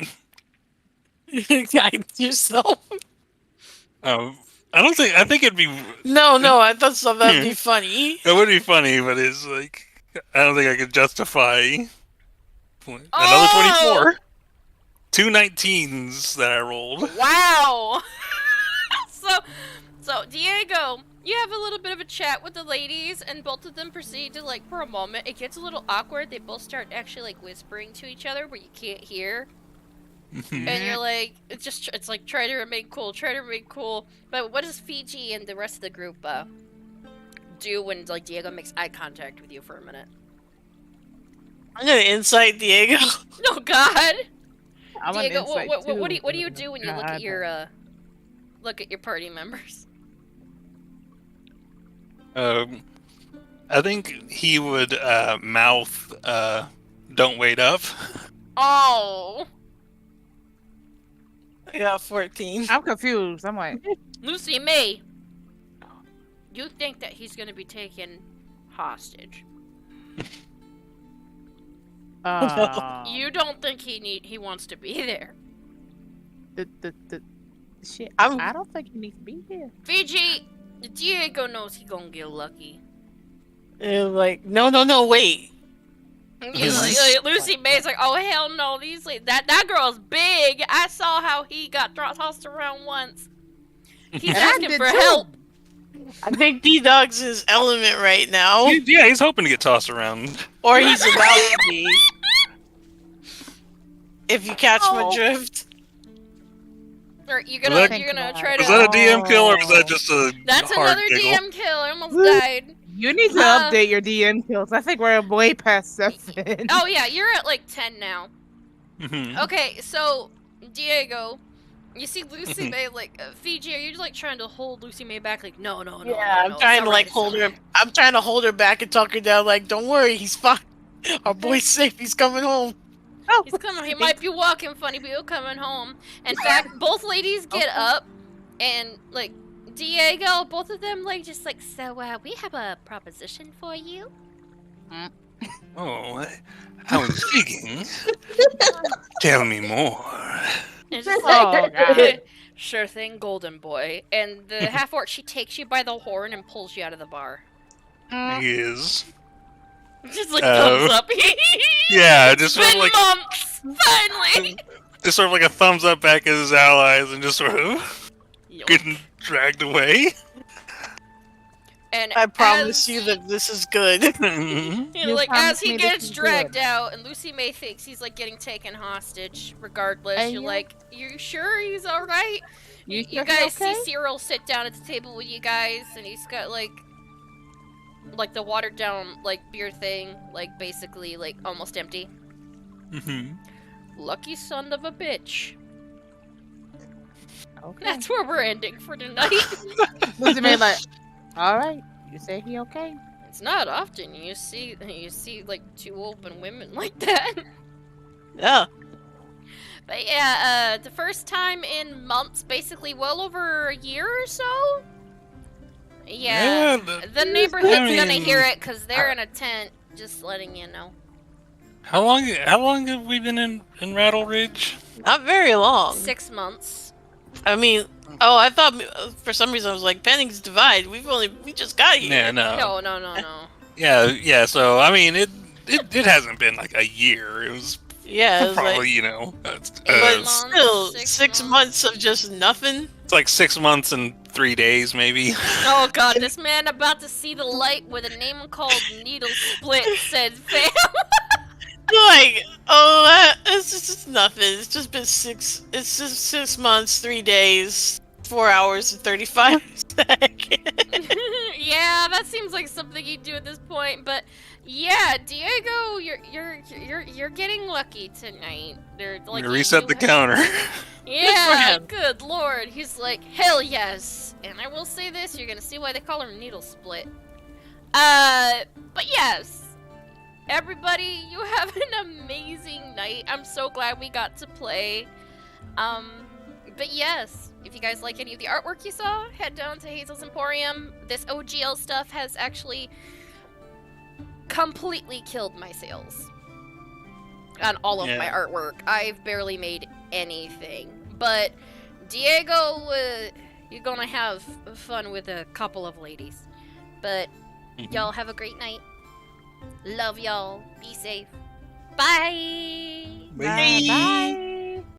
Guide yourself. I think it'd be. No, I thought so that'd be funny. It would be funny, but it's like I don't think I could justify another Oh! 24. 2 19s that I rolled. Wow. so Diego, you have a little bit of a chat with the ladies, and both of them proceed to for a moment. It gets a little awkward. They both start actually whispering to each other where you can't hear. And you're like, it's like try to remain cool. But what does Fiji and the rest of the group do when Diego makes eye contact with you for a minute? I'm gonna insight Diego. Oh God, I'm an Diego, insight what do you too. do when you look at your party members? I think he would mouth "Don't wait up." Oh, I got 14. I'm confused. I'm like, Lucy May, you think that he's gonna be taken hostage? You don't think he wants to be there? the shit. I'm- I don't think he needs to be here. Fiji, Diego knows he gonna get lucky. And like, no, wait. Lucy May's like, oh hell no, that girl's big. I saw how he got tossed around once. He's And I asking did for too. help. I think D-Dog's his element right now. Yeah, he's hoping to get tossed around. Or he's about to be. If you catch my Oh. drift. Or you're Was gonna that- try Was to. that a DM kill or was that just a That's hard another giggle? DM kill. I almost died. You need to update your DM kills. I think we're way past 7. Oh yeah, you're at 10 now. Mhm. Okay, so Diego, you see Lucy May Fiji. Are you trying to hold Lucy May back? No. Yeah, I'm trying to hold her. I'm trying to hold her back and talk her down. Don't worry, he's fine. Our boy's safe. He's coming home. Oh, He's coming. He might be walking funny, but he'll coming home. In fact, both ladies get up, and Diego, both of them so we have a proposition for you. Oh, how intriguing. Tell me more. And it's just Oh, God. sure thing, golden boy. And the half orc, she takes you by the horn and pulls you out of the bar. He is. Just thumbs up. Yeah, It's just sort of been like months, finally. just sort of like a thumbs up back at his allies and just sort of getting dragged away. And I promise as- you that this is good. Mhm. You know, You as promised he me this gets is dragged good. out, and Lucy May thinks he's getting taken hostage. Regardless, Hey, you're yeah. like, "You sure he's all right?" You You sure he guys okay? see Cyril sit down at the table with you guys, and he's got the watered down beer thing, basically almost empty. Mhm. Lucky son of a bitch. Okay. That's where we're ending for tonight. Lucy May all right. You say he okay? It's not often you see two open women like that. Yeah. But yeah, the first time in months, basically well over a year or so. Yeah, the neighborhood's gonna hear it because they're in a tent. Just letting you know. How long have we been in Rattle Ridge? Not very long. 6 months. I mean, I thought for some reason I was like, Penning's Divide. We just got here. Yeah, no. No. Yeah. So I mean, it hasn't been a year. It was Yeah, it was probably but months, still, 6 6 months of just nothing. it's like 6 months and 3 days maybe. Oh god, this man about to see the light with a name called Needle Split said fam. It's just nothing. It's just been 6 months, 3 days, 4 hours and 35 seconds. Yeah, seems like something he'd do at this point, but yeah, Diego, you're getting lucky tonight. They're like Reset the counter. Yeah, him. good lord. He's like, hell yes. And I will say this, you're gonna see why they call her Needle Split. But yes. Everybody, you have an amazing night. I'm so glad we got to play. But yes, if you guys like any of the artwork you saw, head down to Hazel's Emporium. This OGL stuff has actually completely killed my sales on all of my artwork. I've barely made anything. But Diego, you're gonna have fun with a couple of ladies. But y'all have a great night. Love y'all. Be safe. Bye. Bye. Bye.